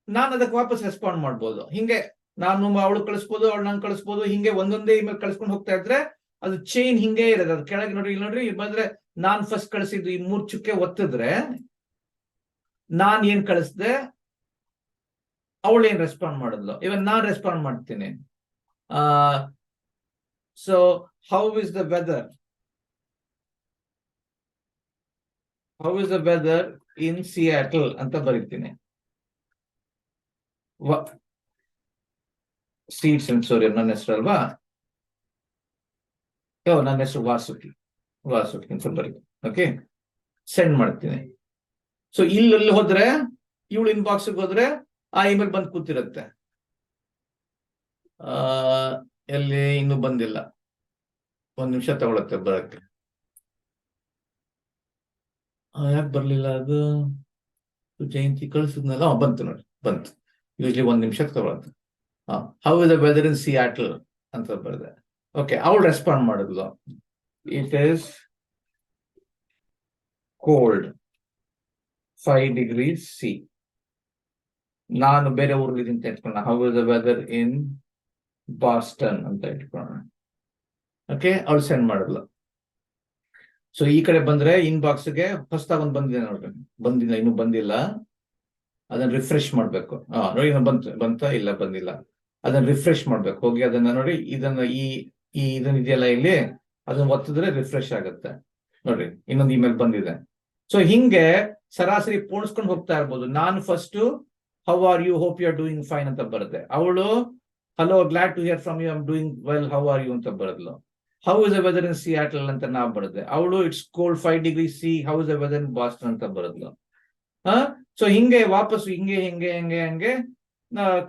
ನಾನು ಅದಕ್ಕೆ ವಾಪಸ್ ರೆಸ್ಪಾಂಡ್ ಮಾಡ್ಬೋದು. ಹಿಂಗೆ ನಾನು ಅವಳು ಕಳಿಸ್ಬೋದು, ಅವಳು ನಂಗೆ ಕಳಿಸ್ಬೋದು, ಹಿಂಗೆ ಒಂದೊಂದೇ ಇಮೇಲ್ ಕಳಿಸ್ಕೊಂಡು ಹೋಗ್ತಾ ಇದ್ರೆ ಅದು ಚೈನ್ ಹಿಂಗೆ ಇರೋದು. ಅದು ಕೆಳಗೆ ನೋಡ್ರಿ, ಇಲ್ಲಿ ನೋಡ್ರಿ, ಬಂದ್ರೆ ನಾನ್ ಫಸ್ಟ್ ಕಳಿಸಿದ್ದು ಈ 3 ಚುಕ್ಕೆ ಒತ್ತಿದ್ರೆ ನಾನ್ ಏನ್ ಕಳಿಸ್ದೆ, ಅವಳು ಏನ್ ರೆಸ್ಪಾಂಡ್ ಮಾಡಿದ್ಲು, ಇವನ್ ನಾನ್ ರೆಸ್ಪಾಂಡ್ ಮಾಡ್ತೀನಿ. So how is the weather, how is the weather in Seattle ಅಂತ ಬರೀತೀನಿ. ಸೀಡ್ ಸೆನ್ಸೋರಿಯಂ ನನ್ನ ಹೆಸರು ಅಲ್ವಾ, ನನ್ನ ಹೆಸರು ವಾಸುಕಿ ಅಂತ ಬರೀತೀನಿ. ಓಕೆ, ಸೆಂಡ್ ಮಾಡ್ತೀನಿ. ಸೊ ಇಲ್ಲಿ ಹೋದ್ರೆ, ಇವಳು ಇನ್ಬಾಕ್ಸ್ ಹೋದ್ರೆ ಆ ಇಮೇಲ್ ಬಂದು ಕೂತಿರುತ್ತೆ. ಎಲ್ಲಿ ಇನ್ನೂ ಬಂದಿಲ್ಲ, 1 ನಿಮಿಷ ತಗೊಳತ್ತೆ ಬರಕ್ಕೆ. ಯಾಕೆ ಬರ್ಲಿಲ್ಲ ಅದು? ಜಯಂತಿ ಕಳಿಸಿದ್ನಲ್ಲ, ಬಂತು ನೋಡಿ, ಬಂತು. ಯೂಶ್ಲಿ 1 ನಿಮಿಷ ತಗೊಳತ್ತೆ. How is the weather in Seattle ಅಂತ ಬರೆದೆ. ಓಕೆ, ಅವಳು ರೆಸ್ಪಾಂಡ್ ಮಾಡಿದ್ಲು, it is cold 5 degrees C. ನಾನು ಬೇರೆ ಊರಲ್ಲಿ ಅಂತ ಇಟ್ಕೊಳ್ಳೋಣ, how is the weather in Boston ಅಂತ ಇಟ್ಕೊಳ್ಳೋಣ. ಓಕೆ, ಅವಳು ಸೆಂಡ್ ಮಾಡಿದ್ಲು. ಸೊ ಈ ಕಡೆ ಬಂದ್ರೆ ಇನ್ಬಾಕ್ಸ್ಗೆ ಹೊಸದಾಗಿ ಒಂದು ಬಂದಿದೆ ನೋಡ್ರಿ, ಬಂದಿಲ್ಲ, ಇನ್ನೂ ಬಂದಿಲ್ಲ. ಅದನ್ನ ರಿಫ್ರೆಶ್ ಮಾಡ್ಬೇಕು. ನೋಡಿ, ಬಂತ? ಇಲ್ಲ, ಬಂದಿಲ್ಲ. ಅದನ್ನ ರಿಫ್ರೆಶ್ ಮಾಡ್ಬೇಕು. ಹೋಗಿ ಅದನ್ನ ನೋಡಿ, ಇದನ್ನ ಇದನ್ನ ಇದೆಯಲ್ಲ ಇಲ್ಲಿ, ಅದನ್ನ ಒತ್ತಿದ್ರೆ ರಿಫ್ರೆಶ್ ಆಗುತ್ತೆ ನೋಡ್ರಿ, ಇನ್ನೊಂದು ಇಮೇಲ್ ಬಂದಿದೆ. ಸೊ ಹಿಂಗೆ ಸರಾಸರಿ ಪೋಣಿಸ್ಕೊಂಡು ಹೋಗ್ತಾ ಇರ್ಬೋದು. ನಾನು first how are you, hope you are doing fine ಅಂತ ಬರುತ್ತೆ. ಅವಳು hello, glad to hear from you, I am doing well, how are you ಅಂತ ಬರದ್ಲು. How is the weather in Seattle ಅಂತ ನಾ ಬರದೆ. ಅವಳು it's cold 5 degrees C, how is the weather in Boston ಅಂತ ಬರದ್ಲು. ಸೊ ಹಿಂಗೆ ವಾಪಸ್ ಹಿಂಗೆ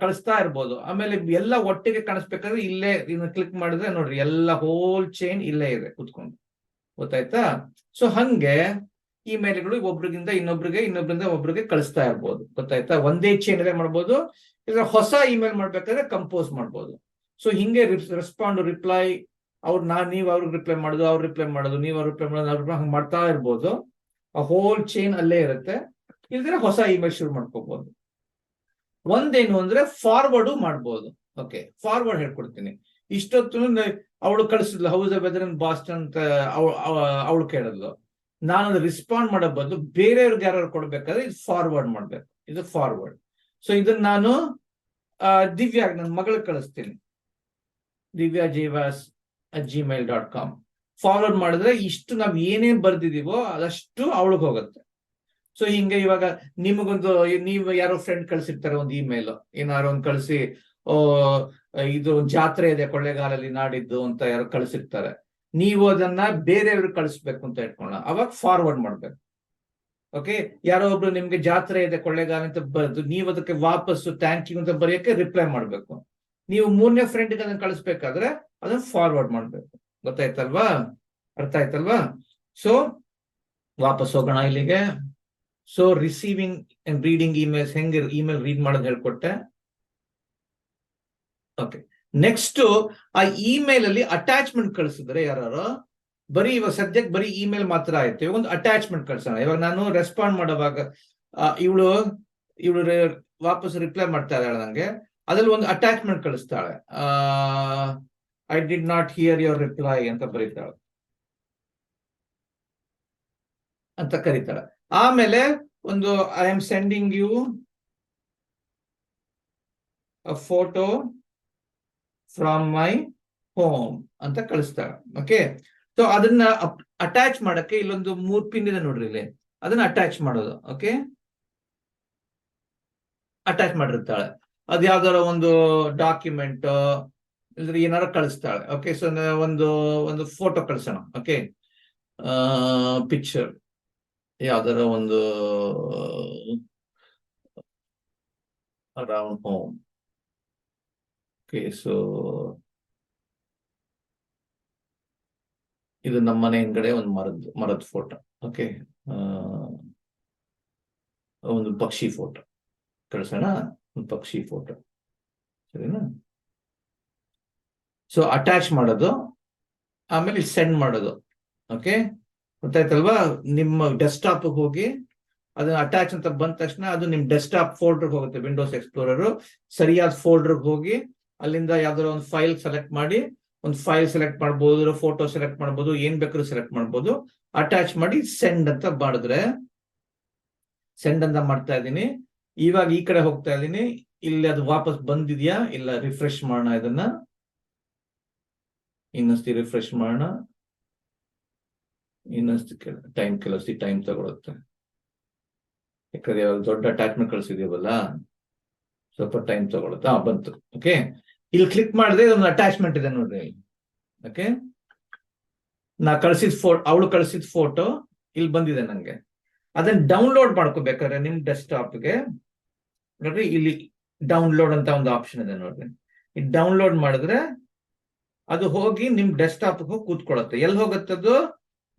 ಕಳಿಸ್ತಾ ಇರ್ಬೋದು. ಆಮೇಲೆ ಎಲ್ಲ ಒಟ್ಟಿಗೆ ಕಾಣಿಸ್ಬೇಕಾದ್ರೆ ಇಲ್ಲೇ ಕ್ಲಿಕ್ ಮಾಡಿದ್ರೆ ನೋಡ್ರಿ, ಎಲ್ಲ ಹೋಲ್ ಚೈನ್ ಇಲ್ಲೇ ಇದೆ ಕುತ್ಕೊಂಡು. ಗೊತ್ತಾಯ್ತಾ? ಸೊ ಹಂಗೆ ಇಮೇಲ್ಗಳು ಒಬ್ರಿಗಿಂದ ಇನ್ನೊಬ್ರಿಂದ ಒಬ್ರಿಗೆ ಕಳಿಸ್ತಾ ಇರ್ಬೋದು. ಗೊತ್ತಾಯ್ತಾ? ಒಂದೇ ಚೈನ್ ಅಲ್ಲೇ ಮಾಡ್ಬೋದು. ಇದ್ರ ಹೊಸ ಇಮೇಲ್ ಮಾಡ್ಬೇಕಾದ್ರೆ ಕಂಪೋಸ್ ಮಾಡ್ಬೋದು. ಸೊ ಹಿಂಗೆ ರೆಸ್ಪಾಂಡ್, ರಿಪ್ಲೈ, ನೀವ್ ಅವ್ರಿಗೆ ರಿಪ್ಲೈ ಮಾಡೋದು, ಅವ್ರು ರಿಪ್ಲೈ ಮಾಡೋದು, ನೀವು ಅವ್ರು ರಿಪ್ಲೈ ಮಾಡೋದು, ಹಂಗೆ ಮಾಡ್ತಾ ಇರ್ಬೋದು. ಆ ಹೋಲ್ ಚೈನ್ ಅಲ್ಲೇ ಇರುತ್ತೆ. ಇಲ್ದ್ರೆ ಹೊಸ ಇಮೇಲ್ ಶುರು ಮಾಡ್ಕೋಬಹುದು. ಒಂದೇನು ಅಂದ್ರೆ ಫಾರ್ವರ್ಡ್ ಮಾಡ್ಬೋದು. ಓಕೆ, ಫಾರ್ವರ್ಡ್ ಹೇಳ್ಕೊಡ್ತೀನಿ. ಇಷ್ಟೊತ್ತು ಅವಳು ಕಳಿಸಿದ್ಲು how is the weather in Boston ಅಂತ ಅವಳು ಕೇಳಿದ್ಲು. ನಾನು ಅದು ರೆಸ್ಪಾಂಡ್ ಮಾಡೋ ಬದಲು ಬೇರೆಯವ್ರಿಗೆ ಯಾರು ಕೊಡ್ಬೇಕಾದ್ರೆ ಇದು ಫಾರ್ವರ್ಡ್ ಮಾಡ್ಬೇಕು. ಇದು ಫಾರ್ವರ್ಡ್. ಸೊ ಇದನ್ನ ನಾನು ದಿವ್ಯಾಗ್, ನನ್ನ ಮಗಳಿಗೆ ಕಳಿಸ್ತೀನಿ, divyajivas@gmail.com. ಫಾರ್ವರ್ಡ್ ಮಾಡಿದ್ರೆ ಇಷ್ಟು ನಾವ್ ಏನೇನ್ ಬರ್ದಿದೀವೋ ಅದಷ್ಟು ಅವಳಿಗೆ ಹೋಗುತ್ತೆ. ಸೊ ಹಿಂಗೆ ಇವಾಗ ನೀವು ಯಾರೋ ಫ್ರೆಂಡ್ ಕಳ್ಸಿರ್ತಾರೆ ಒಂದು ಇಮೇಲ್, ಏನಾರು ಒಂದು ಕಳಿಸಿ, ಇದು ಜಾತ್ರೆ ಇದೆ ಕೊಳ್ಳೇಗಾಲಲ್ಲಿ ನಾಡಿದ್ದು ಅಂತ ಯಾರು ಕಳ್ಸಿರ್ತಾರೆ. ನೀವು ಅದನ್ನ ಬೇರೆಯವ್ರಿಗೆ ಕಳಿಸ್ಬೇಕು ಅಂತ ಇಟ್ಕೊಳ್ಳೋಣ, ಅವಾಗ ಫಾರ್ವರ್ಡ್ ಮಾಡ್ಬೇಕು. ಓಕೆ, ಯಾರೋ ಒಬ್ರು ನಿಮ್ಗೆ ಜಾತ್ರೆ ಇದೆ ಕೊಳ್ಳೇಗಾಲ ಅಂತ ಬರೆದು ನೀವು ಅದಕ್ಕೆ ವಾಪಸ್ಸು ಥ್ಯಾಂಕ್ ಯು ಅಂತ ಬರೆಯಕ್ಕೆ ರಿಪ್ಲೈ ಮಾಡ್ಬೇಕು. ನೀವು 3ನೇ ಫ್ರೆಂಡ್ಗೆ ಅದನ್ನ ಕಳಿಸ್ಬೇಕಾದ್ರೆ ಅದನ್ನ ಫಾರ್ವರ್ಡ್ ಮಾಡ್ಬೇಕು. ಗೊತ್ತಾಯ್ತಲ್ವಾ? ಅರ್ಥ ಆಯ್ತಲ್ವಾ? ಸೊ ವಾಪಸ್ ಹೋಗೋಣ ಇಲ್ಲಿಗೆ. So receiving and reading emails, ಹೆಂಗೆ ಇಮೇಲ್ ರೀಡ್ ಮಾಡೋದು ಹೇಳ್ಕೊಟ್ಟೆ. ಓಕೆ, ನೆಕ್ಸ್ಟ್ ಆ ಇಮೇಲ್ ಅಲ್ಲಿ ಅಟ್ಯಾಚ್ಮೆಂಟ್ ಕಳಿಸಿದ್ರೆ ಯಾರು, ಬರೀ ಇವಾಗ ಸದ್ಯಕ್ಕೆ ಬರೀ ಇಮೇಲ್ ಮಾತ್ರ ಆಯ್ತು. ಇವಾಗ ಒಂದು ಅಟ್ಯಾಚ್ಮೆಂಟ್ ಕಳ್ಸೋಣ. ಇವಾಗ ನಾನು ರೆಸ್ಪಾಂಡ್ ಮಾಡುವಾಗ ಇವಳು ವಾಪಸ್ ರಿಪ್ಲೈ ಮಾಡ್ತಾ ಇದ್ದಾಳೆ ನಂಗೆ, ಅದ್ರಲ್ಲಿ ಒಂದು ಅಟ್ಯಾಚ್ಮೆಂಟ್ ಕಳಿಸ್ತಾಳೆ. I did not hear your reply ಅಂತ ಬರೀತಾಳೆ ಅಂತ ಕರೀತಾಳೆ. ಆಮೇಲೆ ಒಂದು I am sending you a photo from my home ಅಂತ ಕಳಿಸ್ತಾಳೆ. ಓಕೆ, ಸೊ ಅದನ್ನ ಅಟ್ಯಾಚ್ ಮಾಡಕ್ಕೆ ಇಲ್ಲೊಂದು 3 ಪಿನ್ ಇದೆ ನೋಡ್ರಿ ಇಲ್ಲಿ, ಅದನ್ನ ಅಟ್ಯಾಚ್ ಮಾಡೋದು. ಓಕೆ, ಅಟ್ಯಾಚ್ ಮಾಡಿರ್ತಾಳೆ. ಅದು ಯಾವ್ದಾರ ಒಂದು ಡಾಕ್ಯುಮೆಂಟ್ ಇಲ್ದ್ರೆ ಏನಾರ ಕಳಿಸ್ತಾಳೆ. ಓಕೆ, ಸೊ ಒಂದು ಫೋಟೋ ಕಳ್ಸೋಣ. ಓಕೆ, ಪಿಕ್ಚರ್ ಯಾವ್ದಾರ ಒಂದು ಅರೌಂಡ್ ಹೋಮ್. ಓಕೆ, ಸೊ ಇದು ನಮ್ಮ ಮನೆ ಹಿಂದ್ಗಡೆ ಒಂದು ಮರದ ಫೋಟೋ. ಓಕೆ, ಒಂದು ಪಕ್ಷಿ ಫೋಟೋ ಕಳ್ಸೋಣ, ಒಂದು ಪಕ್ಷಿ ಫೋಟೋ, ಸರಿನಾ? ಸೊ ಅಟ್ಯಾಚ್ ಮಾಡೋದು, ಆಮೇಲೆ ಸೆಂಡ್ ಮಾಡೋದು. ಓಕೆ, ಗೊತ್ತಾಯ್ತಲ್ವಾ? ನಿಮ್ಮ ಡೆಸ್ಕ್ಟಾಪ್ ಹೋಗಿ ಅದನ್ನ ಅಟ್ಯಾಚ್ ಅಂತ ಬಂದ ತಕ್ಷಣ ಅದು ನಿಮ್ ಡೆಸ್ಕ್ಟಾಪ್ ಫೋಲ್ಡರ್ ಹೋಗುತ್ತೆ. ವಿಂಡೋಸ್ ಎಕ್ಸ್ಪ್ಲೋರರ್ ಸರಿಯಾದ ಫೋಲ್ಡರ್ ಹೋಗಿ ಅಲ್ಲಿಂದ ಯಾವ್ದಾರ ಒಂದು ಫೈಲ್ ಸೆಲೆಕ್ಟ್ ಮಾಡಿ, ಒಂದು ಫೈಲ್ ಸೆಲೆಕ್ಟ್ ಮಾಡ್ಬೋದು, ಫೋಟೋ ಸೆಲೆಕ್ಟ್ ಮಾಡ್ಬೋದು, ಏನ್ ಬೇಕಾದ್ರೂ ಸೆಲೆಕ್ಟ್ ಮಾಡ್ಬೋದು, ಅಟ್ಯಾಚ್ ಮಾಡಿ ಸೆಂಡ್ ಅಂತ ಮಾಡಿದ್ರೆ, ಸೆಂಡ್ ಅಂತ ಮಾಡ್ತಾ ಇದ್ದೀನಿ. ಇವಾಗ ಈ ಕಡೆ ಹೋಗ್ತಾ ಇದ್ದೀನಿ, ಇಲ್ಲಿ ಅದು ವಾಪಸ್ ಬಂದಿದ್ಯಾ ಇಲ್ಲ ರಿಫ್ರೆಶ್ ಮಾಡೋಣ. ಇದನ್ನ ಇನ್ನೊಂದ್ಸತಿ ರಿಫ್ರೆಶ್ ಮಾಡೋಣ. ಇನ್ನೊಂದ್ಸತಿ ಟೈಮ್ ತಗೊಳುತ್ತೆ, ಯಾಕಂದ್ರೆ ಯಾವಾಗ ದೊಡ್ಡ ಅಟ್ಯಾಚ್ಮೆಂಟ್ ಕಳಿಸಿದೀವಲ್ಲ, ಸ್ವಲ್ಪ ಟೈಮ್ ತಗೊಳುತ್ತೆ. ಬಂತು. ಓಕೆ, ಇಲ್ಲಿ ಕ್ಲಿಕ್ ಮಾಡಿದ್ರೆ ಒಂದು ಅಟ್ಯಾಚ್ಮೆಂಟ್ ಇದೆ ನೋಡ್ರಿ. ಓಕೆ, ನಾ ಅವಳು ಕಳಿಸಿದ ಫೋಟೋ ಇಲ್ಲಿ ಬಂದಿದೆ ನಂಗೆ. ಅದನ್ನ ಡೌನ್ಲೋಡ್ ಮಾಡ್ಕೋಬೇಕಾದ್ರೆ ನಿಮ್ ಡೆಸ್ಕ್ಟಾಪ್ಗೆ ನೋಡ್ರಿ, ಇಲ್ಲಿ ಡೌನ್ಲೋಡ್ ಅಂತ ಒಂದು ಆಪ್ಷನ್ ಇದೆ ನೋಡ್ರಿ. ಈ ಡೌನ್ಲೋಡ್ ಮಾಡಿದ್ರೆ ಅದು ಹೋಗಿ ನಿಮ್ ಡೆಸ್ಕ್ಟಾಪ್ ಹೋಗಿ ಕೂತ್ಕೊಳ್ಳುತ್ತೆ. ಎಲ್ಲಿ ಹೋಗುತ್ತದು?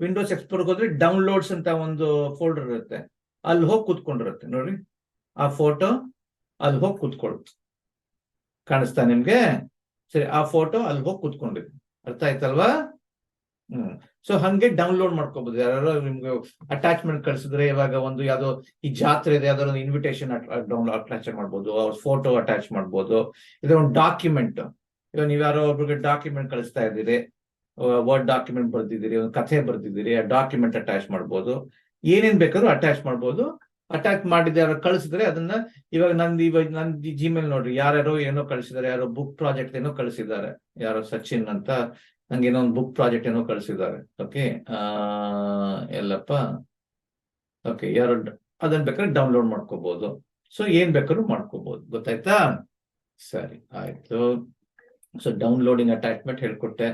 ವಿಂಡೋಸ್ ಎಕ್ಸ್ಪ್ಲೋರ್ ಹೋದ್ರೆ ಡೌನ್ಲೋಡ್ಸ್ ಅಂತ ಒಂದು ಫೋಲ್ಡರ್ ಇರುತ್ತೆ, ಅಲ್ಲಿ ಹೋಗಿ ಕೂತ್ಕೊಂಡಿರುತ್ತೆ ನೋಡ್ರಿ. ಆ ಫೋಟೋ ಅಲ್ಲಿ ಹೋಗಿ ಕೂತ್ಕೊಳ್ಳುತ್ತೆ. ಕಾಣಿಸ್ತಾ ನಿಮ್ಗೆ? ಸರಿ, ಆ ಫೋಟೋ ಅಲ್ಲಿ ಹೋಗಿ ಕೂತ್ಕೊಂಡಿದೆ. ಅರ್ಥ ಆಯ್ತಲ್ವಾ? ಸೊ ಹಂಗೆ ಡೌನ್ಲೋಡ್ ಮಾಡ್ಕೋಬಹುದು. ಯಾರು ನಿಮ್ಗೆ ಅಟ್ಯಾಚ್ಮೆಂಟ್ ಕಳಿಸಿದ್ರೆ, ಇವಾಗ ಒಂದು ಯಾವ್ದೋ ಈ ಜಾತ್ರೆ ಇದೆ, ಯಾವ್ದಾದ್ರು ಒಂದು ಇನ್ವಿಟೇಷನ್ ಅಟ್ಯಾಚ್ ಮಾಡ್ಬೋದು, ಅವ್ರ ಫೋಟೋ ಅಟ್ಯಾಚ್ ಮಾಡ್ಬೋದು. ಇದ್ರ ಒಂದು ಡಾಕ್ಯುಮೆಂಟ್, ಇವಾಗ ನೀವ್ ಯಾರೋ ಒಬ್ರಿಗೆ ಡಾಕ್ಯುಮೆಂಟ್ ಕಳಿಸ್ತಾ ಇದ್ದೀರಿ, ವರ್ಡ್ ಡಾಕ್ಯುಮೆಂಟ್ ಬರ್ದಿದ್ದೀರಿ, ಒಂದು ಕಥೆ ಬರ್ದಿದ್ದೀರಿ, ಆ ಡಾಕ್ಯುಮೆಂಟ್ ಅಟ್ಯಾಚ್ ಮಾಡ್ಬೋದು. ಏನೇನ್ ಬೇಕಾದ್ರೂ ಅಟ್ಯಾಚ್ ಮಾಡ್ಬೋದು. ಅಟ್ಯಾಚ್ ಮಾಡಿದ್ರೆ ಯಾರು ಕಳಿಸಿದ್ರೆ ಅದನ್ನ, ಇವಾಗ ನಂದು ಜಿಮೇಲ್ ನೋಡ್ರಿ, ಯಾರ್ಯಾರೋ ಏನೋ ಕಳಿಸಿದ್ದಾರೆ, ಯಾರೋ ಬುಕ್ ಪ್ರಾಜೆಕ್ಟ್ ಏನೋ ಕಳಿಸಿದ್ದಾರೆ, ಯಾರೋ ಸಚಿನ್ ಅಂತ ನಂಗೆ ಏನೋ ಒಂದು ಬುಕ್ ಪ್ರಾಜೆಕ್ಟ್ ಏನೋ ಕಳಿಸಿದ್ದಾರೆ. ಓಕೆ, ಎಲ್ಲಪ್ಪ. ಓಕೆ, ಯಾರು ಅದನ್ನ ಬೇಕಾದ್ರೆ ಡೌನ್ಲೋಡ್ ಮಾಡ್ಕೋಬಹುದು. ಸೊ ಏನ್ ಬೇಕಾದ್ರೂ ಮಾಡ್ಕೋಬಹುದು. ಗೊತ್ತಾಯ್ತಾ? ಸರಿ, ಆಯ್ತು. ಸೊ ಡೌನ್ಲೋಡಿಂಗ್ ಅಟ್ಯಾಚ್ಮೆಂಟ್ ಹೇಳ್ಕೊಟ್ಟೆ.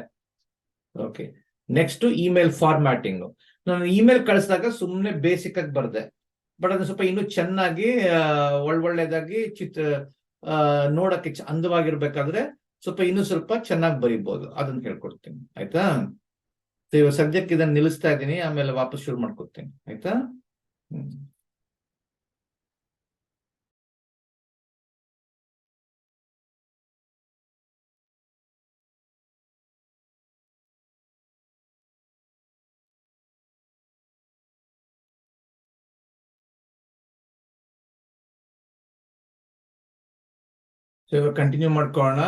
Okay, next email formatting. ನಾನು ಇಮೇಲ್ ಕಳಿಸಿದಾಗ ಸುಮ್ಮನೆ ಬೇಸಿಕ್ ಆಗಿ ಬರ್ದೆ, ಬಟ್ ಅದನ್ನ ಸ್ವಲ್ಪ ಇನ್ನೂ ಚೆನ್ನಾಗಿ ಒಳ್ಳೊಳ್ಳೇದಾಗಿ ನೋಡಕ್ಕೆ ಅಂದವಾಗಿರ್ಬೇಕಾದ್ರೆ ಇನ್ನೂ ಸ್ವಲ್ಪ ಚೆನ್ನಾಗಿ ಬರೀಬಹುದು. ಅದನ್ನ ಹೇಳ್ಕೊಡ್ತೀನಿ, ಆಯ್ತಾ? ಇವಾಗ ಸದ್ಯಕ್ಕೆ ಇದನ್ನ ನಿಲ್ಲಿಸ್ತಾ ಇದ್ದೀನಿ, ಆಮೇಲೆ ವಾಪಸ್ ಶುರು ಮಾಡ್ಕೊಡ್ತೀನಿ, ಆಯ್ತಾ? ಸೊ ಇವಾಗ ಕಂಟಿನ್ಯೂ ಮಾಡ್ಕೊಳ್ಳೋಣ.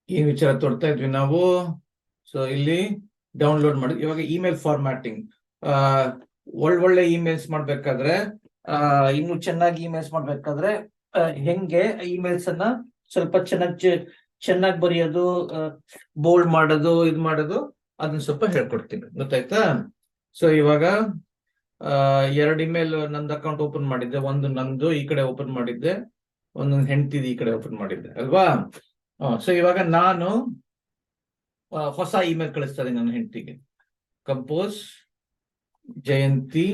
ಏನ್ ವಿಚಾರ ತೋರ್ತಾ ಇದ್ವಿ ನಾವು? ಸೊ ಇಲ್ಲಿ ಡೌನ್ಲೋಡ್ ಮಾಡಿ, ಇವಾಗ ಇಮೇಲ್ ಫಾರ್ಮ್ಯಾಟಿಂಗ್. ಒಳ್ಳೆ ಇಮೇಲ್ಸ್ ಮಾಡ್ಬೇಕಾದ್ರೆ, ಇನ್ನು ಚೆನ್ನಾಗಿ ಇಮೇಲ್ಸ್ ಮಾಡ್ಬೇಕಾದ್ರೆ ಹೆಂಗೆ ಇಮೇಲ್ಸ್ ಅನ್ನ ಸ್ವಲ್ಪ ಚೆನ್ನಾಗಿ ಬರೆಯೋದು, ಬೋಲ್ಡ್ ಮಾಡೋದು, ಇದು ಮಾಡೋದು, ಅದನ್ನ ಸ್ವಲ್ಪ ಹೇಳ್ಕೊಡ್ತೀನಿ. ಗೊತ್ತಾಯ್ತಾ? ಸೊ ಇವಾಗ 2 ಇಮೇಲ್ ನಂದು ಅಕೌಂಟ್ ಓಪನ್ ಮಾಡಿದ್ದೆ. ಒಂದು ನಂದು ಈ ಕಡೆ ಓಪನ್ ಮಾಡಿದ್ದೆ, ಒಂದೊಂದು ಹೆಂಡತಿದು ಈ ಕಡೆ ಓಪನ್ ಮಾಡಿದ್ದೆ ಅಲ್ವಾ? ಸೊ ಇವಾಗ ನಾನು ಹೊಸ ಇಮೇಲ್ ಕಳಿಸ್ತಾ ಇದ್ದೀನಿ ನನ್ನ ಹೆಂಡತಿಗೆ. ಕಂಪೋಸ್ ಜಯಂತಿ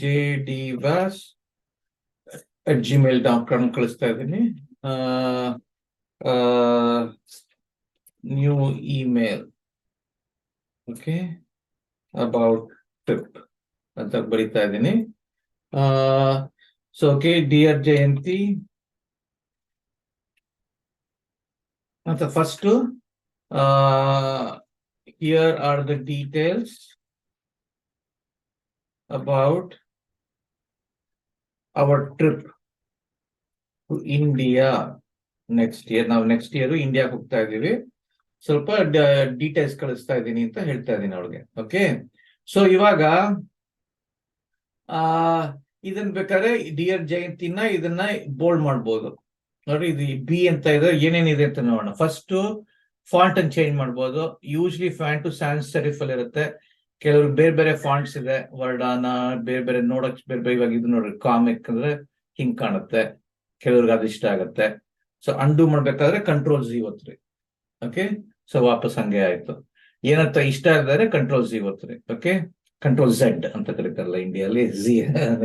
JDVAS@gmail.com ಕಳಿಸ್ತಾ ಇದ್ದೀನಿ. New email okay, about trip ಅಂತ ಬರೀತಾ ಇದ್ದೀನಿ. ಸೊ ಓಕೆ, ಡಿಯರ್ ಜಯಂತಿ ಅಂತ first, here are the details about our trip to India next year. ನಾವು ನೆಕ್ಸ್ಟ್ ಇಯರ್ ಇಂಡಿಯಾಗೆ ಹೋಗ್ತಾ ಇದೀವಿ, ಸ್ವಲ್ಪ ಡೀಟೇಲ್ಸ್ ಕಳಿಸ್ತಾ ಇದ್ದೀನಿ ಅಂತ ಹೇಳ್ತಾ ಇದ್ದೀನಿ ಅವ್ರಿಗೆ. ಓಕೆ, ಸೊ ಇವಾಗ ಇದನ್ನ ಬೇಕಾದ್ರೆ ಡಿಯರ್ ಜಯಂತಿನ ಇದನ್ನ ಬೋಲ್ಡ್ ಮಾಡ್ಬೋದು ನೋಡ್ರಿ. ಇದು ಬಿ ಅಂತ ಇದೆ, ಏನೇನಿದೆ ಅಂತ ನೋಡೋಣ. ಫಸ್ಟ್ ಫಾಂಟ್ ಅನ್ನು ಚೇಂಜ್ ಮಾಡ್ಬೋದು. ಯೂಶ್ಲಿ ಫ್ಯಾಂಟ್ ಸ್ಯಾನ್ಸ್ ಸೆರಿಫ್ ಅಲ್ಲಿ ಇರುತ್ತೆ, ಕೆಲವ್ರಿಗೆ ಬೇರೆ ಬೇರೆ ಫಾಂಟ್ಸ್ ಇದೆ, ವರ್ಡಾನ ಬೇರೆ ಬೇರೆ ನೋಡಕ್ ಬೇರೆ ಬೇರೆ. ಇವಾಗ ಇದು ನೋಡ್ರಿ, ಕಾಮಿಕ್ ಅಂದ್ರೆ ಹಿಂಗ್ ಕಾಣುತ್ತೆ, ಕೆಲವ್ರಿಗೆ ಅದು ಇಷ್ಟ ಆಗತ್ತೆ. ಸೊ ಅಂಡು ಮಾಡ್ಬೇಕಾದ್ರೆ ಕಂಟ್ರೋಲ್ Z ಒತ್ತ್ರಿ. ಓಕೆ, ಸೊ ವಾಪಸ್ ಹಂಗೆ ಆಯ್ತು. ಏನಂತ ಇಷ್ಟ ಇದ್ದಾರೆ ಕಂಟ್ರೋಲ್ Z ಒತ್ತ್ರಿ. ಓಕೆ, ಕಂಟ್ರೋಲ್ Z ಅಂತ ಕರೀತಾರಲ್ಲ ಇಂಡಿಯಲ್ಲಿ,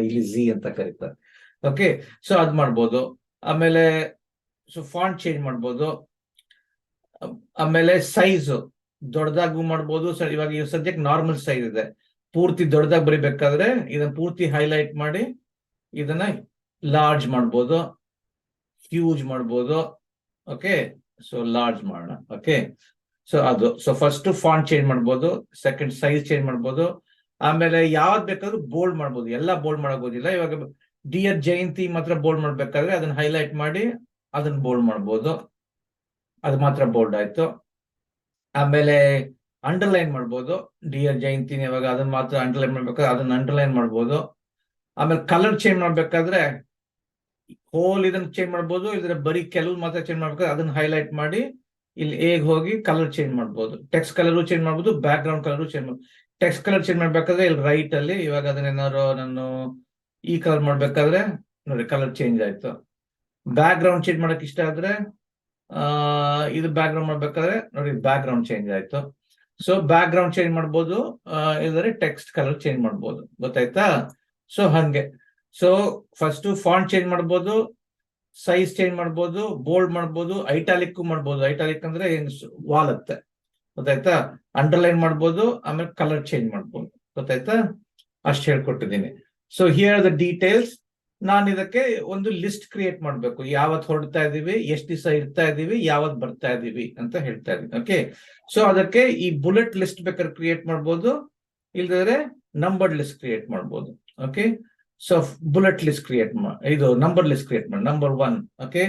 ಇಲ್ಲಿ Z ಅಂತ ಕರೀತಾರೆ. ಓಕೆ, ಸೊ ಅದ್ ಮಾಡ್ಬೋದು. ಆಮೇಲೆ ಸೊ ಫಾಂಟ್ ಚೇಂಜ್ ಮಾಡ್ಬೋದು. ಆಮೇಲೆ ಸೈಜ್ ದೊಡ್ಡದಾಗೂ ಮಾಡ್ಬೋದು. ಇವಾಗ ಈ ಸದ್ಯಕ್ಕೆ ನಾರ್ಮಲ್ ಸೈಜ್ ಇದೆ. ಪೂರ್ತಿ ದೊಡ್ಡದಾಗಿ ಬರಿಬೇಕಾದ್ರೆ ಇದನ್ನ ಪೂರ್ತಿ ಹೈಲೈಟ್ ಮಾಡಿ ಇದನ್ನ ಲಾರ್ಜ್ ಮಾಡ್ಬೋದು, ಹ್ಯೂಜ್ ಮಾಡ್ಬೋದು. ಓಕೆ, ಸೊ ಲಾರ್ಜ್ ಮಾಡೋಣ. ಓಕೆ, ಸೊ ಅದು ಸೊ ಫಸ್ಟ್ ಫಾಂಟ್ ಚೇಂಜ್ ಮಾಡ್ಬೋದು, ಸೆಕೆಂಡ್ ಸೈಜ್ ಚೇಂಜ್ ಮಾಡ್ಬೋದು. ಆಮೇಲೆ ಯಾವ್ದು ಬೇಕಾದ್ರೂ ಬೋಲ್ಡ್ ಮಾಡ್ಬೋದು, ಎಲ್ಲ ಬೋಲ್ಡ್ ಮಾಡೋದಿಲ್ಲ. ಇವಾಗ ಡಿಯರ್ ಜಯಂತಿ ಮಾತ್ರ ಬೋಲ್ಡ್ ಮಾಡ್ಬೇಕಾದ್ರೆ ಅದನ್ನ ಹೈಲೈಟ್ ಮಾಡಿ ಅದನ್ನ ಬೋಲ್ಡ್ ಮಾಡ್ಬೋದು, ಅದು ಮಾತ್ರ ಬೋಲ್ಡ್ ಆಯ್ತು. ಆಮೇಲೆ ಅಂಡರ್ಲೈನ್ ಮಾಡ್ಬೋದು. ಡಿಯರ್ ಜಯಂತಿ ಇವಾಗ ಅದನ್ನ ಮಾತ್ರ ಅಂಡರ್ಲೈನ್ ಮಾಡ್ಬೇಕಾದ್ರೆ ಅದನ್ನ ಅಂಡರ್ಲೈನ್ ಮಾಡ್ಬೋದು. ಆಮೇಲೆ ಕಲರ್ ಚೇಂಜ್ ಮಾಡ್ಬೇಕಾದ್ರೆ ಹೋಲ್ ಇದನ್ನ ಚೇಂಜ್ ಮಾಡ್ಬೋದು, ಇದ್ರೆ ಬರೀ ಕೆಲವು ಮಾತ್ರ ಚೇಂಜ್ ಮಾಡ್ಬೇಕಾದ್ರೆ ಅದನ್ನ ಹೈಲೈಟ್ ಮಾಡಿ ಇಲ್ಲಿ ಹೇಗೆ ಹೋಗಿ ಕಲರ್ ಚೇಂಜ್ ಮಾಡ್ಬೋದು. ಟೆಕ್ಸ್ಟ್ ಕಲರ್ ಚೇಂಜ್ ಮಾಡ್ಬೋದು, ಬ್ಯಾಕ್ ಗ್ರೌಂಡ್ ಕಲರ್ ಚೇಂಜ್ ಮಾಡ್ಬೋದು. ಟೆಕ್ಸ್ಟ್ ಕಲರ್ ಚೇಂಜ್ ಮಾಡ್ಬೇಕಾದ್ರೆ ಇಲ್ಲಿ ರೈಟ್ ಅಲ್ಲಿ ಇವಾಗ ಅದನ್ನೇನಾದ್ರು ನಾನು ಈ ಕಲರ್ ಮಾಡ್ಬೇಕಾದ್ರೆ ನೋಡಿ ಕಲರ್ ಚೇಂಜ್ ಆಯ್ತು. ಬ್ಯಾಕ್ ಗ್ರೌಂಡ್ ಚೇಂಜ್ ಮಾಡಕ್ ಇಷ್ಟ ಆದ್ರೆ ಇದು ಬ್ಯಾಕ್ ಗ್ರೌಂಡ್ ಮಾಡ್ಬೇಕಾದ್ರೆ ನೋಡಿ ಬ್ಯಾಕ್ ಗ್ರೌಂಡ್ ಚೇಂಜ್ ಆಯ್ತು. ಸೊ ಬ್ಯಾಕ್ ಗ್ರೌಂಡ್ ಚೇಂಜ್ ಮಾಡ್ಬೋದು, ಇಲ್ಲದ್ರೆ ಟೆಕ್ಸ್ಟ್ ಕಲರ್ ಚೇಂಜ್ ಮಾಡ್ಬೋದು. ಗೊತ್ತಾಯ್ತಾ? ಸೊ ಹಂಗೆ. ಸೊ ಫಸ್ಟ್ ಫಾಂಟ್ ಚೇಂಜ್ ಮಾಡ್ಬೋದು, ಸೈಜ್ ಚೇಂಜ್ ಮಾಡ್ಬೋದು, ಬೋಲ್ಡ್ ಮಾಡ್ಬೋದು, ಐಟಾಲಿಕ್ ಮಾಡ್ಬೋದು. ಐಟಾಲಿಕ್ ಅಂದ್ರೆ ವಾಲತ್ತೆ. ಗೊತ್ತಾಯ್ತಾ? ಅಂಡರ್ಲೈನ್ ಮಾಡ್ಬೋದು, ಆಮೇಲೆ ಕಲರ್ ಚೇಂಜ್ ಮಾಡ್ಬೋದು. ಗೊತ್ತಾಯ್ತಾ? ಅಷ್ಟು ಹೇಳ್ಕೊಟ್ಟಿದ್ದೀನಿ. So here the details. ನಾನು ಇದಕ್ಕೆ ಒಂದು ಲಿಸ್ಟ್ ಕ್ರಿಯೇಟ್ ಮಾಡ್ಬೇಕು, ಯಾವತ್ ಹೊರಡ್ತಾ ಇದೀವಿ, ಎಷ್ಟು ದಿವಸ ಇರ್ತಾ ಇದೀವಿ, ಯಾವತ್ ಬರ್ತಾ ಇದೀವಿ ಅಂತ ಹೇಳ್ತಾ ಇದೀನಿ. ಓಕೆ, ಸೊ ಅದಕ್ಕೆ ಈ ಬುಲೆಟ್ ಲಿಸ್ಟ್ ಬೇಕಾದ್ರೆ ಕ್ರಿಯೇಟ್ ಮಾಡ್ಬೋದು, ಇಲ್ದಿದ್ರೆ ನಂಬರ್ಡ್ ಲಿಸ್ಟ್ ಕ್ರಿಯೇಟ್ ಮಾಡ್ಬೋದು. Okay, so bullet list create ಇದು ನಂಬರ್ ಲಿಸ್ಟ್ ಕ್ರಿಯೇಟ್ ಮಾಡಿ. Number 1, okay,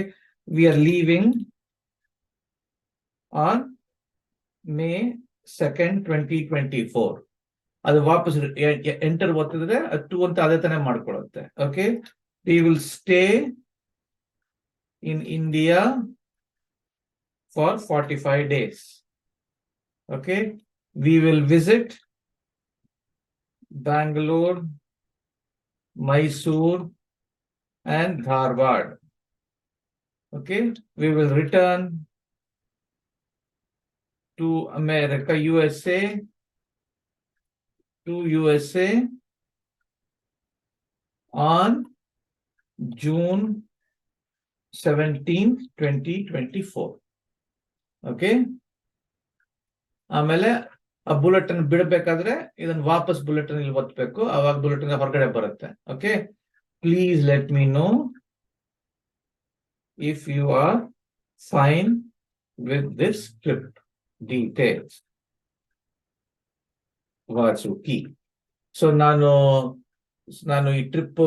we are living on May 2nd, 2024. ಅದು ವಾಪಸ್ ಎಂಟರ್ ಒತ್ತಿದ್ರೆ 2 ಅಂತ ಅದೇ ತಾನೇ ಮಾಡ್ಕೊಳುತ್ತೆ. Okay, we will stay in India for 45 days. Okay, we will visit Bangalore, Mysore and Dharwad. Okay, we will return to America, USA on June 17th, 2024. Okay, ಆಮೇಲೆ ಆ ಬುಲೆಟ್ ಅನ್ನು ಬಿಡಬೇಕಾದ್ರೆ ಇದನ್ನ ವಾಪಸ್ ಬುಲೆಟ್ ಅನ್ನು ಇಲ್ಲಿ ಒತ್ತಬೇಕು, ಅವಾಗ ಬುಲೆಟ್ ಹೊರಗಡೆ ಬರುತ್ತೆ. Okay, please let me know if you are fine with this script details. Vasuki. So ನಾನು ಈ ಟ್ರಿಪ್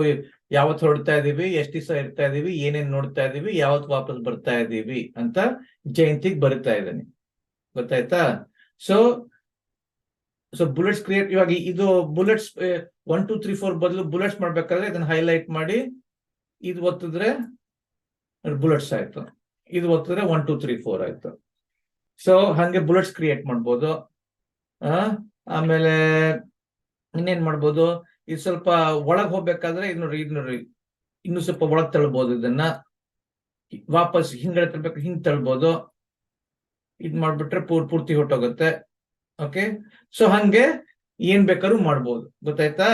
ಯಾವತ್ ಹೊರಡ್ತಾ ಇದೀವಿ, ಎಷ್ಟು ದಿವಸ ಇರ್ತಾ ಇದೀವಿ, ಏನೇನ್ ನೋಡ್ತಾ ಇದೀವಿ, ಯಾವತ್ ವಾಪಸ್ ಬರ್ತಾ ಇದೀವಿ ಅಂತ ಜಯಂತಿಗೆ ಬರಿತಾ ಇದ್ದೀನಿ. ಗೊತ್ತಾಯ್ತಾ? So bullets create. ಇವಾಗ ಇದು ಬುಲೆಟ್ಸ್ 1 2 3 4 ಬದಲು ಬುಲೆಟ್ಸ್ ಮಾಡ್ಬೇಕಾದ್ರೆ ಇದನ್ನ ಹೈಲೈಟ್ ಮಾಡಿ ಇದು ಒತ್ತಿದ್ರೆ ಬುಲೆಟ್ಸ್ ಆಯ್ತು, ಇದು ಒತ್ತಿದ್ರೆ 1 2 3 4 ಆಯ್ತು. ಸೊ ಹಂಗೆ ಬುಲೆಟ್ಸ್ ಕ್ರಿಯೇಟ್ ಮಾಡ್ಬೋದು. ಆಮೇಲೆ ಇನ್ನೇನ್ ಮಾಡ್ಬೋದು, ಇದು ಸ್ವಲ್ಪ ಒಳಗ್ ಹೋಗ್ಬೇಕಾದ್ರೆ ಇದು ನೋಡ್ರಿ ಇನ್ನು ಸ್ವಲ್ಪ ಒಳಗ್ ತಳ್ಬೋದು. ಇದನ್ನ ವಾಪಸ್ ಹಿಂಗಡೆ ತಳ್ಬೇಕು, ಹಿಂಗ್ ತಳ್ಬೋದು. ಇದ್ ಮಾಡ್ಬಿಟ್ರೆ ಪೂರ್ತಿ ಹೊಟ್ಟೋಗುತ್ತೆ. ಓಕೆ, ಸೊ ಹಂಗೆ ಏನ್ ಬೇಕಾದ್ರೂ ಮಾಡ್ಬೋದು. ಗೊತ್ತಾಯ್ತಾ?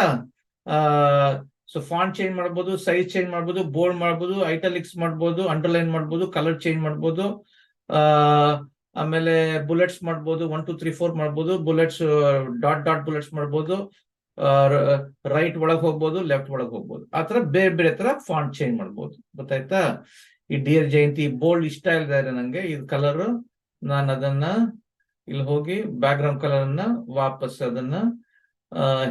ಸೊ ಫಾಂಟ್ ಚೇಂಜ್ ಮಾಡ್ಬೋದು, ಸೈಜ್ ಚೇಂಜ್ ಮಾಡ್ಬೋದು, ಬೋಲ್ಡ್ ಮಾಡ್ಬೋದು, ಐಟಾಲಿಕ್ಸ್ ಮಾಡ್ಬೋದು, ಅಂಡರ್ಲೈನ್ ಮಾಡ್ಬೋದು, ಕಲರ್ ಚೇಂಜ್ ಮಾಡ್ಬೋದು, ಆಮೇಲೆ ಬುಲೆಟ್ಸ್ ಮಾಡ್ಬೋದು, 1 2 3 4 ಮಾಡ್ಬೋದು, ಬುಲೆಟ್ಸ್ ಡಾಟ್ ಬುಲೆಟ್ಸ್ ಮಾಡ್ಬೋದು, ರೈಟ್ ಒಳಗ್ ಹೋಗ್ಬೋದು, ಲೆಫ್ಟ್ ಒಳಗ್ ಹೋಗ್ಬೋದು. ಆತರ ಬೇರೆ ಬೇರೆ ತರ ಫಾಂಟ್ ಚೇಂಜ್ ಮಾಡ್ಬೋದು. ಗೊತ್ತಾಯ್ತಾ? ಈ ಡಿಯರ್ ಜಯಂತಿ ಬೋಲ್ಡ್ ಇಷ್ಟ ಇಲ್ಲದೆ ನಂಗೆ ಇದು ಕಲರ್, ನಾನು ಅದನ್ನ ಇಲ್ಲಿ ಹೋಗಿ ಬ್ಯಾಕ್ ಗ್ರೌಂಡ್ ಕಲರ್ ಅನ್ನ ವಾಪಸ್ ಅದನ್ನ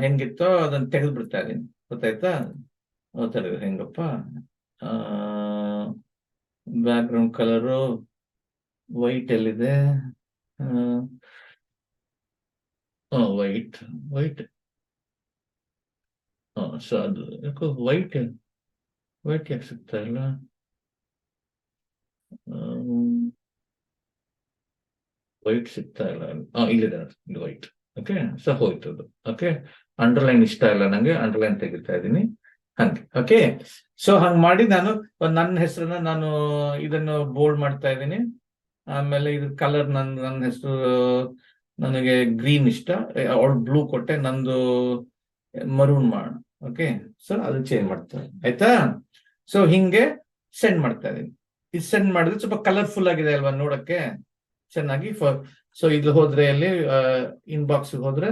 ಹೆಂಗಿತ್ತೋ ಅದನ್ನ ತೆಗೆದು ಬಿಡ್ತಾ ಇದೀನಿ. ಗೊತ್ತಾಯ್ತಾ? ಹೆಂಗಪ್ಪ, ಬ್ಯಾಕ್ ಗ್ರೌಂಡ್ ಕಲರು ವೈಟ್ ಎಲ್ಲಿದೆ? ವೈಟ್ ಸೊ ಅದು ಯಾಕೋ ವೈಟ್ ಯಾಕೆ ಸಿಗ್ತಾ ಇಲ್ಲ? ವೈಟ್ ಸಿಗ್ತಾ ಇಲ್ಲ. ಇಲ್ಲಿದೆ ವೈಟ್. ಓಕೆ, ಸೊ ಹೋಯ್ತು ಅದು. ಓಕೆ, ಅಂಡರ್ಲೈನ್ ಇಷ್ಟ ಇಲ್ಲ ನಂಗೆ, ಅಂಡರ್ಲೈನ್ ತೆಗಿತಾ ಇದ್ದೀನಿ ಹಂಗೆ. ಓಕೆ, ಸೊ ಹಂಗ್ ಮಾಡಿ ನಾನು ನನ್ನ ಹೆಸರನ್ನ ನಾನು ಇದನ್ನು ಬೋಲ್ಡ್ ಮಾಡ್ತಾ ಇದ್ದೀನಿ. ಆಮೇಲೆ ಇದ್ರ ಕಲರ್ ನನ್ನ ಹೆಸರು, ನನಗೆ ಗ್ರೀನ್ ಇಷ್ಟ, ಅವಳು ಬ್ಲೂ ಕೊಟ್ಟೆ, ನಂದು ಮರೂನ್ ಮಾಡೋಣ. ಓಕೆ, ಸೊ ಅದು ಚೇಂಜ್ ಮಾಡ್ತಾರೆ. ಆಯ್ತಾ? ಸೊ ಹಿಂಗೆ ಸೆಂಡ್ ಮಾಡ್ತಾ ಇದೀನಿ. ಇದು ಸೆಂಡ್ ಮಾಡಿದ್ರೆ ಸ್ವಲ್ಪ ಕಲರ್ಫುಲ್ ಆಗಿದೆ ಅಲ್ವಾ ನೋಡಕ್ಕೆ, ಚೆನ್ನಾಗಿ. ಸೊ ಇದು ಹೋದ್ರೆ ಅಲ್ಲಿ ಇನ್ಬಾಕ್ಸ್ ಹೋದ್ರೆ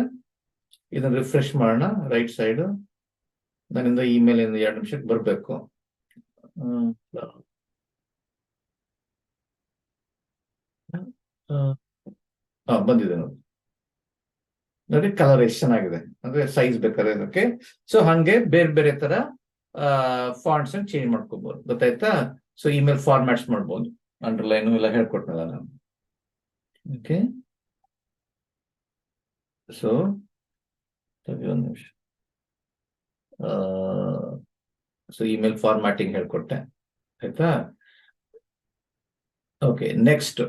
ಇದನ್ನ ರಿಫ್ರೆಶ್ ಮಾಡೋಣ. ರೈಟ್ ಸೈಡ್ ನನ್ನಿಂದ ಇಮೇಲ್ 2 ನಿಮಿಷಕ್ಕೆ ಬರ್ಬೇಕು. ಬಂದಿದೆ ನೋಡಿ, ಕಲರ್ ಎಷ್ಟು ಚೆನ್ನಾಗಿದೆ ಅಂದ್ರೆ ಸೈಜ್ ಬೇಕಾದ್ರೆ. ಓಕೆ, ಸೊ ಹಂಗೆ ಬೇರೆ ಬೇರೆ ತರ ಫಾಂಟ್ಸ್ ಚೇಂಜ್ ಮಾಡ್ಕೋಬಹುದು. ಗೊತ್ತಾಯ್ತಾ? ಸೊ ಇಮೇಲ್ ಫಾರ್ಮ್ಯಾಟ್ಸ್ ಮಾಡ್ಬೋದು, ಅಂಡರ್ಲೈನ್ ಎಲ್ಲ ಹೇಳ್ಕೊಟ್ನಲ್ಲ ನಾನು. ಓಕೆ, ಸೊ 1 ನಿಮಿಷ. ಸೊ ಇಮೇಲ್ ಫಾರ್ಮ್ಯಾಟಿಂಗ್ ಹೇಳ್ಕೊಟ್ಟೆ. ಆಯ್ತಾ? ಓಕೆ, ನೆಕ್ಸ್ಟ್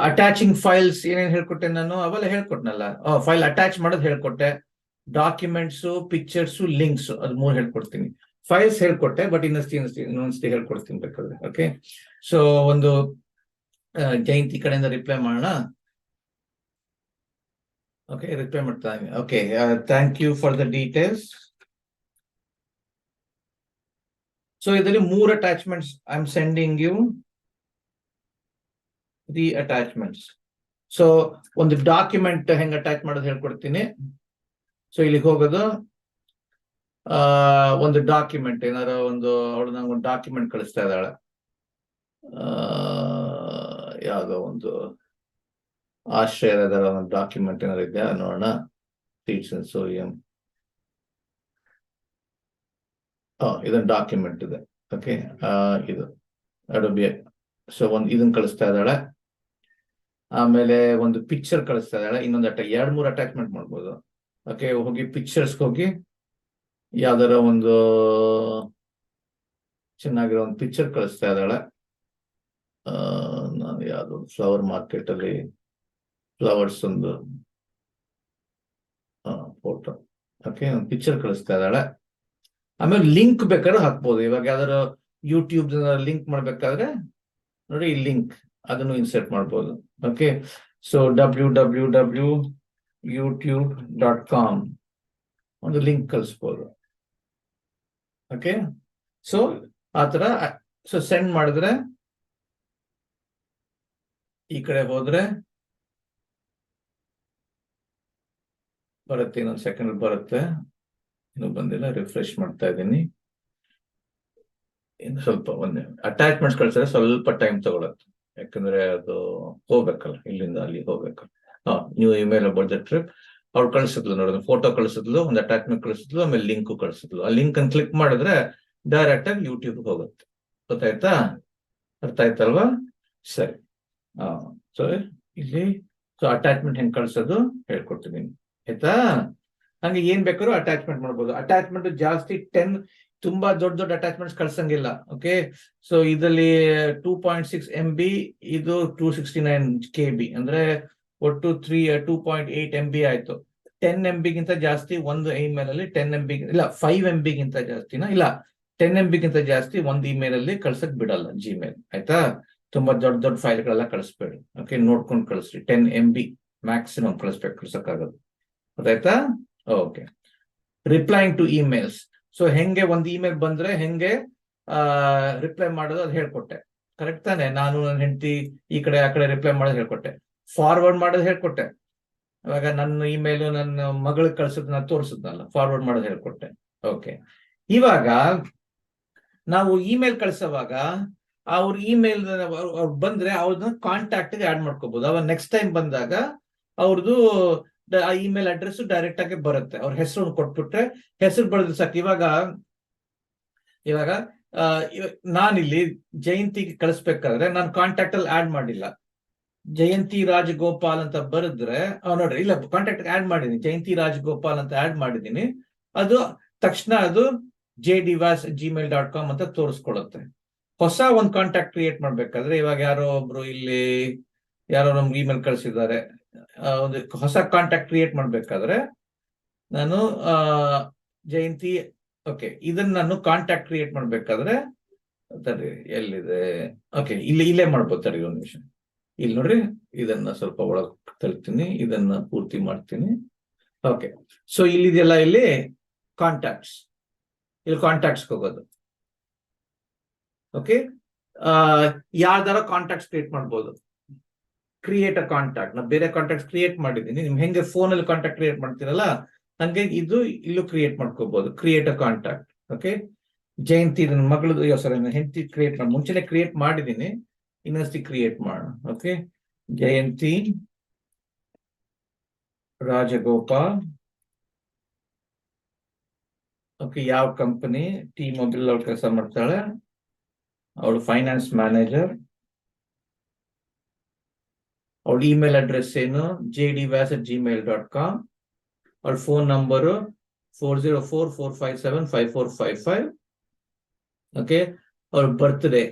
ಅಟ್ಯಾಚಿಂಗ್ ಫೈಲ್ಸ್ ಏನೇನು ಹೇಳ್ಕೊಟ್ಟೆ ನಾನು, ಅವೆಲ್ಲ ಹೇಳ್ಕೊಟ್ನಲ್ಲ. ಫೈಲ್ ಅಟ್ಯಾಚ್ ಮಾಡೋದು ಹೇಳ್ಕೊಟ್ಟೆ, ಡಾಕ್ಯುಮೆಂಟ್ಸ್, ಪಿಕ್ಚರ್ಸ್, ಲಿಂಕ್ಸ್, ಅದು 3 ಹೇಳ್ಕೊಡ್ತೀನಿ. ಫೈಲ್ಸ್ ಹೇಳ್ಕೊಟ್ಟೆ, ಬಟ್ ಇನ್ನೊಂದ್ಸತಿ ಹೇಳ್ಕೊಡ್ತೀನಿ ಬೇಕಾದ್ರೆ. ಓಕೆ, ಸೊ ಒಂದು ಜಯಂತಿ ಕಡೆಯಿಂದ ರಿಪ್ಲೈ ಮಾಡೋಣ. ಓಕೆ, ರಿಪ್ಲೈ ಮಾಡ್ತಾ ಇದ್ದೀನಿ. Okay, thank you for the details. So ಇದರಲ್ಲಿ 3 attachments I am sending you. 3 attachments. So ಒಂದು ಡಾಕ್ಯುಮೆಂಟ್ ಹೆಂಗ್ ಅಟ್ಯಾಚ್ ಮಾಡೋದು ಹೇಳ್ಕೊಡ್ತೀನಿ. ಸೊ ಇಲ್ಲಿಗೆ ಹೋಗೋದು, ಒಂದು ಡಾಕ್ಯುಮೆಂಟ್ ಏನಾರ ಒಂದು, ಅವಳು ನಂಗೆ ಒಂದು ಡಾಕ್ಯುಮೆಂಟ್ ಕಳಿಸ್ತಾ ಇದ್ದಾಳೆ. ಯಾವುದೋ ಒಂದು ಆಶ್ರಯದ ಒಂದು ಡಾಕ್ಯುಮೆಂಟ್ ಏನಾರು ಇದೆಯಾ ನೋಡೋಣ. ಸೋಡಿಯಂ, ಇದೊಂದು ಡಾಕ್ಯುಮೆಂಟ್ ಇದೆ. ಓಕೆ, ಇದು ಅಡೋಬಿ. ಸೊ ಇದನ್ನ ಕಳಿಸ್ತಾ ಇದ್ದಾಳೆ. ಆಮೇಲೆ ಒಂದು ಪಿಕ್ಚರ್ ಕಳಿಸ್ತಾ ಇದ್ದಾಳೆ. ಇನ್ನೊಂದು 2-3 ಅಟ್ಯಾಚ್ಮೆಂಟ್ ಮಾಡ್ಬೋದು. ಓಕೆ, ಹೋಗಿ ಪಿಕ್ಚರ್ಸ್ಗೆ ಹೋಗಿ ಯಾವ್ದಾರ ಒಂದು ಚೆನ್ನಾಗಿರೋ ಒಂದು ಪಿಕ್ಚರ್ ಕಳಿಸ್ತಾ ಇದ್ದಾಳೆ. ನಾನು ಯಾವ್ದು ಫ್ಲವರ್ ಮಾರ್ಕೆಟ್ ಅಲ್ಲಿ ಫ್ಲವರ್ಸ್ ಒಂದು ಫೋಟೋ. ಓಕೆ, ಒಂದು ಪಿಕ್ಚರ್ ಕಳಿಸ್ತಾ ಇದ್ದಾಳೆ. ಆಮೇಲೆ ಲಿಂಕ್ ಬೇಕಾದ್ರೆ ಹಾಕ್ಬೋದು. ಇವಾಗ ಯಾವ್ದಾರು ಯೂಟ್ಯೂಬ್ ಲಿಂಕ್ ಮಾಡ್ಬೇಕಾದ್ರೆ ನೋಡಿ, ಈ ಲಿಂಕ್ ಅದನ್ನು ಇನ್ಸರ್ಟ್ ಮಾಡ್ಬೋದು. ಓಕೆ, ಸೊ www.youtube.com ಒಂದು ಲಿಂಕ್ ಕಳಿಸ್ಬೋದು. ಓಕೆ, ಸೊ ಆತರ. ಸೊ ಸೆಂಡ್ ಮಾಡಿದ್ರೆ ಈ ಕಡೆ ಹೋದ್ರೆ ಬರುತ್ತೆ, ಇನ್ನೊಂದು ಸೆಕೆಂಡ್ ಬರುತ್ತೆ. ಇನ್ನು ಬಂದಿಲ್ಲ, ರಿಫ್ರೆಶ್ ಮಾಡ್ತಾ ಇದ್ದೀನಿ. ಇನ್ನು ಸ್ವಲ್ಪ ಅಟ್ಯಾಚ್ಮೆಂಟ್ಸ್ ಕಳಿಸಿದ್ರೆ ಸ್ವಲ್ಪ ಟೈಮ್ ತಗೊಳತ್ತೆ, ಯಾಕಂದ್ರೆ ಅದು ಹೋಗ್ಬೇಕಲ್ಲ, ಇಲ್ಲಿಂದ ಅಲ್ಲಿ ಹೋಗ್ಬೇಕಲ್ಲ. ನೀವು ಇಮೇಲ್ ಅಬೌಟ್ ದ ಟ್ರಿಪ್ ಅವ್ಳು ಕಳಿಸಿದ್ಲು ನೋಡಿದ್ರೆ, ಫೋಟೋ ಕಳಿಸಿದ್ಲು, ಒಂದು ಅಟ್ಯಾಚ್ಮೆಂಟ್ ಕಳಿಸಿದ್ಲು, ಆಮೇಲೆ ಲಿಂಕ್ ಕಳಿಸಿದ್ಲು. ಆ ಲಿಂಕ್ ಅನ್ನು ಕ್ಲಿಕ್ ಮಾಡಿದ್ರೆ ಡೈರೆಕ್ಟ್ ಆಗಿ ಯೂಟ್ಯೂಬ್ ಹೋಗುತ್ತೆ. ಗೊತ್ತಾಯ್ತಾ? ಅರ್ಥ ಆಯ್ತಲ್ವಾ? ಸರಿ. ಸೊ ಇಲ್ಲಿ ಅಟ್ಯಾಚ್ಮೆಂಟ್ ಹೆಂಗ್ ಕಳ್ಸೋದು ಹೇಳ್ಕೊಡ್ತೀನಿ. ಆಯ್ತಾ? ಹಂಗೆ ಏನ್ ಬೇಕಾದ್ರೂ ಅಟ್ಯಾಚ್ಮೆಂಟ್ ಮಾಡ್ಬೋದು. ಅಟ್ಯಾಚ್ಮೆಂಟ್ ಜಾಸ್ತಿ 10 ತುಂಬಾ ದೊಡ್ಡ ಅಟ್ಯಾಚ್ಮೆಂಟ್ಸ್ ಕಳ್ಸಂಗಿಲ್ಲ. ಓಕೆ, ಸೊ ಇದರಲ್ಲಿ 2.6 MB, ಇದು 269 KB, ಅಂದ್ರೆ ಒಟ್ಟು 2.8 MB ಆಯ್ತು. 10 MB ಗಿಂತ ಜಾಸ್ತಿ ಒಂದು ಇಮೇಲ್ ಅಲ್ಲಿ 10 MB ಇಲ್ಲ, 5 MB ಗಿಂತ ಜಾಸ್ತಿನ ಇಲ್ಲ, 10 MB ಗಿಂತ ಜಾಸ್ತಿ ಒಂದು ಇಮೇಲ್ ಅಲ್ಲಿ ಕಳ್ಸಕ್ ಬಿಡಲ್ಲ ಜಿಮೇಲ್. ಆಯ್ತಾ? ತುಂಬಾ ದೊಡ್ಡ ಫೈಲ್ಗಳೆಲ್ಲ ಕಳಿಸ್ಬೇಡಿ. ಓಕೆ, ನೋಡ್ಕೊಂಡು ಕಳಿಸ್ರಿ. 10 MB ಮ್ಯಾಕ್ಸಿಮಮ್ ಕಳ್ಸಕ್ಕಾಗದು. ಗೊತ್ತಾಯ್ತಾ? Okay, replying to emails. So ಹೆಂಗೆ ಒಂದು ಇಮೇಲ್ ಬಂದ್ರೆ ಹೆಂಗೆ ರಿಪ್ಲೈ ಮಾಡೋದು ಅದು ಹೇಳ್ಕೊಟ್ಟೆ. ಕರೆಕ್ಟ್ ತಾನೆ? ನಾನು ನನ್ನ ಹೆಂಡತಿ ಈ ಕಡೆ ಆ ಕಡೆ ರಿಪ್ಲೈ ಮಾಡೋದು ಹೇಳ್ಕೊಟ್ಟೆ, ಫಾರ್ವರ್ಡ್ ಮಾಡೋದು ಹೇಳ್ಕೊಟ್ಟೆ. ಇವಾಗ ನನ್ನ ಇಮೇಲ್ ನನ್ನ ಮಗಳಿಗೆ ಕಳ್ಸೋದನ್ನ ತೋರಿಸಿದ್ನಲ್ಲ, ಫಾರ್ವರ್ಡ್ ಮಾಡೋದು ಹೇಳ್ಕೊಟ್ಟೆ. ಓಕೆ, ಇವಾಗ ನಾವು ಇಮೇಲ್ ಕಳ್ಸೋವಾಗ ಅವ್ರ ಇಮೇಲ್ ಅವ್ರು ಬಂದ್ರೆ ಅವ್ರನ್ನ ಕಾಂಟ್ಯಾಕ್ಟ್ ಆಡ್ ಮಾಡ್ಕೋಬಹುದು. ಅವಾಗ ನೆಕ್ಸ್ಟ್ ಟೈಮ್ ಬಂದಾಗ ಅವ್ರದ್ದು ಆ ಇಮೇಲ್ ಅಡ್ರೆಸ್ ಡೈರೆಕ್ಟ್ ಆಗಿ ಬರುತ್ತೆ. ಅವ್ರ ಹೆಸರು ಕೊಟ್ಬಿಟ್ರೆ ಹೆಸರು ಬರೆದ್ರೆ ಸಾಕು. ಇವಾಗ ನಾನಿಲ್ಲಿ ಜಯಂತಿಗೆ ಕಳಿಸ್ಬೇಕಾದ್ರೆ ನಾನು ಕಾಂಟ್ಯಾಕ್ಟ್ ಅಲ್ಲಿ ಆಡ್ ಮಾಡಿಲ್ಲ, ಜಯಂತಿ ರಾಜಗೋಪಾಲ್ ಅಂತ ಬರೆದ್ರೆ ನೋಡ್ರಿ, ಇಲ್ಲ ಕಾಂಟ್ಯಾಕ್ಟ್ ಆಡ್ ಮಾಡಿದೀನಿ, ಜಯಂತಿ ರಾಜಗೋಪಾಲ್ ಅಂತ ಆಡ್ ಮಾಡಿದೀನಿ. ಅದು ತಕ್ಷಣ ಅದು jdivas@gmail.com ಅಂತ ತೋರಿಸ್ಕೊಳುತ್ತೆ. ಹೊಸ ಒಂದು ಕಾಂಟ್ಯಾಕ್ಟ್ ಕ್ರಿಯೇಟ್ ಮಾಡ್ಬೇಕಾದ್ರೆ, ಇವಾಗ ಯಾರೋ ಒಬ್ರು ಇಲ್ಲಿ ಯಾರೋ ನಮ್ಗೆ ಇಮೇಲ್ ಕಳಿಸಿದ್ದಾರೆ, ಒಂದು ಹೊಸ ಕಾಂಟ್ಯಾಕ್ಟ್ ಕ್ರಿಯೇಟ್ ಮಾಡ್ಬೇಕಾದ್ರೆ ನಾನು ಜಯಂತಿ, ಓಕೆ, ಇದನ್ನ ನಾನು ಕಾಂಟ್ಯಾಕ್ಟ್ ಕ್ರಿಯೇಟ್ ಮಾಡ್ಬೇಕಾದ್ರೆ ಎಲ್ಲಿದೆ, ಓಕೆ, ಇಲ್ಲೇ ಮಾಡ್ಬೋದು. ತಡಿ ಒಂದು ನಿಮಿಷ, ಇಲ್ಲಿ ನೋಡ್ರಿ, ಇದನ್ನ ಸ್ವಲ್ಪ ಒಳಗೆ ತಳ್ತೀನಿ, ಇದನ್ನ ಪೂರ್ತಿ ಮಾಡ್ತೀನಿ. ಓಕೆ, ಸೊ ಇಲ್ಲಿದೆಯಲ್ಲ, ಇಲ್ಲಿ ಕಾಂಟ್ಯಾಕ್ಟ್ಸ್, ಇಲ್ಲಿ ಕಾಂಟ್ಯಾಕ್ಟ್ಸ್ ಹೋಗೋದು. ಓಕೆ, ಯಾವ್ದಾರ ಕಾಂಟ್ಯಾಕ್ಟ್ಸ್ ಕ್ರಿಯೇಟ್ ಮಾಡ್ಬೋದು. ಕ್ರಿಯೇಟ್ ಅ ಕಾಂಟ್ಯಾಕ್ಟ್, ನಾ ಬೇರೆ ಕಾಂಟ್ಯಾಕ್ಟ್ಸ್ ಕ್ರಿಯೇಟ್ ಮಾಡಿದ್ದೀನಿ. ನಿಮ್ ಹೆಂಗೆ ಫೋನಲ್ಲಿ ಕಾಂಟ್ಯಾಕ್ಟ್ ಕ್ರಿಯೇಟ್ ಮಾಡ್ತೀರಲ್ಲ ಹಂಗೆ ಇದು ಇಲ್ಲೂ ಕ್ರಿಯೇಟ್ ಮಾಡ್ಕೋಬಹುದು. Create a contact. ಓಕೆ, ಜಯಂತಿ ನನ್ನ ಮಗಳದು, ಸಾರಿ, ಹೆಂಡತಿ ಕ್ರಿಯೇಟ್ ಮಾಡಿ ಮುಂಚೆನೆ ಕ್ರಿಯೇಟ್ ಮಾಡಿದ್ದೀನಿ, ಇನ್ನೊಂದ್ಸತಿ ಕ್ರಿಯೇಟ್ ಮಾಡೋಣ. ಓಕೆ, ಜಯಂತಿ ರಾಜಗೋಪಾಲ್. ಓಕೆ, ಯಾವ ಕಂಪನಿ? T-Mobile ಅವ್ರು ಕೆಲಸ ಮಾಡ್ತಾಳೆ, ಅವಳು ಫೈನಾನ್ಸ್ ಮ್ಯಾನೇಜರ್. ಅವಳ ಇಮೇಲ್ ಅಡ್ರೆಸ್ ಏನು? jdivas@gmail.com. ಅವಳ ಫೋನ್ ನಂಬರು 4044575455. ಓಕೆ, ಅವಳ ಬರ್ತ್ಡೇ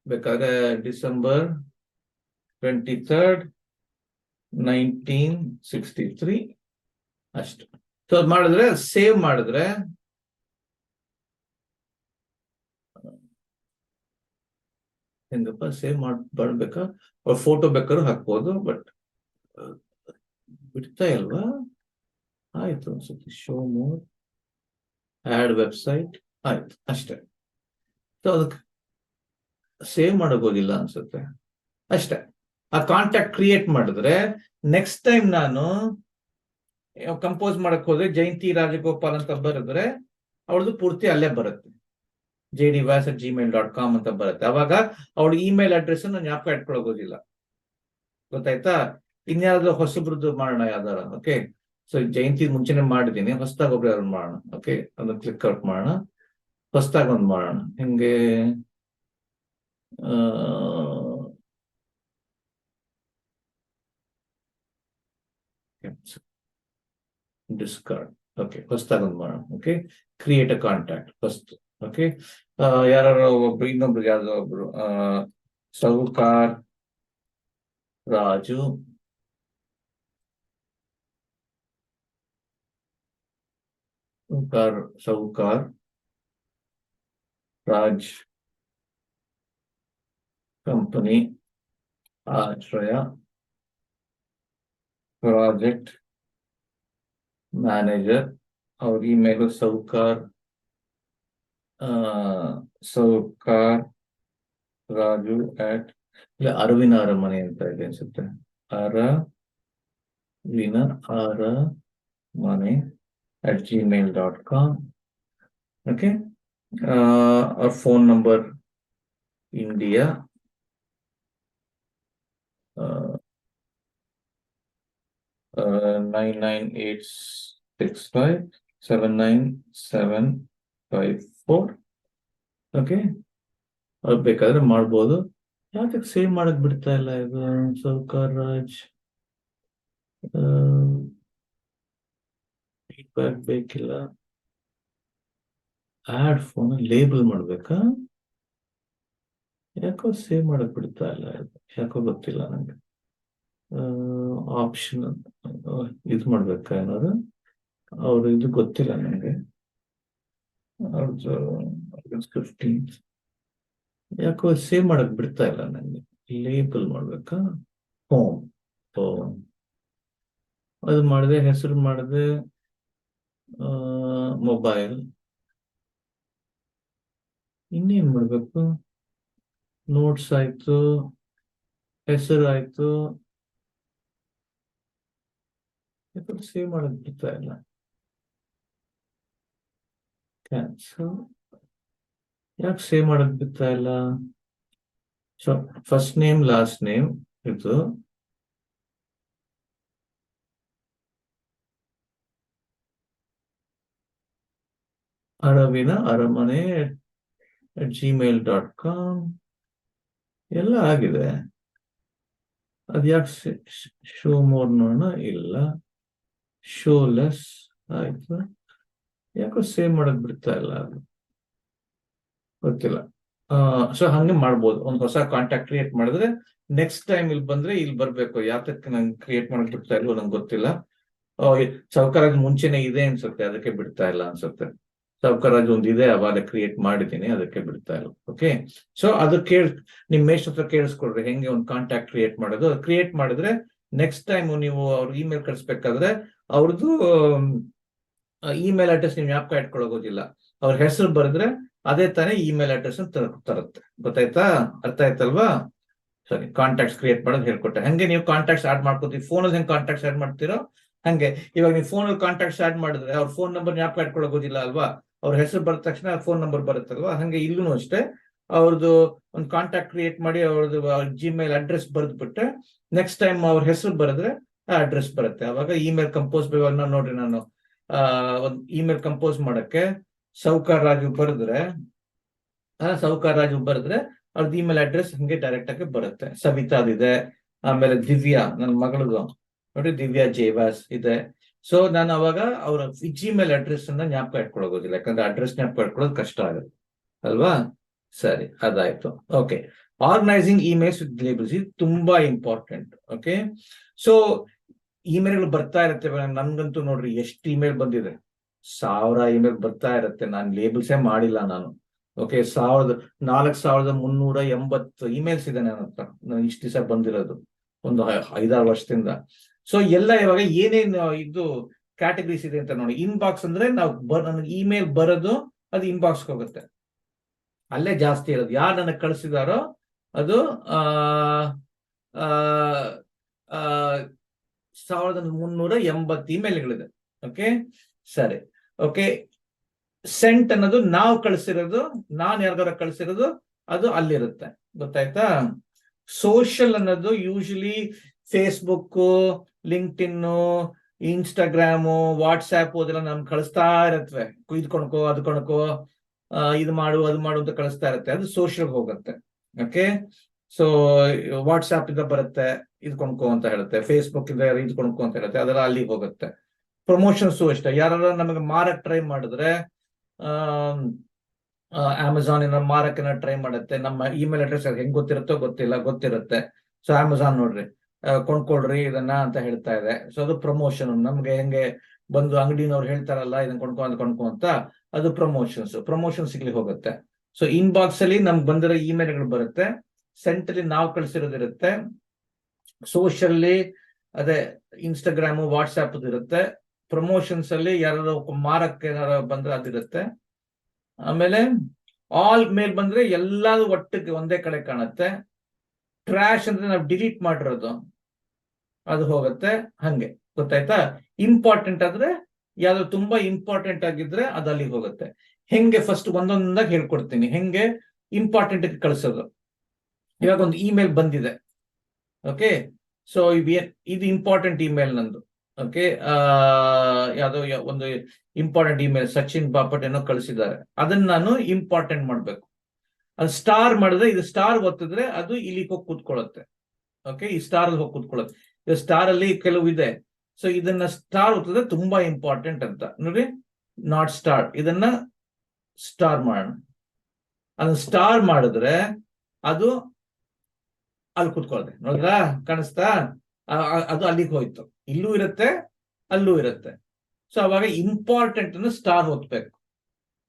ಬೇಕಾದ್ರೆ December 23rd 1963 ಅಷ್ಟು. ಸೊ ಅದು ಮಾಡಿದ್ರೆ, ಸೇವ್ ಮಾಡಿದ್ರೆ ಹೆಂಗಪ್ಪ ಸೇವ್ ಮಾಡ್ಬೇಕಾ? ಅವ್ರ ಫೋಟೋ ಬೇಕಾದ್ರೂ ಹಾಕ್ಬೋದು, ಬಟ್ ಬಿಡ್ತಾ ಇಲ್ವಾ? ಆಯ್ತು ಅನ್ಸುತ್ತೆ. ಶೋ ಮೋರ್, ಆಡ್ ವೆಬ್ಸೈಟ್, ಆಯ್ತು ಅಷ್ಟೇ. ಸೊ ಅದಕ್ಕೆ ಸೇವ್ ಮಾಡೋಗೋದಿಲ್ಲ ಅನ್ಸುತ್ತೆ, ಅಷ್ಟೇ. ಆ ಕಾಂಟ್ಯಾಕ್ಟ್ ಕ್ರಿಯೇಟ್ ಮಾಡಿದ್ರೆ ನೆಕ್ಸ್ಟ್ ಟೈಮ್ ನಾನು ಕಂಪೋಸ್ ಮಾಡಕ್ ಹೋದ್ರೆ ಜಯಂತಿ ರಾಜಗೋಪಾಲ್ ಅಂತ ಬರೆದ್ರೆ ಅವಳದು ಪೂರ್ತಿ ಅಲ್ಲೇ ಬರುತ್ತೆ, jdivas@gmail.com ಅಂತ ಬರುತ್ತೆ. ಅವಾಗ ಅವಳ ಇಮೇಲ್ ಅಡ್ರೆಸ್ ನಾನು ಜ್ಞಾಪಕ ಇಟ್ಕೊಳ್ಳೋಗೋದಿಲ್ಲ. ಗೊತ್ತಾಯ್ತಾ? ಇನ್ಯಾವ್ದು ಹೊಸಬ್ರದ್ದು ಮಾಡೋಣ ಯಾವ್ದಾರ. ಓಕೆ, ಸೊ ಜಯಂತಿ ಮುಂಚೆನೆ ಮಾಡಿದ್ದೀನಿ, ಹೊಸದಾಗಿ ಒಬ್ರು ಯಾರು ಮಾಡೋಣ. ಓಕೆ, ಅದನ್ನ ಕ್ಲಿಕ್ ಔಟ್ ಮಾಡೋಣ, ಹೊಸದಾಗಿ ಒಂದು ಮಾಡೋಣ. ಹೆಂಗೆ? ಡಿಸ್ಕಾರ್ಡ್. ಓಕೆ, ಹೊಸದಾಗಿ ಒಂದು ಮಾಡೋಣ. ಓಕೆ, ಕ್ರಿಯೇಟ್ ಅ ಕಾಂಟ್ಯಾಕ್ಟ್ ಫಸ್ಟ್. ಓಕೆ, ಯಾರು ಒಬ್ರು, ಇನ್ನೊಬ್ರು ಯಾವ್ದೋ ಒಬ್ರು ಸೌಕಾರ್ ರಾಜು, ಸೌಕಾರ್ ರಾಜ್ ಕಂಪನಿ ಆಶ್ರಯ ಪ್ರಾಜೆಕ್ಟ್ ಮ್ಯಾನೇಜರ್. ಅವ್ರ ಇಮೇಲ್ ಸೌಕಾರ್ ರಾಜು ಇಲ್ಲ ಅರವಿನ ಅರಮನೆ ಅಂತ ಇದೆ ಅನ್ಸುತ್ತೆ, ಅರವಿನ ಅರಮನೆ @gmail.com. ಓಕೆ, ಅವ್ರ ಫೋನ್ ನಂಬರ್ ಇಂಡಿಯಾ 9986579754. ಓಕೆ, ಅವ್ರು ಬೇಕಾದ್ರೆ ಮಾಡ್ಬೋದು. ಯಾಕೆ ಸೇವ್ ಮಾಡಕ್ ಬಿಡ್ತಾ ಇಲ್ಲ ಇದು? ಸೌಕಾರ್ ರಾಜ್ ಫೀಡ್ಬ್ಯಾಕ್ ಬೇಕಿಲ್ಲ. ಆಡ್ ಫೋನ್ ಲೇಬಲ್ ಮಾಡ್ಬೇಕಾ? ಯಾಕೋ ಸೇವ್ ಮಾಡಕ್ ಬಿಡ್ತಾ ಇಲ್ಲ ಇದು, ಯಾಕೋ ಗೊತ್ತಿಲ್ಲ ನಂಗೆ. ಆಪ್ಷನ್ ಇದು ಮಾಡ್ಬೇಕಾ ಏನಾದ್ರು? ಅವ್ರು ಇದು ಗೊತ್ತಿಲ್ಲ ನಂಗೆ. ಅವ್ರದ್ದು 15 ಯಾಕೋ ಸೇವ್ ಮಾಡಕ್ ಬಿಡ್ತಾ ಇಲ್ಲ ನಂಗೆ. ಲೇಬಲ್ ಮಾಡ್ಬೇಕಾ? ಹೋಮ್, ಅದು ಮಾಡಿದೆ, ಹೆಸರು ಮಾಡಿದೆ, ಮೊಬೈಲ್. ಇನ್ನೇನ್ ಮಾಡ್ಬೇಕು? ನೋಟ್ಸ್ ಆಯ್ತು, ಹೆಸರು ಆಯ್ತು, ಸೇವ್ ಮಾಡಕ್ ಬಿಡ್ತಾ ಇಲ್ಲ. ಕ್ಯಾನ್ಸಲ್, ಯಾಕೆ ಸೇವ್ ಮಾಡಕ್ ಬಿಡ್ತಾ ಇಲ್ಲ? So first name last name ಇದು, ಅರವಿನ ಅರಮನೆ gmail.com ಎಲ್ಲ ಆಗಿದೆ. ಅದ್ಯಾಕೆ ಶೋ ಮೋರ್ ನೋಡೋಣ, ಇಲ್ಲ ಶೋಲೆಸ್ ಆಯ್ತು, ಯಾಕೋ ಸೇವ್ ಮಾಡಕ್ ಬಿಡ್ತಾ ಇಲ್ಲ, ಅದು ಗೊತ್ತಿಲ್ಲ. ಸೊ ಹಂಗೆ ಮಾಡ್ಬೋದು. ಒಂದು ಹೊಸ ಕಾಂಟ್ಯಾಕ್ಟ್ ಕ್ರಿಯೇಟ್ ಮಾಡಿದ್ರೆ ನೆಕ್ಸ್ಟ್ ಟೈಮ್ ಇಲ್ಲಿ ಬಂದ್ರೆ ಇಲ್ಲಿ ಬರ್ಬೇಕು. ಯಾತಕ್ಕೆ ನಂಗೆ ಕ್ರಿಯೇಟ್ ಮಾಡಕ್ ಬಿಡ್ತಾ ಇಲ್ವೋ ನಂಗೆ ಗೊತ್ತಿಲ್ಲ. ಸೌಕರಾಜ್ ಮುಂಚೆನೆ ಇದೆ ಅನ್ಸುತ್ತೆ, ಅದಕ್ಕೆ ಬಿಡ್ತಾ ಇಲ್ಲ ಅನ್ಸುತ್ತೆ. ಸೌಕರಾಜ್ ಒಂದು ಇದೆ, ಅವಾಗ ಕ್ರಿಯೇಟ್ ಮಾಡಿದ್ದೀನಿ, ಅದಕ್ಕೆ ಬಿಡ್ತಾ ಇಲ್ಲ. ಓಕೆ, ಸೊ ಅದು ನಿಮ್ ಮೇಸ್ಟ್ ಹತ್ರ ಕೇಳಿಸ್ಕೊಡ್ರಿ ಹೆಂಗೆ ಒಂದು ಕಾಂಟ್ಯಾಕ್ಟ್ ಕ್ರಿಯೇಟ್ ಮಾಡೋದು. ಕ್ರಿಯೇಟ್ ಮಾಡಿದ್ರೆ ನೆಕ್ಸ್ಟ್ ಟೈಮ್ ನೀವು ಅವ್ರ ಇಮೇಲ್ ಕಳಿಸ್ಬೇಕಾದ್ರೆ ಅವ್ರದ್ದು ಇಮೇಲ್ ಅಡ್ರೆಸ್ ನೀವು ಜ್ಞಾಪಕ ಇಟ್ಕೊಳ್ಳೋಗೋದಿಲ್ಲ. ಅವ್ರ ಹೆಸರು ಬರೆದ್ರೆ ಅದೇ ತಾನೇ ಇಮೇಲ್ ಅಡ್ರೆಸ್ ತರುತ್ತೆ. ಗೊತ್ತಾಯ್ತಾ? ಅರ್ಥ ಆಯ್ತಲ್ವಾ? ಸರಿ, ಕಾಂಟ್ಯಾಕ್ಟ್ಸ್ ಕ್ರಿಯೇಟ್ ಮಾಡೋದು ಹೇಳ್ಕೊಟ್ಟೆ. ಹಂಗೆ ನೀವು ಕಾಂಟ್ಯಾಕ್ಟ್ಸ್ ಆಡ್ ಮಾಡ್ಕೋತೀವಿ. ಫೋನಲ್ಲಿ ಹೆಂಗೆ ಕಾಂಟ್ಯಾಕ್ಟ್ಸ್ ಆಡ್ ಮಾಡ್ತೀರೋ ಹಂಗೆ ಇವಾಗ ನೀವು ಫೋನಲ್ಲಿ ಕಾಂಟ್ಯಾಕ್ಟ್ಸ್ ಆಡ್ ಮಾಡಿದ್ರೆ ಅವ್ರ ಫೋನ್ ನಂಬರ್ ಜ್ಞಾಪಕ ಇಟ್ಕೊಳ್ಳೋಗೋದಿಲ್ಲ ಅಲ್ವಾ? ಅವ್ರ ಹೆಸರು ಬರೆದ ತಕ್ಷಣ ಫೋನ್ ನಂಬರ್ ಬರುತ್ತಲ್ವಾ? ಹಂಗೆ ಇಲ್ಲೂ ಅಷ್ಟೇ, ಅವ್ರದ್ದು ಒಂದು ಕಾಂಟ್ಯಾಕ್ಟ್ ಕ್ರಿಯೇಟ್ ಮಾಡಿ ಅವ್ರದ್ದು ಜಿಮೇಲ್ ಅಡ್ರೆಸ್ ಬರೆದ್ಬಿಟ್ಟೆ ನೆಕ್ಸ್ಟ್ ಟೈಮ್ ಅವ್ರ ಹೆಸರು ಬರೆದ್ರೆ ಆ ಅಡ್ರೆಸ್ ಬರುತ್ತೆ. ಅವಾಗ ಇಮೇಲ್ ಕಂಪೋಸ್ ನೋಡ್ರಿ, ನಾನು ಒಂದು ಇಮೇಲ್ ಕಂಪೋಸ್ ಮಾಡಕ್ಕೆ ಸೌಕಾರ್ ರಾಜು ಬರೆದ್ರೆ ಅವ್ರದ್ದು ಇಮೇಲ್ ಅಡ್ರೆಸ್ ಹಂಗೆ ಡೈರೆಕ್ಟ್ ಆಗಿ ಬರುತ್ತೆ. ಸವಿತಾದಿದೆ, ಆಮೇಲೆ ದಿವ್ಯಾ ನನ್ನ ಮಗಳದು ನೋಡಿ, ದಿವ್ಯಾ ಜೇವಾಸ್ ಇದೆ. ಸೊ ನಾನು ಅವಾಗ ಅವರ ಜಿಮೇಲ್ ಅಡ್ರೆಸ್ ಅನ್ನ ಜ್ಞಾಪಕ ಇಟ್ಕೊಳ್ಳೋದಿಲ್ಲ, ಯಾಕಂದ್ರೆ ಅಡ್ರೆಸ್ ಜ್ಞಾಪಕ ಇಟ್ಕೊಳ್ಳೋದು ಕಷ್ಟ ಆಗುತ್ತೆ ಅಲ್ವಾ? ಸರಿ, ಅದಾಯ್ತು. Okay, organising emails with labels ಇದು ತುಂಬಾ ಇಂಪಾರ್ಟೆಂಟ್. ಓಕೆ, ಸೊ ಇಮೇಲ್ಗಳು ಬರ್ತಾ ಇರುತ್ತೆ. ನನ್ಗಂತೂ ನೋಡ್ರಿ ಎಷ್ಟು ಇಮೇಲ್ ಬಂದಿದೆ, 1000 ಇಮೇಲ್ ಬರ್ತಾ ಇರುತ್ತೆ. ನಾನು ಲೇಬಲ್ಸೇ ಮಾಡಿಲ್ಲ ನಾನು. ಓಕೆ, 4380 ಇಮೇಲ್ಸ್ ಇದೆ ನನ್ನ ಹತ್ರ, ನಾನು ಇಷ್ಟು ದಿವಸ ಬಂದಿರೋದು ಒಂದು 5-6 ವರ್ಷದಿಂದ. ಸೊ ಎಲ್ಲ ಇವಾಗ ಏನೇನು ಇದು ಕ್ಯಾಟಗರೀಸ್ ಇದೆ ಅಂತ ನೋಡಿ. ಇನ್ಬಾಕ್ಸ್ ಅಂದ್ರೆ ನಾವು ನನಗೆ ಇಮೇಲ್ ಬರೋದು ಅದು ಇನ್ಬಾಕ್ಸ್ ಹೋಗುತ್ತೆ, ಅಲ್ಲೇ ಜಾಸ್ತಿ ಇರೋದು. ಯಾರು ನನಗೆ ಕಳಿಸಿದಾರೋ ಅದು 1380 ಇಮೇಲ್ಗಳಿದೆ. ಓಕೆ, ಸರಿ. ಓಕೆ, ಸೆಂಟ್ ಅನ್ನೋದು ನಾವು ಕಳಿಸಿರೋದು, ನಾನು ಯಾರಿಗಾರ ಕಳಿಸಿರೋದು ಅದು ಅಲ್ಲಿರುತ್ತೆ. ಗೊತ್ತಾಯ್ತಾ? ಸೋಷಿಯಲ್ ಅನ್ನೋದು usually Facebook, LinkedIn, Instagram, WhatsApp ಅದೆಲ್ಲ ನಮ್ಗೆ ಕಳಿಸ್ತಾ ಇರತ್ವೆ. ಇದು ಕೊಣ್ಕೋ, ಅದು ಕೊಣ್ಕೋ, ಇದು ಮಾಡು, ಅದು ಮಾಡು ಅಂತ ಕಳಿಸ್ತಾ ಇರುತ್ತೆ. ಅದು ಸೋಷಿಯಲ್ ಹೋಗುತ್ತೆ. ಓಕೆ, ಸೊ ವಾಟ್ಸ್ಆ್ಯಪ್ ಇಂದ ಬರುತ್ತೆ, ಇದು ಕೊಂಡ್ಕೋ ಅಂತ ಹೇಳುತ್ತೆ. ಫೇಸ್ಬುಕ್ ಇಂದ ಇದು ಕೊಂಡ್ಕೋ ಅಂತ ಹೇಳುತ್ತೆ, ಅದೆಲ್ಲ ಅಲ್ಲಿಗೆ ಹೋಗುತ್ತೆ. ಪ್ರಮೋಷನ್ಸು ಅಷ್ಟೇ. ಯಾರು ನಮಗೆ ಮಾರಕ್ ಟ್ರೈ ಮಾಡಿದ್ರೆ ಅಮೆಝಾನ್ ಏನಾರು ಮಾರಕ್ಕೆ ಟ್ರೈ ಮಾಡುತ್ತೆ, ನಮ್ಮ ಇಮೇಲ್ ಅಡ್ರೆಸ್ ಹೆಂಗ್ ಗೊತ್ತಿರುತ್ತೆ. ಸೊ ಅಮೆಝಾನ್ ನೋಡ್ರಿ, ಕೊಂಡ್ಕೊಳ್ರಿ ಇದನ್ನ ಅಂತ ಹೇಳ್ತಾ ಇದೆ. ಸೊ ಅದು ಪ್ರಮೋಷನ್. ನಮ್ಗೆ ಹೆಂಗೆ ಬಂದು ಅಂಗಡಿನವ್ರು ಹೇಳ್ತಾರಲ್ಲ ಇದನ್ನ ಕೊಂಡ್ಕೊ ಅಂತ, ಅದು ಪ್ರಮೋಷನ್ಸ್ ಇಲ್ಲಿ ಹೋಗುತ್ತೆ. ಸೊ ಇನ್ಬಾಕ್ಸ್ ಅಲ್ಲಿ ನಮ್ಗೆ ಬಂದಿರೋ ಇಮೇಲ್ಗಳು ಬರುತ್ತೆ, ಸೆಂಟ್ರಲ್ಲಿ ನಾವು ಕಳಿಸಿರೋದಿರುತ್ತೆ, ಸೋಷಿಯಲ್ಲಿ ಅದೇ ಇನ್ಸ್ಟಾಗ್ರಾಮು, ವಾಟ್ಸ್ಆ್ಯಪ್ ಇರುತ್ತೆ, ಪ್ರಮೋಷನ್ಸ್ ಅಲ್ಲಿ ಯಾರು ಮಾರಕ್ಕೆ ಏನಾರು ಬಂದ್ರೆ ಅದಿರುತ್ತೆ. ಆಮೇಲೆ ಆಲ್ ಮೇಲ್ ಬಂದ್ರೆ ಎಲ್ಲಾರು ಒಟ್ಟಿಗೆ ಒಂದೇ ಕಡೆ ಕಾಣುತ್ತೆ. ಟ್ರ್ಯಾಶ್ ಅಂದ್ರೆ ನಾವು ಡಿಲೀಟ್ ಮಾಡಿರೋದು ಅದು ಹೋಗುತ್ತೆ. ಹಂಗೆ, ಗೊತ್ತಾಯ್ತಾ? ಇಂಪಾರ್ಟೆಂಟ್ ಆದ್ರೆ ಯಾವ್ದು ತುಂಬಾ ಇಂಪಾರ್ಟೆಂಟ್ ಆಗಿದ್ರೆ ಅದು ಅಲ್ಲಿಗೆ ಹೋಗುತ್ತೆ. ಹೆಂಗೆ ಫಸ್ಟ್ ಒಂದೊಂದಾಗಿ ಹೇಳ್ಕೊಡ್ತೀನಿ ಹೆಂಗೆ ಇಂಪಾರ್ಟೆಂಟ್ ಕಳಿಸೋದು. ಇವಾಗ ಒಂದು ಇಮೇಲ್ ಬಂದಿದೆ. ಓಕೆ, ಸೊ ಇದು ಇಂಪಾರ್ಟೆಂಟ್ ಇಮೇಲ್ ನಂದು. ಓಕೆ, ಯಾವ್ದೋ ಒಂದು ಇಂಪಾರ್ಟೆಂಟ್ ಇಮೇಲ್ ಸಚಿನ್ ಬಾಪಟ್ ಏನೋ ಕಳಿಸಿದ್ದಾರೆ, ಅದನ್ನ ನಾನು ಇಂಪಾರ್ಟೆಂಟ್ ಮಾಡ್ಬೇಕು. ಅದು ಸ್ಟಾರ್ ಮಾಡಿದ್ರೆ, ಇದು ಸ್ಟಾರ್ ಒತ್ತಿದ್ರೆ ಅದು ಇಲ್ಲಿಗೆ ಹೋಗಿ ಕೂತ್ಕೊಳ್ಳುತ್ತೆ. ಓಕೆ, ಈ ಸ್ಟಾರ್ ಹೋಗಿ ಕೂತ್ಕೊಳ್ಳುತ್ತೆ. ಇದು ಸ್ಟಾರ್ ಅಲ್ಲಿ ಕೆಲವು ಇದೆ. ಸೊ ಇದನ್ನ ಸ್ಟಾರ್ ಒತ್ತಿದ್ರೆ ತುಂಬಾ ಇಂಪಾರ್ಟೆಂಟ್ ಅಂತ ನೋಡಿ. ನಾಟ್ ಸ್ಟಾರ್, ಇದನ್ನ ಸ್ಟಾರ್ ಮಾಡೋಣ. ಅದನ್ನ ಸ್ಟಾರ್ ಮಾಡಿದ್ರೆ ಅದು ಅಲ್ಲಿ ಕೂತ್ಕೊಳ್ಳುತ್ತೆ. ನೋಡಿದ್ರಾ, ಕಾಣಿಸ್ತಾ? ಅದು ಅಲ್ಲಿಗೆ ಹೋಯ್ತು. ಇಲ್ಲೂ ಇರುತ್ತೆ, ಅಲ್ಲೂ ಇರುತ್ತೆ. ಸೊ ಅವಾಗ ಇಂಪಾರ್ಟೆಂಟ್ ಅನ್ನು ಸ್ಟಾರ್ ಒತ್ತಬೇಕು.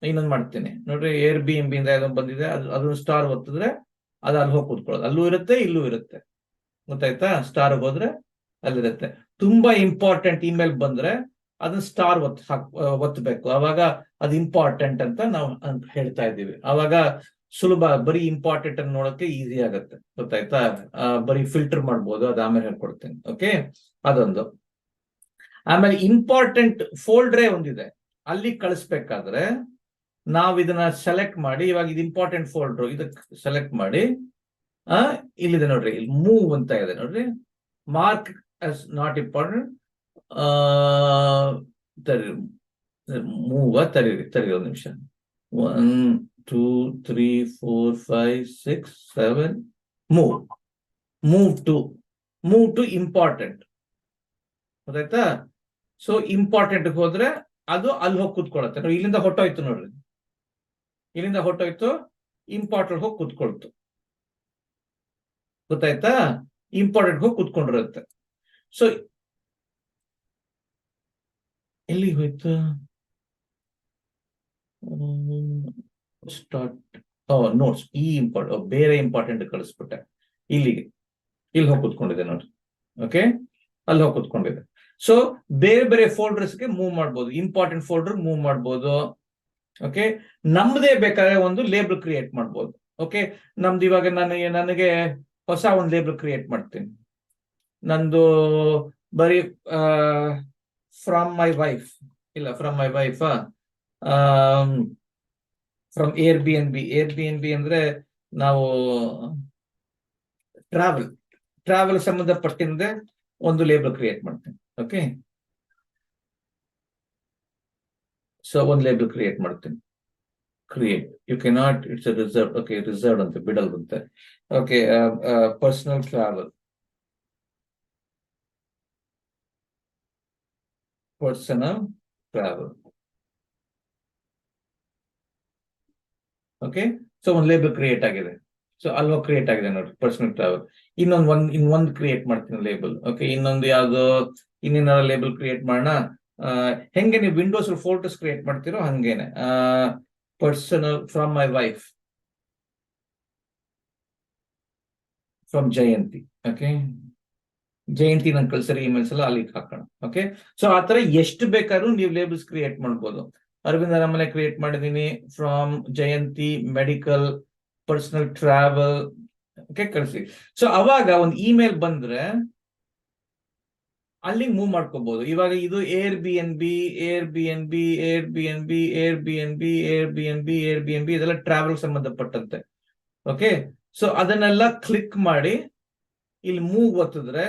ಇನ್ನೊಂದು ಮಾಡ್ತೀನಿ ನೋಡ್ರಿ, ಏರ್ ಬಿ ಎಂ ಬಿ ಇಂದ ಯಾವ್ದೋ ಬಂದಿದೆ, ಅದನ್ನ ಸ್ಟಾರ್ ಒತ್ತಿದ್ರೆ ಅದು ಅಲ್ಲಿ ಹೋಗಿ ಕೂತ್ಕೊಳ್ಳೋದು. ಅಲ್ಲೂ ಇರುತ್ತೆ, ಇಲ್ಲೂ ಇರುತ್ತೆ. ಗೊತ್ತಾಯ್ತಾ? ಸ್ಟಾರ್ ಹೋದ್ರೆ ಅಲ್ಲಿರುತ್ತೆ. ತುಂಬಾ ಇಂಪಾರ್ಟೆಂಟ್ ಇಮೇಲ್ ಬಂದ್ರೆ ಅದನ್ನ ಸ್ಟಾರ್ ಒತ್ತಬೇಕು. ಅವಾಗ ಅದು ಇಂಪಾರ್ಟೆಂಟ್ ಅಂತ ನಾವು ಹೇಳ್ತಾ ಇದ್ದೀವಿ. ಅವಾಗ ಸುಲಭ, ಬರೀ ಇಂಪಾರ್ಟೆಂಟ್ ಅನ್ನು ನೋಡಕ್ಕೆ ಈಸಿ ಆಗತ್ತೆ, ಗೊತ್ತಾಯ್ತಾ? ಬರೀ ಫಿಲ್ಟರ್ ಮಾಡ್ಬೋದು, ಅದು ಆಮೇಲೆ ಹೇಳ್ಕೊಡ್ತೇನೆ. ಓಕೆ, ಅದೊಂದು. ಆಮೇಲೆ ಇಂಪಾರ್ಟೆಂಟ್ ಫೋಲ್ಡ್ರೇ ಒಂದಿದೆ, ಅಲ್ಲಿ ಕಳಿಸ್ಬೇಕಾದ್ರೆ ನಾವ್ ಇದನ್ನ ಸೆಲೆಕ್ಟ್ ಮಾಡಿ, ಇವಾಗ ಇದು ಇಂಪಾರ್ಟೆಂಟ್ ಫೋಲ್ಡರ್, ಇದಕ್ಕೆ ಸೆಲೆಕ್ಟ್ ಮಾಡಿ, ಇಲ್ಲಿದೆ ನೋಡ್ರಿ, ಇಲ್ಲಿ ಮೂವ್ ಅಂತ ಇದೆ ನೋಡ್ರಿ, mark as not important. Move ತರೀರಿ ಒಂದು ನಿಮಿಷ. 1 2 3 4 5 6 7 ಮೂವ್ ಟು ಇಂಪಾರ್ಟೆಂಟ್, ಗೊತ್ತಾಯ್ತಾ? ಸೊ ಇಂಪಾರ್ಟೆಂಟ್ ಹೋದ್ರೆ ಅದು ಅಲ್ಲಿ ಹೋಗಿ ಕೂತ್ಕೊಳ್ಳುತ್ತೆ ನೋಡಿ, ಇಲ್ಲಿಂದ ಹೊಟ್ಟೋಯ್ತು ನೋಡ್ರಿ, ಇಲ್ಲಿಂದ ಹೊಟ್ಟೋಯ್ತು, ಇಂಪಾರ್ಟೆಂಟ್ ಹೋಗಿ ಕೂತ್ಕೊಳ್ತು, ಗೊತ್ತಾಯ್ತಾ? ಇಂಪಾರ್ಟೆಂಟ್ ಹೋಗಿ ಕೂತ್ಕೊಂಡಿರುತ್ತೆ. ಸೊ ಎಲ್ಲಿ ಹೋಯ್ತು? ಸ್ಟಾರ್ಟ್ ನೋಟ್ಸ್, ಈ ಬೇರೆ ಇಂಪಾರ್ಟೆಂಟ್ ಕಳಿಸ್ಬಿಟ್ಟೆ, ಇಲ್ಲಿ ಹೋಗಿ ಕೂತ್ಕೊಂಡಿದೆ ನೋಡ್ರಿ. ಓಕೆ, ಅಲ್ಲಿ ಹೋಗಿ ಕೂತ್ಕೊಂಡಿದೆ. ಸೊ ಬೇರೆ ಬೇರೆ ಫೋಲ್ಡರ್ಸ್ಗೆ ಮೂವ್ ಮಾಡ್ಬೋದು, ಇಂಪಾರ್ಟೆಂಟ್ ಫೋಲ್ಡರ್ ಮೂವ್ ಮಾಡ್ಬೋದು. ಓಕೆ, ನಮ್ದೇ ಬೇಕಾದ್ರೆ ಒಂದು ಲೇಬಲ್ ಕ್ರಿಯೇಟ್ ಮಾಡ್ಬೋದು. ಓಕೆ, ನಮ್ದು ಇವಾಗ ನನಗೆ ಹೊಸ ಒಂದು ಲೇಬಲ್ ಕ್ರಿಯೇಟ್ ಮಾಡ್ತೀನಿ. ನಂದು ಬರೀ ಫ್ರಮ್ ಮೈ ವೈಫ್, ಇಲ್ಲ from my wife, from Airbnb ಅಂದ್ರೆ ನಾವು ಟ್ರಾವೆಲ್ ಸಂಬಂಧಪಟ್ಟಿಂದೆ ಒಂದು ಲೇಬಲ್ ಕ್ರಿಯೇಟ್ ಮಾಡ್ತೀನಿ. ಓಕೆ, ಸೊ ಒಂದು ಲೇಬಲ್ ಕ್ರಿಯೇಟ್ ಮಾಡ್ತೀನಿ. Create, you cannot, it's reserve. Okay, reserve ಅಂತ ಬಿಡಲ್ವಂತೆ. Okay, personal travel, okay. So ಒಂದು ಲೇಬಲ್ ಕ್ರಿಯೇಟ್ ಆಗಿದೆ. ಸೊ ಅಲ್ವಾ ಕ್ರಿಯೇಟ್ ಆಗಿದೆ ನೋಡಿ, ಪರ್ಸನಲ್ ಟ್ರಾವೆಲ್. ಇನ್ನೊಂದು ಕ್ರಿಯೇಟ್ ಮಾಡ್ತೀನಿ ಲೇಬಲ್. ಓಕೆ, ಇನ್ನೊಂದು ಯಾವ್ದು, ಇನ್ನೇನಾರ ಲೇಬಲ್ ಕ್ರಿಯೇಟ್ ಮಾಡೋಣ. ಹೆಂಗೆ ನೀವು ವಿಂಡೋಸ್ ಫೋಲ್ಡರ್ಸ್ ಕ್ರಿಯೇಟ್ ಮಾಡ್ತಿರೋ ಹಂಗೇನೆ, personal from my wife, from Jayanthi. Okay, Jayanthi ನಂಗೆ ಕಳ್ಸರಿ ಇಮೇಲ್ಸ್ ಎಲ್ಲ ಅಲ್ಲಿಗೆ ಹಾಕೋಣ. ಓಕೆ, ಸೊ ಆತರ ಎಷ್ಟು ಬೇಕಾದ್ರೂ ನೀವು ಲೇಬಲ್ಸ್ ಕ್ರಿಯೇಟ್ ಮಾಡ್ಬೋದು. ಅರವಿಂದ ನಮ್ಮನೆ ಕ್ರಿಯೇಟ್ ಮಾಡಿದೀನಿ, from Jayanti medical personal travel. Okay, ಕಳಿಸಿ. ಸೊ ಅವಾಗ ಒಂದು ಇಮೇಲ್ ಬಂದ್ರೆ ಅಲ್ಲಿ ಮೂವ್ ಮಾಡ್ಕೋಬಹುದು. ಇವಾಗ ಇದು ಏರ್ ಬಿ ಎನ್ ಬಿ ಇದೆಲ್ಲ ಟ್ರಾವೆಲ್ ಸಂಬಂಧಪಟ್ಟಂತೆ. ಓಕೆ, ಸೊ ಅದನ್ನೆಲ್ಲ ಕ್ಲಿಕ್ ಮಾಡಿ ಇಲ್ಲಿ ಮೂವ್ ಒತ್ತಿದ್ರೆ,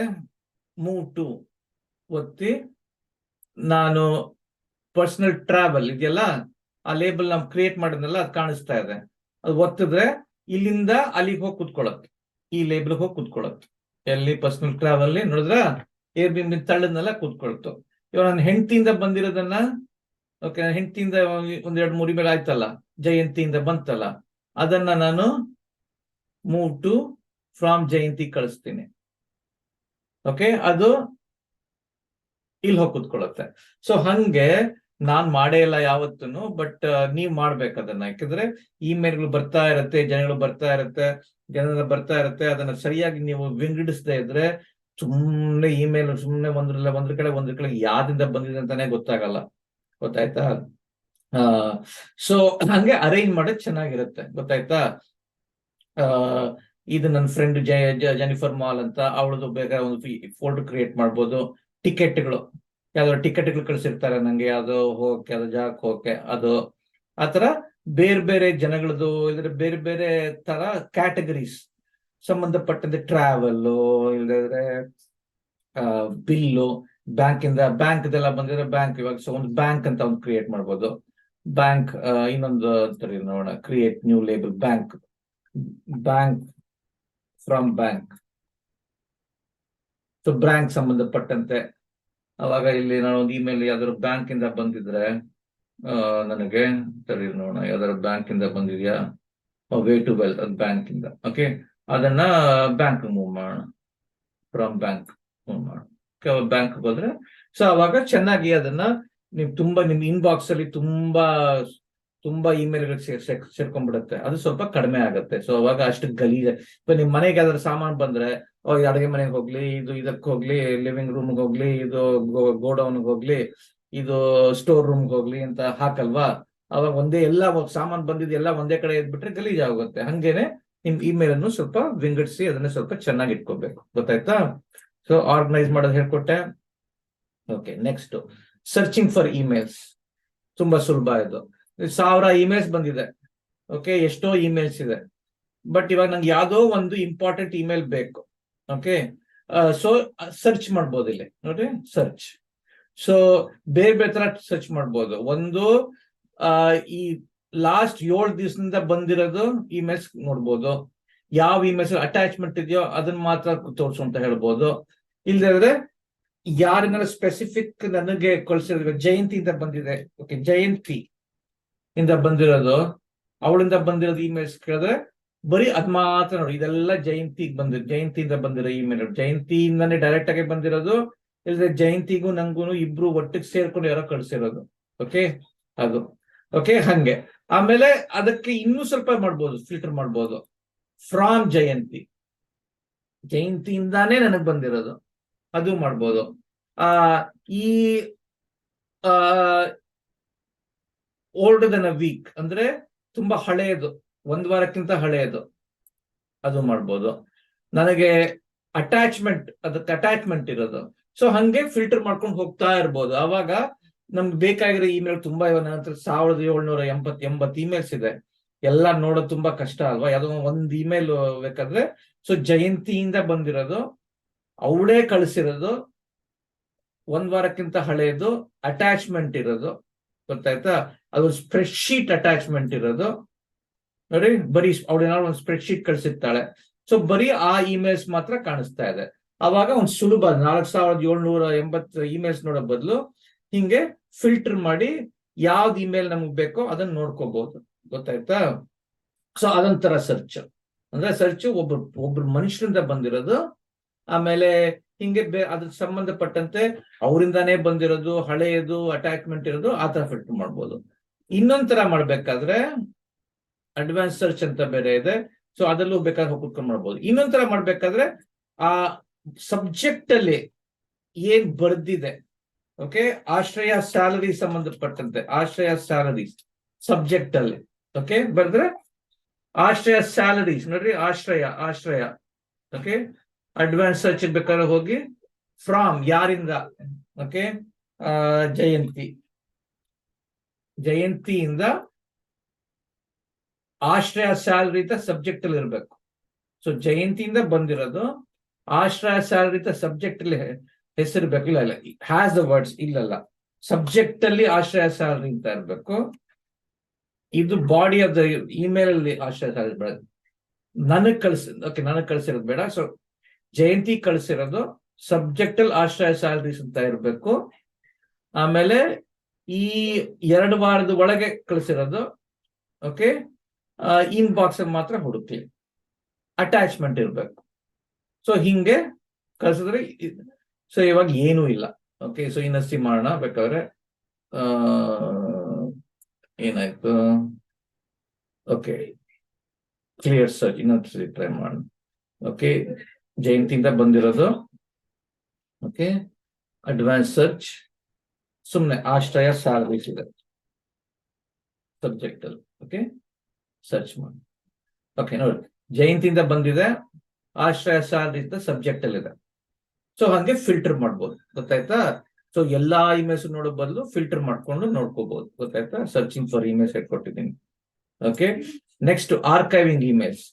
ಮೂವ್ ಟು ಒತ್ತಿ, ನಾನು ಪರ್ಸನಲ್ ಟ್ರಾವೆಲ್ ಇದೆಯಲ್ಲ, ಆ ಲೇಬಲ್ ನಾವು ಕ್ರಿಯೇಟ್ ಮಾಡಿದ್ನಲ್ಲ, ಅದು ಕಾಣಿಸ್ತಾ ಇದೆ. ಅದು ಒತ್ತಿದ್ರೆ ಇಲ್ಲಿಂದ ಅಲ್ಲಿಗೆ ಹೋಗಿ ಕುತ್ಕೊಳ್ಳುತ್ತೆ, ಈ ಲೇಬಲ್ ಹೋಗಿ ಕುತ್ಕೊಳ್ಳುತ್ತೆ. ಎಲ್ಲಿ? Personal travel. ನೋಡಿದ್ರ ಏರ್ ಬಿ ತಳ್ಳದ್ನೆಲ್ಲ ಕೂತ್ಕೊಳ್ತು. ಇವಾಗ ನನ್ನ ಹೆಂಡತಿಯಿಂದ ಬಂದಿರೋದನ್ನ, ಓಕೆ, ಹೆಂಡತಿಯಿಂದ ಒಂದ್ 2-3 ಮೇಲೆ ಆಯ್ತಲ್ಲ, ಜಯಂತಿಯಿಂದ ಬಂತಲ್ಲ, ಅದನ್ನ ನಾನು ಮೂವ್ ಟು ಫ್ರಾಮ್ ಜಯಂತಿ ಕಳಿಸ್ತೀನಿ. ಓಕೆ, ಅದು ಇಲ್ಲಿ ಹೋಗಿ ಕೂತ್ಕೊಳ್ಳುತ್ತೆ. ಸೊ ಹಂಗೆ ನಾನ್ ಮಾಡೇ ಇಲ್ಲ ಯಾವತ್ತೂ, ಬಟ್ ನೀವ್ ಮಾಡ್ಬೇಕು ಅದನ್ನ. ಯಾಕಂದ್ರೆ ಇಮೇಲ್ಗಳು ಬರ್ತಾ ಇರತ್ತೆ, ಜನಗಳು ಬರ್ತಾ ಇರತ್ತೆ, ಅದನ್ನ ಸರಿಯಾಗಿ ನೀವು ವಿಂಗಡಿಸದೇ ಇದ್ರೆ ಸುಮ್ಮನೆ ಇಮೇಲ್ ಸುಮ್ಮನೆ ಒಂದ್ರ ಕಡೆ ಯಾವ್ದಿಂದ ಬಂದಿದೆ ಅಂತಾನೆ ಗೊತ್ತಾಗಲ್ಲ, ಗೊತ್ತಾಯ್ತಾ? ಸೊ ಹಂಗೆ ಅರೇಂಜ್ ಮಾಡೋದು ಚೆನ್ನಾಗಿರುತ್ತೆ, ಗೊತ್ತಾಯ್ತಾ? ಇದು ನನ್ನ ಫ್ರೆಂಡ್ ಜೆನಿಫರ್ ಮಾಲ್ ಅಂತ, ಅವಳದು ಬೇಕಾದ್ರೆ ಒಂದು ಫೋಲ್ಡರ್ ಕ್ರಿಯೇಟ್ ಮಾಡ್ಬೋದು. ಟಿಕೆಟ್ಗಳು, ಯಾವ್ದಾದ್ರು ಟಿಕೆಟ್ಗಳು ಕಳಿಸಿರ್ತಾರೆ ನಂಗೆ, ಯಾವ್ದೋ ಹೋಗಕ್ಕೆ, ಯಾವ್ದೋ ಜಾಗಕ್ಕೆ ಹೋಗಕ್ಕೆ, ಅದು ಆತರ ಬೇರೆ ಬೇರೆ ಜನಗಳದ್ದು, ಇದ್ರೆ ಬೇರೆ ಬೇರೆ ತರ ಕ್ಯಾಟಗರೀಸ್ ಸಂಬಂಧಪಟ್ಟಂತೆ, ಟ್ರಾವೆಲ್ ಇಲ್ಲದ್ರೆ ಬಿಲ್ಲು, ಬ್ಯಾಂಕ್ದೆಲ್ಲ ಬಂದಿದ್ರೆ ಬ್ಯಾಂಕ್. ಇವಾಗ ಸೊ ಒಂದು ಬ್ಯಾಂಕ್ ಅಂತ ಒಂದು ಕ್ರಿಯೇಟ್ ಮಾಡ್ಬೋದು. ಬ್ಯಾಂಕ್, ಇನ್ನೊಂದು ಅಂತಾರೆ ನೋಡೋಣ, create new label, bank from bank. So bank ಸಂಬಂಧಪಟ್ಟಂತೆ, ಅವಾಗ ಇಲ್ಲಿ ನಾನು ಒಂದು ಇಮೇಲ್ ಯಾವ್ದಾದ್ರು ಬ್ಯಾಂಕ್ ಇಂದ ಬಂದಿದ್ರೆ ನನಗೆ ಸರಿ ನೋಡೋಣ, ಯಾವ್ದಾದ್ರು ಬ್ಯಾಂಕ್ ಇಂದ ಬಂದಿದ್ಯಾ, ವೇ ಟು ವೆಲ್ತ್, ಅದು ಬ್ಯಾಂಕ್ ಇಂದ. ಓಕೆ, ಅದನ್ನ ಬ್ಯಾಂಕ್ ಮೂವ್ ಮಾಡೋಣ, ಫ್ರಮ್ ಬ್ಯಾಂಕ್ ಮೂವ್ ಮಾಡೋಣ. ಬ್ಯಾಂಕ್ ಹೋದ್ರೆ ಸೊ ಅವಾಗ ಚೆನ್ನಾಗಿ ಅದನ್ನ ನೀವು ನಿಮ್ ಇನ್ಬಾಕ್ಸ್ ಅಲ್ಲಿ ತುಂಬಾ ಇಮೇಲ್ಗಳು ಸೇರ್ಕೊಂಡ್ಬಿಡುತ್ತೆ, ಅದು ಸ್ವಲ್ಪ ಕಡಿಮೆ ಆಗುತ್ತೆ. ಸೊ ಅವಾಗ ಅಷ್ಟು ಗಲೀಜ್. ಇപ്പൊ ನಿಮ್ ಮನೆಗೆ ಯಾವ್ದಾದ್ರು ಸಾಮಾನು ಬಂದ್ರೆ, ಅಡುಗೆ ಮನೆಗೆ ಹೋಗ್ಲಿ, ಇದು ಇದಕ್ಕೆ ಹೋಗ್ಲಿ, ಲಿವಿಂಗ್ ರೂಮ್ಗೆ ಹೋಗ್ಲಿ, ಇದು ಗೋಡೌನ್ಗೆ ಹೋಗ್ಲಿ, ಇದು ಸ್ಟೋರ್ ರೂಮ್ಗೆ ಹೋಗ್ಲಿ ಅಂತ ಹಾಕಲ್ವಾ, ಅವಾಗ ಒಂದೇ ಎಲ್ಲ ಸಾಮಾನು ಬಂದಿದ್ದು ಎಲ್ಲ ಒಂದೇ ಕಡೆ ಇದ್ಬಿಟ್ರೆ ಗಲೀಜಾಗುತ್ತೆ. ಹಂಗೇನೆ ನಿಮ್ ಇಮೇಲ್ ಅನ್ನು ಸ್ವಲ್ಪ ವಿಂಗಡಿಸಿ ಅದನ್ನ ಸ್ವಲ್ಪ ಚೆನ್ನಾಗಿ ಇಟ್ಕೋಬೇಕು. ಗೊತ್ತಾಯ್ತಾ? ಸೊ ಆರ್ಗನೈಸ್ ಮಾಡೋದು ಹೇಳ್ಕೊಟ್ಟೆ. Okay, next searching for emails. ತುಂಬಾ ಸುಲಭ ಇದು. 1000 ಇಮೇಲ್ಸ್ ಬಂದಿದೆ. ಓಕೆ, ಎಷ್ಟೋ ಇಮೇಲ್ಸ್ ಇದೆ. ಬಟ್ ಇವಾಗ ನಂಗೆ ಯಾವ್ದೋ ಒಂದು ಇಂಪಾರ್ಟೆಂಟ್ ಇಮೇಲ್ ಬೇಕು. ಓಕೆ, ಸೊ ಸರ್ಚ್ ಮಾಡ್ಬೋದು ಇಲ್ಲಿ ನೋಡ್ರಿ, ಸರ್ಚ್. ಸೊ ಬೇರೆ ಬೇರೆ ತರ ಸರ್ಚ್ ಮಾಡ್ಬೋದು. ಒಂದು ಈ ಲಾಸ್ಟ್ 7 ದಿವಸದಿಂದ ಬಂದಿರೋದು ಇಮೇಲ್ಸ್ ನೋಡ್ಬೋದು. ಯಾವ ಇಮೇಲ್ಸ್ ಅಟ್ಯಾಚ್ಮೆಂಟ್ ಇದೆಯೋ ಅದನ್ನ ಮಾತ್ರ ತೋರಿಸು ಅಂತ ಹೇಳ್ಬೋದು. ಇಲ್ದಿದ್ರೆ ಯಾರನ್ನ ಸ್ಪೆಸಿಫಿಕ್ ನನಗೆ ಕಳ್ಸಿರೋ ಜಯಂತಿಯಿಂದ ಬಂದಿದೆ. ಓಕೆ, ಜಯಂತಿ ಇಂದ ಬಂದಿರೋದು, ಅವಳಿಂದ ಬಂದಿರೋದು ಇಮೇಲ್ಸ್ ಕೇಳಿದ್ರೆ ಬರೀ ಅದ್ ಮಾತ್ರ ನೋಡಿ. ಇದೆಲ್ಲ ಜಯಂತಿಗೆ ಬಂದಿರೋ, ಜಯಂತಿಯಿಂದ ಬಂದಿರೋ ಇಮೇಲ್. ಜಯಂತಿಯಿಂದಾನೇ ಡೈರೆಕ್ಟ್ ಆಗಿ ಬಂದಿರೋದು, ಇಲ್ಲದೆ ಜಯಂತಿಗೂ ನಂಗೂ ಇಬ್ರು ಒಟ್ಟಿಗೆ ಸೇರ್ಕೊಂಡು ಯಾರೋ ಕಳ್ಸಿರೋದು. ಓಕೆ, ಅದು ಓಕೆ ಹಂಗೆ. ಆಮೇಲೆ ಅದಕ್ಕೆ ಇನ್ನೂ ಸ್ವಲ್ಪ ಮಾಡ್ಬೋದು, ಫಿಲ್ಟರ್ ಮಾಡ್ಬೋದು. ಫ್ರಾಮ್ ಜಯಂತಿ, ಜಯಂತಿಯಿಂದಾನೇ ನನಗ್ ಬಂದಿರೋದು, ಅದು ಮಾಡ್ಬೋದು. ಈ ಓಲ್ಡ್ ದನ್ ಅ ವೀಕ್ ಅಂದ್ರೆ ತುಂಬಾ ಹಳೆಯದು, 1 ವಾರಕ್ಕಿಂತ ಹಳೆಯದು, ಅದು ಮಾಡ್ಬೋದು. ನನಗೆ ಅಟ್ಯಾಚ್ಮೆಂಟ್, ಅದಕ್ಕೆ ಅಟ್ಯಾಚ್ಮೆಂಟ್ ಇರೋದು. ಸೊ ಹಂಗೆ ಫಿಲ್ಟರ್ ಮಾಡ್ಕೊಂಡು ಹೋಗ್ತಾ ಇರ್ಬೋದು. ಅವಾಗ ನಮ್ಗೆ ಬೇಕಾಗಿರೋ ಇಮೇಲ್ ತುಂಬಾ ಇವಾಗ ನನ್ನ ಹತ್ರ 1780 ಇಮೇಲ್ಸ್ ಇದೆ. ಎಲ್ಲ ನೋಡೋದು ತುಂಬಾ ಕಷ್ಟ ಅಲ್ವಾ? ಯಾವ್ದೋ ಒಂದ್ ಇಮೇಲ್ ಬೇಕಾದ್ರೆ, ಸೊ ಜಯಂತಿಯಿಂದ ಬಂದಿರೋದು, ಅವಳೇ ಕಳಿಸಿರೋದು, 1 ವಾರಕ್ಕಿಂತ ಹಳೆಯದು, ಅಟ್ಯಾಚ್ಮೆಂಟ್ ಇರೋದು. ಗೊತ್ತಾಯ್ತಾ? ಅದು ಸ್ಪ್ರೆಡ್ಶೀಟ್ ಅಟ್ಯಾಚ್ಮೆಂಟ್ ಇರೋದು ನೋಡಿ. ಬರೀ ಅವಳೇನಾದ್ರು ಒಂದು ಸ್ಪ್ರೆಡ್ಶೀಟ್ ಕಳಿಸಿರ್ತಾಳೆ. ಸೊ ಬರೀ ಆ ಇಮೇಲ್ಸ್ ಮಾತ್ರ ಕಾಣಿಸ್ತಾ ಇದೆ. ಅವಾಗ ಒಂದು ಸುಲಭ 4780 ಇಮೇಲ್ಸ್ ನೋಡೋ ಬದಲು ಹಿಂಗೆ ಫಿಲ್ಟರ್ ಮಾಡಿ ಯಾವ್ದು ಇಮೇಲ್ ನಮ್ಗೆ ಬೇಕೋ ಅದನ್ನ ನೋಡ್ಕೋಬಹುದು. ಗೊತ್ತಾಯ್ತಾ? ಸೊ ಅದೊಂಥರ ಸರ್ಚ್. ಅಂದ್ರೆ ಸರ್ಚ್ ಒಬ್ರು ಮನುಷ್ಯರಿಂದ ಬಂದಿರೋದು, ಆಮೇಲೆ ಹಿಂಗೆ ಅದಕ್ಕೆ ಸಂಬಂಧಪಟ್ಟಂತೆ ಅವರಿಂದಾನೇ ಬಂದಿರೋದು, ಹಳೆಯದು, ಅಟ್ಯಾಚ್ಮೆಂಟ್ ಇರೋದು, ಆ ತರ ಫಿಲ್ಟರ್ ಮಾಡ್ಬೋದು. ಇನ್ನೊಂದ್ ತರ ಮಾಡ್ಬೇಕಾದ್ರೆ ಅಡ್ವಾನ್ಸ್ ಸರ್ಚ್ ಅಂತ ಬೇರೆ ಇದೆ. ಸೊ ಅದರಲ್ಲೂ ಬೇಕಾದ್ರೆ ಹೋಗಿ ಕುತ್ಕೊಂಡು ಮಾಡ್ಬೋದು. ಇನ್ನೊಂದ್ ತರ ಮಾಡ್ಬೇಕಾದ್ರೆ ಆ ಸಬ್ಜೆಕ್ಟ್ ಅಲ್ಲಿ ಏನ್ ಬರ್ದಿದೆ, ಓಕೆ, ಆಶ್ರಯ ಸ್ಯಾಲರಿ ಸಂಬಂಧಪಟ್ಟಂತೆ ಆಶ್ರಯ ಸ್ಯಾಲರೀಸ್ ಸಬ್ಜೆಕ್ಟ್ ಅಲ್ಲಿ ಓಕೆ ಬರ್ದ್ರೆ ಆಶ್ರಯ ಸ್ಯಾಲರೀಸ್ ನೋಡ್ರಿ, ಆಶ್ರಯ ಓಕೆ. ಅಡ್ವಾನ್ಸ್ ಸರ್ಚ್ ಬೇಕಾದ್ರೆ ಹೋಗಿ ಫ್ರಾಮ್ ಯಾರಿಂದ, ಓಕೆ, ಜಯಂತಿಯಿಂದ ಆಶ್ರಯ ಸ್ಯಾಲರಿ ಅಂತ ಸಬ್ಜೆಕ್ಟ್ ಅಲ್ಲಿ ಇರ್ಬೇಕು. ಸೊ ಜಯಂತಿಯಿಂದ ಬಂದಿರೋದು, ಆಶ್ರಯ ಸ್ಯಾಲರಿ ಅಂತ ಸಬ್ಜೆಕ್ಟ್ ಅಲ್ಲಿ ಹೆಸರಿರ್ಬೇಕು. ಇಲ್ಲ ಹ್ಯಾಸ್ ದ ವರ್ಡ್ಸ್, ಇಲ್ಲಲ್ಲ, ಸಬ್ಜೆಕ್ಟ್ ಅಲ್ಲಿ ಆಶ್ರಯ ಸ್ಯಾಲರಿ ಅಂತ ಇರ್ಬೇಕು. ಇದು ಬಾಡಿ ಆಫ್ ದ ಇಮೇಲ್ ಅಲ್ಲಿ ಆಶ್ರಯ ಸ್ಯಾಲರಿ ಬೇಡ, ನನಗ್ ಕಳ್ಸಿರೋದು ಬೇಡ. ಸೊ ಜಯಂತಿ ಕಳ್ಸಿರೋದು ಸಬ್ಜೆಕ್ಟ್ ಅಲ್ಲಿ ಆಶ್ರಯ ಸ್ಯಾಲರೀಸ್ ಅಂತ ಇರ್ಬೇಕು. ಆಮೇಲೆ ಈ 2 ವಾರದ ಒಳಗೆ ಕಳಿಸಿರೋದು, ಓಕೆ, ಇನ್ಬಾಕ್ಸ್ ಅಲ್ಲಿ ಮಾತ್ರ ಹುಡುಕ್ಲಿ, ಅಟ್ಯಾಚ್ಮೆಂಟ್ ಇರ್ಬೇಕು. ಸೊ ಹಿಂಗೆ ಕಳ್ಸಿದ್ರೆ, ಸೊ ಇವಾಗ ಏನೂ ಇಲ್ಲ. ಓಕೆ, ಸೊ ಇನ್ನಸ್ತಿ ಮಾಡೋಣ ಬೇಕಾದ್ರೆ. ಏನಾಯ್ತು? ಓಕೆ, ಕ್ಲಿಯರ್ ಸರ್ಚ್ ಇನ್ನೊಂದ್ಸರಿ ಟ್ರೈ ಮಾಡೋಣ. ಓಕೆ, ಜಯಂತಿಯಿಂದ ಬಂದಿರೋದು, ಓಕೆ, ಅಡ್ವಾನ್ಸ್ ಸರ್ಚ್, ಸುಮ್ಮನೆ ಆಶ್ರಯ ಸ್ಯಾಲರೀಸ್ ಇದೆ ಸಬ್ಜೆಕ್ಟ್ ಅಲ್ಲಿ. ಓಕೆ, ಸರ್ಚ್ ಮಾಡಿ. ಓಕೆ ನೋಡಿ, ಜಯಂತಿಯಿಂದ ಬಂದಿದೆ, ಆಶ್ರಯ ಸ್ಯಾಲರಿ ಅಂತ ಸಬ್ಜೆಕ್ಟ್ ಅಲ್ಲಿ ಇದೆ. ಸೊ ಹಂಗೆ ಫಿಲ್ಟರ್ ಮಾಡ್ಬೋದು. ಗೊತ್ತಾಯ್ತಾ? ಸೊ ಎಲ್ಲಾ ಇಮೇಲ್ಸ್ ನೋಡೋ ಬದಲು ಫಿಲ್ಟರ್ ಮಾಡ್ಕೊಂಡು ನೋಡ್ಕೋಬಹುದು. ಗೊತ್ತಾಯ್ತಾ? ಸರ್ಚಿಂಗ್ ಫಾರ್ ಇಮೇಲ್ಸ್ ಕೊಟ್ಟಿದ್ದೀನಿ. Okay, next archiving emails.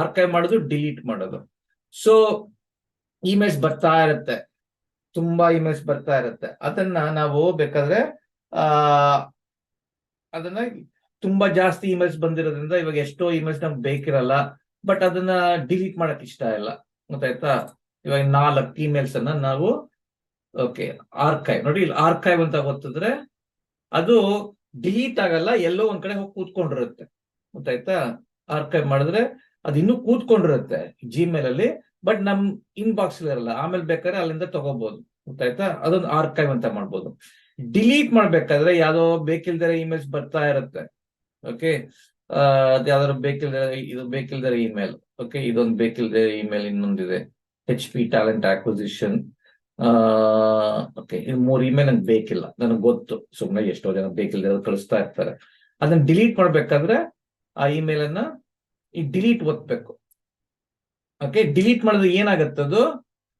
Archive ಮಾಡೋದು, ಡಿಲೀಟ್ ಮಾಡೋದು. ಸೊ ಇಮೇಲ್ಸ್ ಬರ್ತಾ ಇರುತ್ತೆ, ತುಂಬಾ ಇಮೇಲ್ಸ್ ಬರ್ತಾ ಇರುತ್ತೆ. ಅದನ್ನ ನಾವು ಬೇಕಾದ್ರೆ ಅದನ್ನ ತುಂಬಾ ಜಾಸ್ತಿ ಇಮೇಲ್ಸ್ ಬಂದಿರೋದ್ರಿಂದ ಇವಾಗ ಎಷ್ಟೋ ಇಮೇಲ್ಸ್ ನಮ್ಗೆ ಬೇಕಿರಲ್ಲ, ಬಟ್ ಅದನ್ನ ಡಿಲೀಟ್ ಮಾಡಕ್ ಇಷ್ಟ ಇಲ್ಲ. ಗೊತ್ತಾಯ್ತಾ? ಇವಾಗ 4 ಇಮೇಲ್ಸ್ ಅನ್ನ ನಾವು, ಓಕೆ, ಆರ್ಕೈವ್ ನೋಡಿ, ಇಲ್ಲಿ ಆರ್ಕೈವ್ ಅಂತ ಗೊತ್ತಿದ್ರೆ ಅದು ಡಿಲೀಟ್ ಆಗಲ್ಲ, ಎಲ್ಲೋ ಒಂದ್ ಕಡೆ ಹೋಗಿ ಕೂತ್ಕೊಂಡಿರುತ್ತೆ. ಗೊತ್ತಾಯ್ತಾ? ಆರ್ಕೈವ್ ಮಾಡಿದ್ರೆ ಅದು ಇನ್ನೂ ಕೂತ್ಕೊಂಡಿರುತ್ತೆ ಜಿಮೇಲ್ ಅಲ್ಲಿ, ಬಟ್ ನಮ್ ಇನ್ಬಾಕ್ಸ್ ಇರಲ್ಲ. ಆಮೇಲೆ ಬೇಕಾದ್ರೆ ಅಲ್ಲಿಂದ ತಗೋಬಹುದು. ಗೊತ್ತಾಯ್ತಾ? ಅದೊಂದು ಆರ್ಕೈವ್ ಅಂತ ಮಾಡ್ಬೋದು. ಡಿಲೀಟ್ ಮಾಡ್ಬೇಕಾದ್ರೆ ಯಾವ್ದೋ ಬೇಕಿಲ್ದರೆ ಇಮೇಲ್ಸ್ ಬರ್ತಾ ಇರುತ್ತೆ. ಓಕೆ, ಯಾವ್ದಾದ್ರು ಬೇಕಿಲ್ದರೆ ಇಮೇಲ್. ಓಕೆ, ಇದೊಂದು ಬೇಕಿಲ್ದರೆ ಇಮೇಲ್ ಇನ್ನೊಂದಿದೆ, HP ಟ್ಯಾಲೆಂಟ್ ಆಕ್ವಿಸಿಷನ್. ಓಕೆ, ಇದು 3 ಇಮೇಲ್ ನಂಗೆ ಬೇಕಿಲ್ಲ, ನನಗೆ ಗೊತ್ತು, ಸುಮ್ಮನೆ ಎಷ್ಟೋ ಜನ ಬೇಕಿಲ್ಲದೆ ಕಳಿಸ್ತಾ ಇರ್ತಾರೆ. ಅದನ್ನ ಡಿಲೀಟ್ ಮಾಡ್ಬೇಕಾದ್ರೆ ಆ ಇಮೇಲ್ ಅನ್ನ ಈ ಡಿಲೀಟ್ ಒತ್ಬೇಕು. ಓಕೆ, ಡಿಲೀಟ್ ಮಾಡಿದ್ರೆ ಏನಾಗತ್ತದು,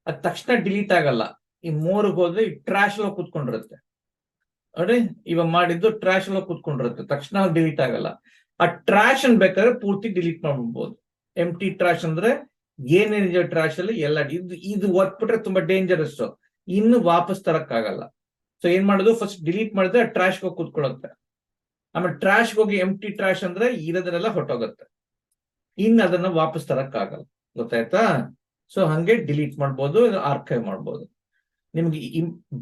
ಅದ್ ತಕ್ಷಣ ಡಿಲೀಟ್ ಆಗಲ್ಲ. ಈ 3ಗೆ ಹೋದ್ರೆ ಈ ಟ್ರಾಶ್ ಅಲ್ಲಿ ಕೂತ್ಕೊಂಡಿರುತ್ತೆ ನೋಡಿ, ಇವಾಗ ಮಾಡಿದ್ದು ಟ್ರಾಶ್ ಅಲ್ಲಿ ಕೂತ್ಕೊಂಡಿರುತ್ತೆ, ತಕ್ಷಣ ಡಿಲೀಟ್ ಆಗಲ್ಲ. ಆ ಟ್ರಾಶ್ ಅನ್ ಬೇಕಾದ್ರೆ ಪೂರ್ತಿ ಡಿಲೀಟ್ ಮಾಡ್ಬಿಡ್ಬೋದು. ಎಂಟಿ ಟ್ರಾಶ್ ಅಂದ್ರೆ ಏನೇನಿದೆ ಟ್ರಾಶ್ ಅಲ್ಲಿ ಎಲ್ಲ ಇದು ಒತ್ಬಿಟ್ರೆ ತುಂಬಾ ಡೇಂಜರಸ್, ಇನ್ನು ವಾಪಸ್ ತರಕ್ಕಾಗಲ್ಲ. ಸೊ ಏನ್ ಮಾಡೋದು, ಫಸ್ಟ್ ಡಿಲೀಟ್ ಮಾಡಿದ್ರೆ ಟ್ರಾಶ್ ಹೋಗಿ ಕೂತ್ಕೊಳ್ಳುತ್ತೆ. ಆಮೇಲೆ ಟ್ರಾಶ್ ಹೋಗಿ ಎಂಟಿ ಟ್ರಾಶ್ ಅಂದ್ರೆ ಇರೋದನ್ನೆಲ್ಲ ಹೊಟ್ಟೋಗುತ್ತೆ, ಇನ್ನು ಅದನ್ನ ವಾಪಸ್ ತರಕ್ಕಾಗಲ್ಲ. ಗೊತ್ತಾಯ್ತಾ? ಸೊ ಹಂಗೆ ಡಿಲೀಟ್ ಮಾಡ್ಬೋದು, ಆರ್ಕೈವ್ ಮಾಡ್ಬೋದು. ನಿಮ್ಗೆ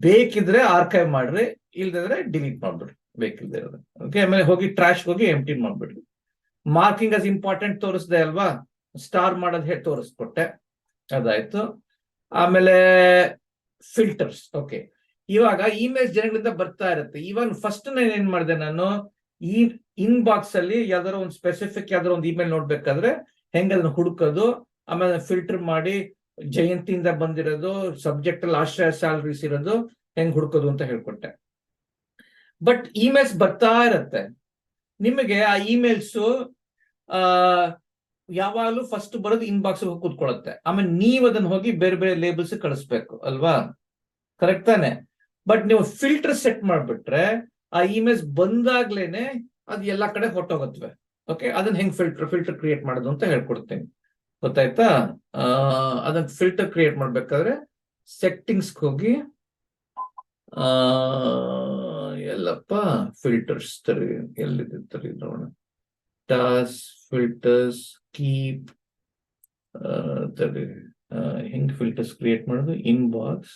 ಬೇಕಿದ್ರೆ ಆರ್ಕೈವ್ ಮಾಡ್ರಿ, ಇಲ್ದಿದ್ರೆ ಡಿಲೀಟ್ ಮಾಡ್ಬಿಡ್ರಿ ಬೇಕಿಲ್ದೇ ಇರೋದು. ಓಕೆ, ಆಮೇಲೆ ಹೋಗಿ ಟ್ರಾಶ್ ಹೋಗಿ ಎಂಟಿ ಮಾಡ್ಬಿಡ್ರಿ. ಮಾರ್ಕಿಂಗ್ ಆಸ್ ಇಂಪಾರ್ಟೆಂಟ್ ತೋರಿಸ್ದೆ ಅಲ್ವಾ, ಸ್ಟಾರ್ ಮಾಡೋದ್ ಹೇಳಿ ತೋರಿಸ್ಕೊಟ್ಟೆ, ಅದಾಯ್ತು. ಆಮೇಲೆ ಫಿಲ್ಟರ್ಸ್. ಓಕೆ, ಇವಾಗ ಇಮೇಲ್ ಜನಗಳಿಂದ ಬರ್ತಾ ಇರುತ್ತೆ. ಇವಾಗ ಫಸ್ಟ್ ನಾನು ಏನ್ ಮಾಡಿದೆ, ನಾನು ಈ ಇನ್ಬಾಕ್ಸ್ ಅಲ್ಲಿ ಯಾವ್ದಾರ ಒಂದು ಸ್ಪೆಸಿಫಿಕ್ ಯಾವ್ದಾರ ಒಂದು ಇಮೇಲ್ ನೋಡ್ಬೇಕಾದ್ರೆ ಹೆಂಗ ಅದನ್ನ ಹುಡುಕೋದು, ಆಮೇಲೆ ಫಿಲ್ಟರ್ ಮಾಡಿ ಜಯಂತಿಯಿಂದ ಬಂದಿರೋದು, ಸಬ್ಜೆಕ್ಟ್ ಅಲ್ಲಿ ಆಶ್ರಯ ಸ್ಯಾಲರೀಸ್ ಇರೋದು ಹೆಂಗ್ ಹುಡುಕೋದು ಅಂತ ಹೇಳ್ಕೊಟ್ಟೆ. ಬಟ್ ಇಮೇಲ್ಸ್ ಬರ್ತಾ ಇರತ್ತೆ ನಿಮಗೆ. ಆ ಇಮೇಲ್ಸ್ ಯಾವಾಗಲೂ ಫಸ್ಟ್ ಬರೋದು ಇನ್ಬಾಕ್ಸ್ ಹೋಗಿ ಕೂತ್ಕೊಳ್ಳುತ್ತೆ. ಆಮೇಲೆ ನೀವು ಅದನ್ನ ಹೋಗಿ ಬೇರೆ ಬೇರೆ ಲೇಬಲ್ಸ್ ಕಳಿಸ್ಬೇಕು ಅಲ್ವಾ, ಕರೆಕ್ಟ್ ತಾನೆ? ಬಟ್ ನೀವು ಫಿಲ್ಟರ್ ಸೆಟ್ ಮಾಡ್ಬಿಟ್ರೆ ಆ ಇಮೇಲ್ಸ್ ಬಂದಾಗ್ಲೇನೆ ಅದು ಎಲ್ಲಾ ಕಡೆ ಹೊಟ್ಟೋಗತ್ವೆ. ಓಕೆ, ಅದನ್ನ ಹೆಂಗ್ ಫಿಲ್ಟರ್ ಕ್ರಿಯೇಟ್ ಮಾಡೋದು ಅಂತ ಹೇಳ್ಕೊಡ್ತೀನಿ. ಗೊತ್ತಾಯ್ತಾ? ಅದನ್ನ ಫಿಲ್ಟರ್ ಕ್ರಿಯೇಟ್ ಮಾಡ್ಬೇಕಾದ್ರೆ ಸೆಟ್ಟಿಂಗ್ಸ್ ಹೋಗಿ ಎಲ್ಲಪ್ಪ ಫಿಲ್ಟರ್ಸ್ ತರಿ, ಎಲ್ಲಿದೆ ತರಿ ನೋಡೋಣ. ಟಾಸ್ ಫಿಲ್ಟರ್ಸ್ ಕೀಪ್ ತರಿ, ಹೆಂಗ್ ಫಿಲ್ಟರ್ಸ್ ಕ್ರಿಯೇಟ್ ಮಾಡೋದು, inbox,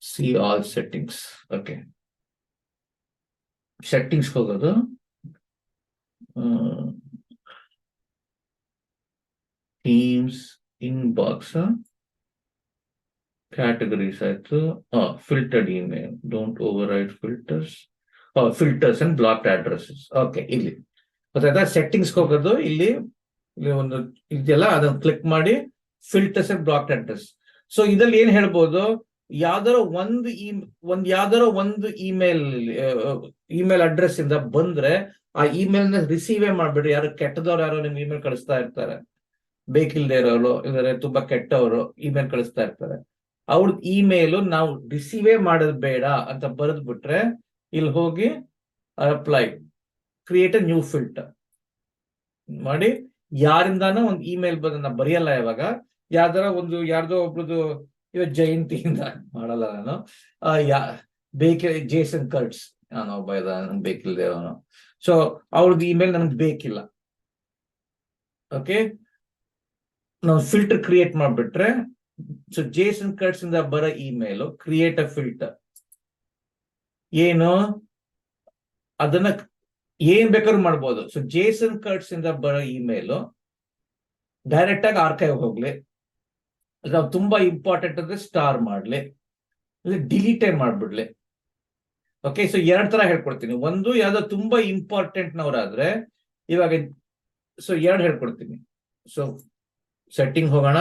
C all settings. Okay, settings ಹೋಗೋದು, ಥೀಮ್ಸ್, ಇನ್ಬಾಕ್ಸ್, ಕ್ಯಾಟಗರೀಸ್ ಆಯ್ತು, filtered email, don't over right filters, filters and blocked addresses. Okay, ಇಲ್ಲಿ ಗೊತ್ತಾಯ್ತಾ? ಸೆಟ್ಟಿಂಗ್ಸ್ ಹೋಗೋದು, ಇಲ್ಲಿ ಒಂದು ಇದೆಯಲ್ಲ, ಅದನ್ನ ಕ್ಲಿಕ್ ಮಾಡಿ filters and blocked address. So ಇದ್ರಲ್ಲಿ ಏನ್ ಹೇಳ್ಬೋದು, ಯಾವ್ದಾರ ಒಂದು ಇಮೇಲ್ ಅಡ್ರೆಸ್ ಇಂದ ಬಂದ್ರೆ ಆ ಇಮೇಲ್ ನ ರಿಸೀವೇ ಮಾಡ್ಬಿಡ್ರಿ. ಯಾರು ಕೆಟ್ಟದವ್ರು ಯಾರೋ ನಿಮ್ಗೆ ಇಮೇಲ್ ಕಳಿಸ್ತಾ ಇರ್ತಾರೆ, ಬೇಕಿಲ್ದೇ ಇರೋರು ಇದಾರೆ, ತುಂಬಾ ಕೆಟ್ಟವರು ಇಮೇಲ್ ಕಳಿಸ್ತಾ ಇರ್ತಾರೆ, ಅವ್ರ ಇಮೇಲ್ ನಾವು ರಿಸೀವೇ ಮಾಡೋದು ಬೇಡ ಅಂತ ಬರೆದ್ ಬಿಟ್ರೆ, ಇಲ್ಲಿ ಹೋಗಿ apply create a new filter ಮಾಡಿ. ಯಾರಿಂದಾನ ಒಂದು ಇಮೇಲ್ ಬಂದ ಬರೆಯಲ್ಲ, ಇವಾಗ ಯಾರ್ದೋ ಒಬ್ರದ್ದು, ಇವಾಗ ಜಯಂತಿಯಿಂದ ಮಾಡಲ್ಲ ನಾನು, ಜೇಸನ್ ಕರ್ಟ್ಸ್ ನಾನು ಒಬ್ಬ ಇದ ಬೇಕಿಲ್ದೆ ಅವನು. ಸೊ ಅವ್ರದ್ದು ಇಮೇಲ್ ನನಗೆ ಬೇಕಿಲ್ಲ. ಓಕೆ, ನಾವು ಫಿಲ್ಟರ್ ಕ್ರಿಯೇಟ್ ಮಾಡ್ಬಿಟ್ರೆ, ಸೊ ಜೇಸನ್ ಕರ್ಟ್ಸ್ ಇಂದ ಬರೋ ಇಮೇಲ್ ಕ್ರಿಯೇಟ್ ಅ ಫಿಲ್ಟರ್, ಏನು ಅದನ್ನ ಏನ್ ಬೇಕಾದ್ರೂ ಮಾಡ್ಬೋದು. ಸೊ ಜೇಸನ್ ಕರ್ಟ್ಸ್ ಇಂದ ಬರೋ ಇಮೇಲ್ ಡೈರೆಕ್ಟ್ ಆಗಿ ಆರ್ಕೈವ್ ಹೋಗ್ಲಿ, ನಾವು ತುಂಬಾ ಇಂಪಾರ್ಟೆಂಟ್ ಅಂದ್ರೆ ಸ್ಟಾರ್ ಮಾಡ್ಲಿ, ಡಿಲೀಟೇ ಮಾಡ್ಬಿಡ್ಲಿ. ಓಕೆ, ಸೊ 2 ತರ ಹೇಳ್ಕೊಡ್ತೀನಿ. ಒಂದು, ಯಾವ್ದೋ ತುಂಬಾ ಇಂಪಾರ್ಟೆಂಟ್ ನವರಾದ್ರೆ ಇವಾಗ, ಸೊ 2 ಹೇಳ್ಕೊಡ್ತೀನಿ. ಸೊ ಸೆಟ್ಟಿಂಗ್ ಹೋಗೋಣ,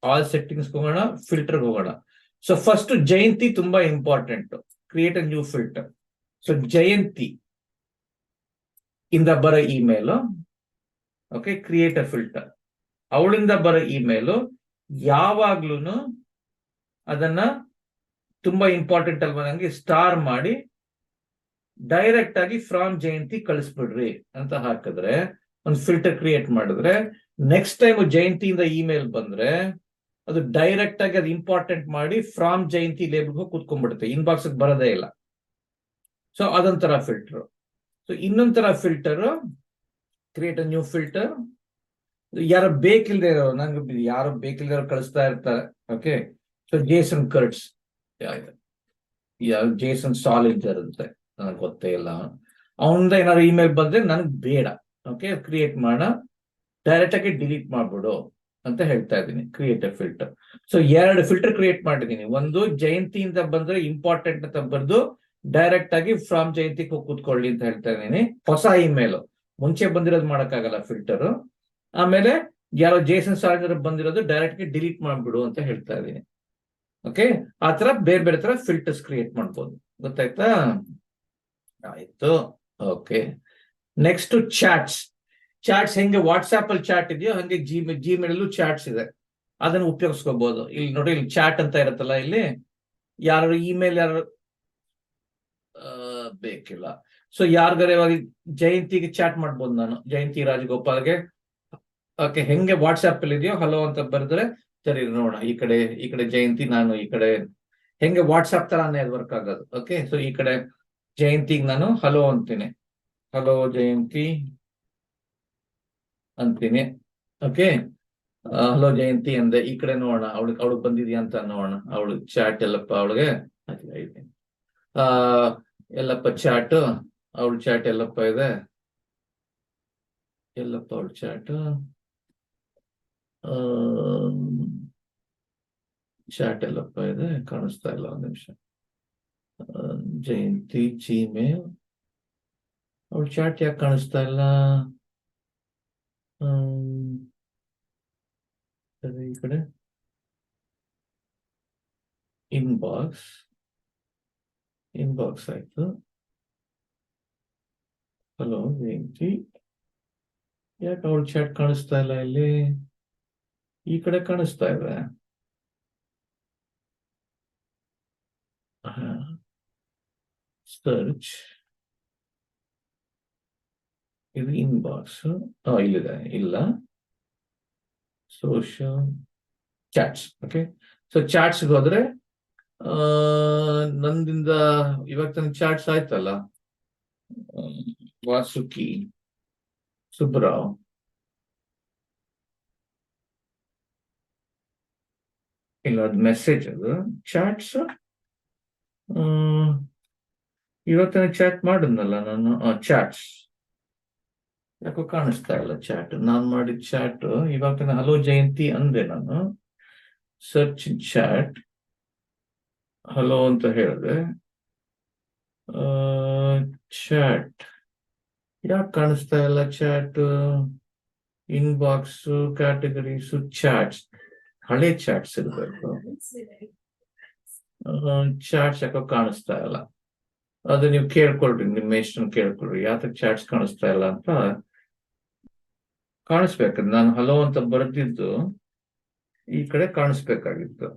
ಆಲ್ ಸೆಟ್ಟಿಂಗ್ಸ್ ಹೋಗೋಣ, ಫಿಲ್ಟರ್ ಹೋಗೋಣ. ಸೊ ಫಸ್ಟ್ ಜಯಂತಿ ತುಂಬಾ important, create a new filter. So Jayanthi ಇಂದ ಬರೋ email, okay, create a filter. ಅವಳಿಂದ ಬರೋ ಇಮೇಲ್ ಯಾವಾಗ್ಲೂ ಅದನ್ನ ತುಂಬಾ ಇಂಪಾರ್ಟೆಂಟ್ ಅಲ್ವಾ ನಂಗೆ ಸ್ಟಾರ್ ಮಾಡಿ ಡೈರೆಕ್ಟ್ ಆಗಿ ಫ್ರಾಮ್ ಜಯಂತಿ ಕಳಿಸ್ಬಿಡ್ರಿ ಅಂತ ಹಾಕಿದ್ರೆ, ಒಂದು ಫಿಲ್ಟರ್ ಕ್ರಿಯೇಟ್ ಮಾಡಿದ್ರೆ, ನೆಕ್ಸ್ಟ್ ಟೈಮ್ ಜಯಂತಿಯಿಂದ ಇಮೇಲ್ ಬಂದ್ರೆ ಅದು ಡೈರೆಕ್ಟ್ ಆಗಿ ಅದು ಇಂಪಾರ್ಟೆಂಟ್ ಮಾಡಿ ಫ್ರಾಮ್ ಜಯಂತಿ ಲೇಬಲ್ಗೆ ಕೂತ್ಕೊಂಡ್ಬಿಡುತ್ತೆ, ಇನ್ಬಾಕ್ಸ್ ಬರೋದೇ ಇಲ್ಲ. ಸೊ ಅದೊಂಥರ ಫಿಲ್ಟರ್. ಸೊ ಇನ್ನೊಂಥರ filter, create a new filter. ಯಾರೋ ಬೇಕಿಲ್ದೇ ಇರೋ, ನಂಗೆ ಯಾರೋ ಬೇಕಿಲ್ದೇ ಇರೋ ಕಳಿಸ್ತಾ ಇರ್ತಾರೆ. Okay, so Jason Curtis, Jason solid ಇರುತ್ತೆ, ನನಗೆ ಗೊತ್ತೇ ಇಲ್ಲ, ಅವನಿಂದ ಏನಾದ್ರು ಇಮೇಲ್ ಬಂದ್ರೆ ನನಗೆ ಬೇಡ. ಓಕೆ, ಕ್ರಿಯೇಟ್ ಮಾಡ, ಡೈರೆಕ್ಟ್ ಆಗಿ ಡಿಲೀಟ್ ಮಾಡ್ಬಿಡು ಅಂತ ಹೇಳ್ತಾ ಇದ್ದೀನಿ. Create a filter. So 2 filter create ಮಾಡಿದೀನಿ. ಒಂದು, ಜಯಂತಿಯಿಂದ ಬಂದ್ರೆ ಇಂಪಾರ್ಟೆಂಟ್ ಅಂತ ಬರ್ದು ಡೈರೆಕ್ಟ್ ಆಗಿ ಫ್ರಾಮ್ ಜಯಂತಿ ಕೂತ್ಕೊಳ್ಳಿ ಅಂತ ಹೇಳ್ತಾ ಇದ್ದೀನಿ. ಹೊಸ ಇಮೇಲ್ ಮುಂಚೆ ಬಂದಿರೋದು ಮಾಡಕ್ಕಾಗಲ್ಲ ಫಿಲ್ಟರ್. ಆಮೇಲೆ ಯಾರೋ ಜೇಸನ್ ಸಾಲಿಡ್ ಬಂದಿರೋದು ಡೈರೆಕ್ಟ್ ಡಿಲೀಟ್ ಮಾಡ್ಬಿಡು ಅಂತ ಹೇಳ್ತಾ ಇದ್ದೀನಿ. ಓಕೆ, ಆ ತರ ಬೇರೆ ಬೇರೆ ತರ ಫಿಲ್ಟರ್ಸ್ ಕ್ರಿಯೇಟ್ ಮಾಡ್ಬೋದು. ಗೊತ್ತಾಯ್ತಾ? ಆಯ್ತು. Okay, next chaats. ಚಾಟ್ಸ್ ಹೆಂಗೆ ವಾಟ್ಸ್ಆಪ್ ಅಲ್ಲಿ ಚಾಟ್ ಇದೆಯೋ ಹಂಗೆ ಜಿಮೇಲ್ ಅಲ್ಲೂ ಚಾಟ್ಸ್ ಇದೆ, ಅದನ್ನು ಉಪಯೋಗಿಸ್ಕೋಬಹುದು. ಇಲ್ಲಿ ನೋಡಿ, ಇಲ್ಲಿ ಚಾಟ್ ಅಂತ ಇರುತ್ತಲ್ಲ, ಇಲ್ಲಿ ಯಾರು ಇಮೇಲ್ ಯಾರು ಬೇಕಿಲ್ಲ. ಸೊ ಯಾರಿಗಾರ ಇವಾಗ ಜಯಂತಿಗೆ ಚಾಟ್ ಮಾಡ್ಬೋದು ನಾನು, ಜಯಂತಿ ರಾಜಗೋಪಾಲ್ಗೆ. ಓಕೆ, ಹೆಂಗೆ ವಾಟ್ಸ್ಆಪ್ ಅಲ್ಲಿ ಇದೆಯೋ ಹಲೋ ಅಂತ ಬರೆದ್ರೆ ಸರಿ, ನೋಡ ಈ ಕಡೆ ಜಯಂತಿ, ನಾನು ಈ ಕಡೆ, ಹೆಂಗೆ ವಾಟ್ಸ್ಆಪ್ ತರಾನೇ ಅದು ವರ್ಕ್ ಆಗೋದು. ಓಕೆ, ಸೊ ಈ ಕಡೆ ಜಯಂತಿಗೆ ನಾನು ಹಲೋ ಅಂತೀನಿ, ಹಲೋ ಜಯಂತಿ ಅಂತೀನಿ. ಓಕೆ, ಹಲೋ ಜಯಂತಿ ಅಂದೆ. ಈ ಕಡೆ ನೋಡೋಣ ಅವಳಿಗೆ ಬಂದಿದ್ಯಾ ಅಂತ ನೋಡೋಣ. ಅವಳು ಚಾಟ್ ಎಲ್ಲಪ್ಪ ಅವಳಿಗೆ ಎಲ್ಲಪ್ಪ ಚಾಟ್, ಅವಳ ಚಾಟ್ ಎಲ್ಲಪ್ಪ ಇದೆ, ಎಲ್ಲಪ್ಪ ಅವಳ ಚಾಟ್, ಚಾಟ್ ಎಲ್ಲಪ್ಪ ಇದೆ, ಕಾಣಿಸ್ತಾ ಇಲ್ಲ, ಒಂದ್ ನಿಮಿಷ. ಜಯಂತಿ ಜಿಮೇಲ್, ಅವಳ ಚಾಟ್ ಯಾಕೆ ಕಾಣಿಸ್ತಾ ಇಲ್ಲ? ಸರಿ, ಈ ಕಡೆ ಇನ್ಬಾಕ್ಸ್ ಆಯ್ತು. ಹಲೋ ಜಯಂತಿ, ಯಾಕೆ ಅವಳ ಚಾಟ್ ಕಾಣಿಸ್ತಾ ಇಲ್ಲ? ಇಲ್ಲಿ ಈ ಕಡೆ ಕಾಣಿಸ್ತಾ ಇದೆ. ಸರ್ಚ್, ಇದು ಇನ್ಬಾಕ್ಸ್, ಇಲ್ಲಿದೆ, ಇಲ್ಲ social chats. Okay, so chats ಹೋದ್ರೆ ನಂದಿಂದ ಇವಾಗ ತನಕ ಚಾಟ್ಸ್ ಆಯ್ತಲ್ಲ. ವಾಸುಕಿ, ಸುಬ್ರಾವ್, ಇಲ್ಲ ಅದು ಮೆಸೇಜ್, ಅದು ಚಾಟ್ಸ್. ಇವತ್ತಿನ ಚಾಟ್ ಮಾಡಿದ್ನಲ್ಲ ನಾನು, ಚಾಟ್ಸ್ ಯಾಕೋ ಕಾಣಿಸ್ತಾ ಇಲ್ಲ ಚಾಟ್. ನಾನು ಮಾಡಿದ ಚಾಟ್ ಇವಾಗ ಹಲೋ ಜಯಂತಿ ಅಂದೆ ನಾನು, ಸರ್ಚ್ ಚಾಟ್, ಹಲೋ ಅಂತ ಹೇಳಿದೆ. ಚಾಟ್ ಯಾಕೆ ಕಾಣಿಸ್ತಾ ಇಲ್ಲ? ಚಾಟ್ ಇನ್ಬಾಕ್ಸ್, ಕ್ಯಾಟಗರೀಸ್, ಚಾಟ್ಸ್, ಹಳೆ ಚಾಟ್ಸ್ ಇರ್ಬೇಕು. ಚಾಟ್ಸ್ ಯಾಕೋ ಕಾಣಿಸ್ತಾ ಇಲ್ಲ. ಅದು ನೀವು ಕೇಳ್ಕೊಳ್ರಿ, ನಿಮ್ಮ ಮೇಷ್ಟ್ರನ್ನ ಕೇಳ್ಕೊಳ್ರಿ, ಯಾತಕ್ಕೆ ಚಾಟ್ಸ್ ಕಾಣಿಸ್ತಾ ಇಲ್ಲ ಅಂತ. ಕಾಣಿಸ್ಬೇಕು, ನಾನು ಹಲೋ ಅಂತ ಬರೆದಿದ್ದು ಈ ಕಡೆ ಕಾಣಿಸ್ಬೇಕಾಗಿತ್ತು.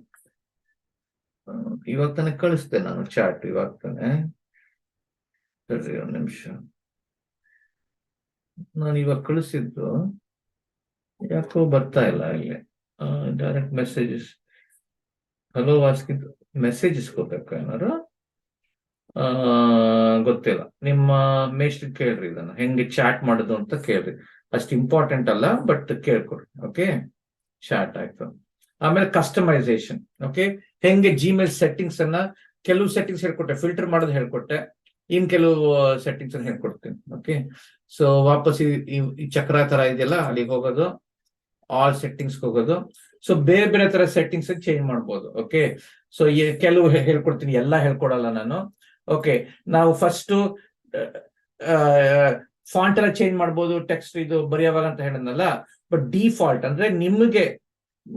ಇವಾಗ ತಾನೇ ಕಳಿಸ್ದೆ ನಾನು ಚಾಟ್, ಇವಾಗ ತಾನೆ. ಸರಿ, ಒಂದು ನಿಮಿಷ, ನಾನು ಇವಾಗ ಕಳಿಸಿದ್ದು ಯಾಕೋ ಬರ್ತಾ ಇಲ್ಲ ಇಲ್ಲಿ. ಡೈರೆಕ್ಟ್ ಮೆಸೇಜಸ್, ಹಲೋ ವಾಸ್ಕಿದ್ ಮೆಸೇಜಸ್ ಹೋಗ್ಬೇಕು ಏನಾರು, ಗೊತ್ತಿಲ್ಲ. ನಿಮ್ಮ ಮೇಷ್ಟ್ರ ಕೇಳ್ರಿ, ಇದನ್ನ ಹೆಂಗೆ ಚಾಟ್ ಮಾಡೋದು ಅಂತ ಕೇಳ್ರಿ. ಅಷ್ಟು ಇಂಪಾರ್ಟೆಂಟ್ ಅಲ್ಲ, ಬಟ್ ಕೇಳ್ಕೊಡ್ರಿ. ಓಕೆ, ಚಾಟ್ ಆಯ್ತು. ಆಮೇಲೆ ಕಸ್ಟಮೈಸೇಷನ್. ಓಕೆ, ಹೆಂಗೆ ಜಿಮೇಲ್ ಸೆಟ್ಟಿಂಗ್ಸ್ ಅನ್ನ, ಕೆಲವು ಸೆಟ್ಟಿಂಗ್ಸ್ ಹೇಳ್ಕೊಟ್ಟೆ, ಫಿಲ್ಟರ್ ಮಾಡೋದು ಹೇಳ್ಕೊಟ್ಟೆ, ಇನ್ ಕೆಲವು ಸೆಟ್ಟಿಂಗ್ಸ್ ಅನ್ನ ಹೇಳ್ಕೊಡ್ತೀನಿ. ಓಕೆ, ಸೊ ವಾಪಸ್ ಈ ಚಕ್ರ ತರ ಇದೆಯಲ್ಲ, ಅಲ್ಲಿಗೆ ಹೋಗೋದು, ಆಲ್ ಸೆಟ್ಟಿಂಗ್ಸ್ ಹೋಗೋದು. ಸೊ ಬೇರೆ ಬೇರೆ ತರ ಸೆಟ್ಟಿಂಗ್ಸ್ ಚೇಂಜ್ ಮಾಡ್ಬೋದು. ಓಕೆ, ಸೊ ಕೆಲವು ಹೇಳ್ಕೊಡ್ತೀನಿ, ಎಲ್ಲ ಹೇಳ್ಕೊಡಲ್ಲ ನಾನು. ಓಕೆ, ನಾವು ಫಸ್ಟ್ ಫಾಂಟ್ ಎಲ್ಲ ಚೇಂಜ್ ಮಾಡ್ಬೋದು, ಟೆಕ್ಸ್ಟ್ ಇದು ಬರೆಯೋವಾಗ ಅಂತ ಹೇಳಿದ್ನಲ್ಲ. ಬಟ್ ಡಿಫಾಲ್ಟ್ ಅಂದ್ರೆ ನಿಮಗೆ,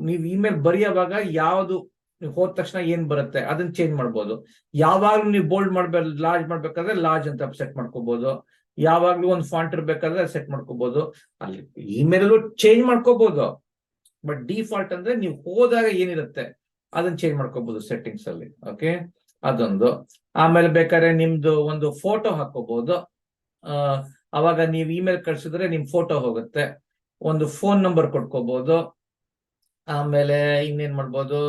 ನೀವು ಇಮೇಲ್ ಬರೆಯೋವಾಗ ಯಾವ್ದು ಹೋದ ತಕ್ಷಣ ಏನ್ ಬರುತ್ತೆ ಅದನ್ನ ಚೇಂಜ್ ಮಾಡ್ಬೋದು. ಯಾವಾಗ್ಲೂ ನೀವು ಬೋಲ್ಡ್ ಮಾಡ್ಬೇಕು, ಲಾರ್ಜ್ ಮಾಡ್ಬೇಕಾದ್ರೆ ಲಾರ್ಜ್ ಅಂತ ಸೆಟ್ ಮಾಡ್ಕೋಬಹುದು. ಯಾವಾಗ್ಲೂ ಒಂದು ಫಾಂಟ್ ಇರ್ಬೇಕಾದ್ರೆ ಸೆಟ್ ಮಾಡ್ಕೋಬಹುದು. ಅಲ್ಲಿ ಇಮೇಲ್ ಚೇಂಜ್ ಮಾಡ್ಕೋಬಹುದು, ಬಟ್ ಡಿಫಾಲ್ಟ್ ಅಂದ್ರೆ ನೀವು ಹೋದಾಗ ಏನಿರುತ್ತೆ ಅದನ್ನ ಚೇಂಜ್ ಮಾಡ್ಕೋಬಹುದು ಸೆಟ್ಟಿಂಗ್ಸ್ ಅಲ್ಲಿ. ಓಕೆ, ಅದೊಂದು. ಆಮೇಲೆ ಬೇಕಾದ್ರೆ ನಿಮ್ದು ಒಂದು ಫೋಟೋ ಹಾಕೋಬಹುದು. ಅವಾಗ ನೀವು ಇಮೇಲ್ ಕಳ್ಸಿದ್ರೆ ನಿಮ್ ಫೋಟೋ ಹೋಗುತ್ತೆ. ಒಂದು ಫೋನ್ ನಂಬರ್ ಕೊಟ್ಕೋಬಹುದು. ಆಮೇಲೆ ಇನ್ನೇನ್ ಮಾಡ್ಬೋದು,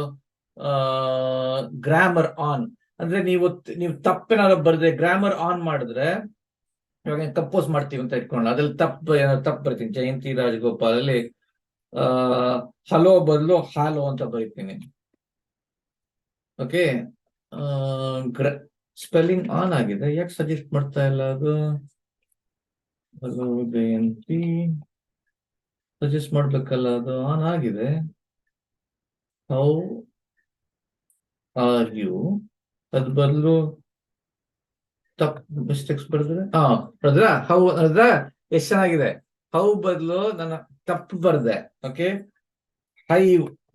ಗ್ರಾಮರ್ ಆನ್ ಅಂದ್ರೆ ನೀವು ತಪ್ಪೇನಾದ್ರು ಬರೆದ್ರೆ ಗ್ರಾಮರ್ ಆನ್ ಮಾಡಿದ್ರೆ, ಇವಾಗ ಕಂಪೋಸ್ ಮಾಡ್ತೀವಿ ಅಂತ ಇಟ್ಕೊಂಡು ಅದ್ರಲ್ಲಿ ತಪ್ಪು ಬರ್ತೀನಿ. ಜಯಂತಿ ರಾಜಗೋಪಾಲ್ ಅಲ್ಲಿ ಹಲೋ ಬದಲು ಹಾಲೋ ಅಂತ ಬರೀತೀನಿ. ಓಕೆ, ಸ್ಪೆಲ್ಲಿಂಗ್ ಆನ್ ಆಗಿದೆ, ಯಾಕೆ ಸಜೆಸ್ಟ್ ಮಾಡ್ತಾ ಇಲ್ಲ ಅದು? ಹಲೋ ಜಯಂತಿ ಸಜೆಸ್ಟ್ ಮಾಡ್ಬೇಕಲ್ಲ, ಅದು ಆನ್ ಆಗಿದೆ. ಹೌ ಆರ್ ಯು, ಅದ್ ಬದಲು ತಪ್ಪು ಮಿಸ್ಟೇಕ್ಸ್ ಬರೆದ್ರೆ, ಬರೆದ್ರ ಹೌ ಅದ್ರ ಎಷ್ಟು ಚೆನ್ನಾಗಿದೆ. ಹೌ ಬದಲು ನನ್ನ ತಪ್ಪು ಬರ್ದೆ. ಓಕೆ, ಹೈ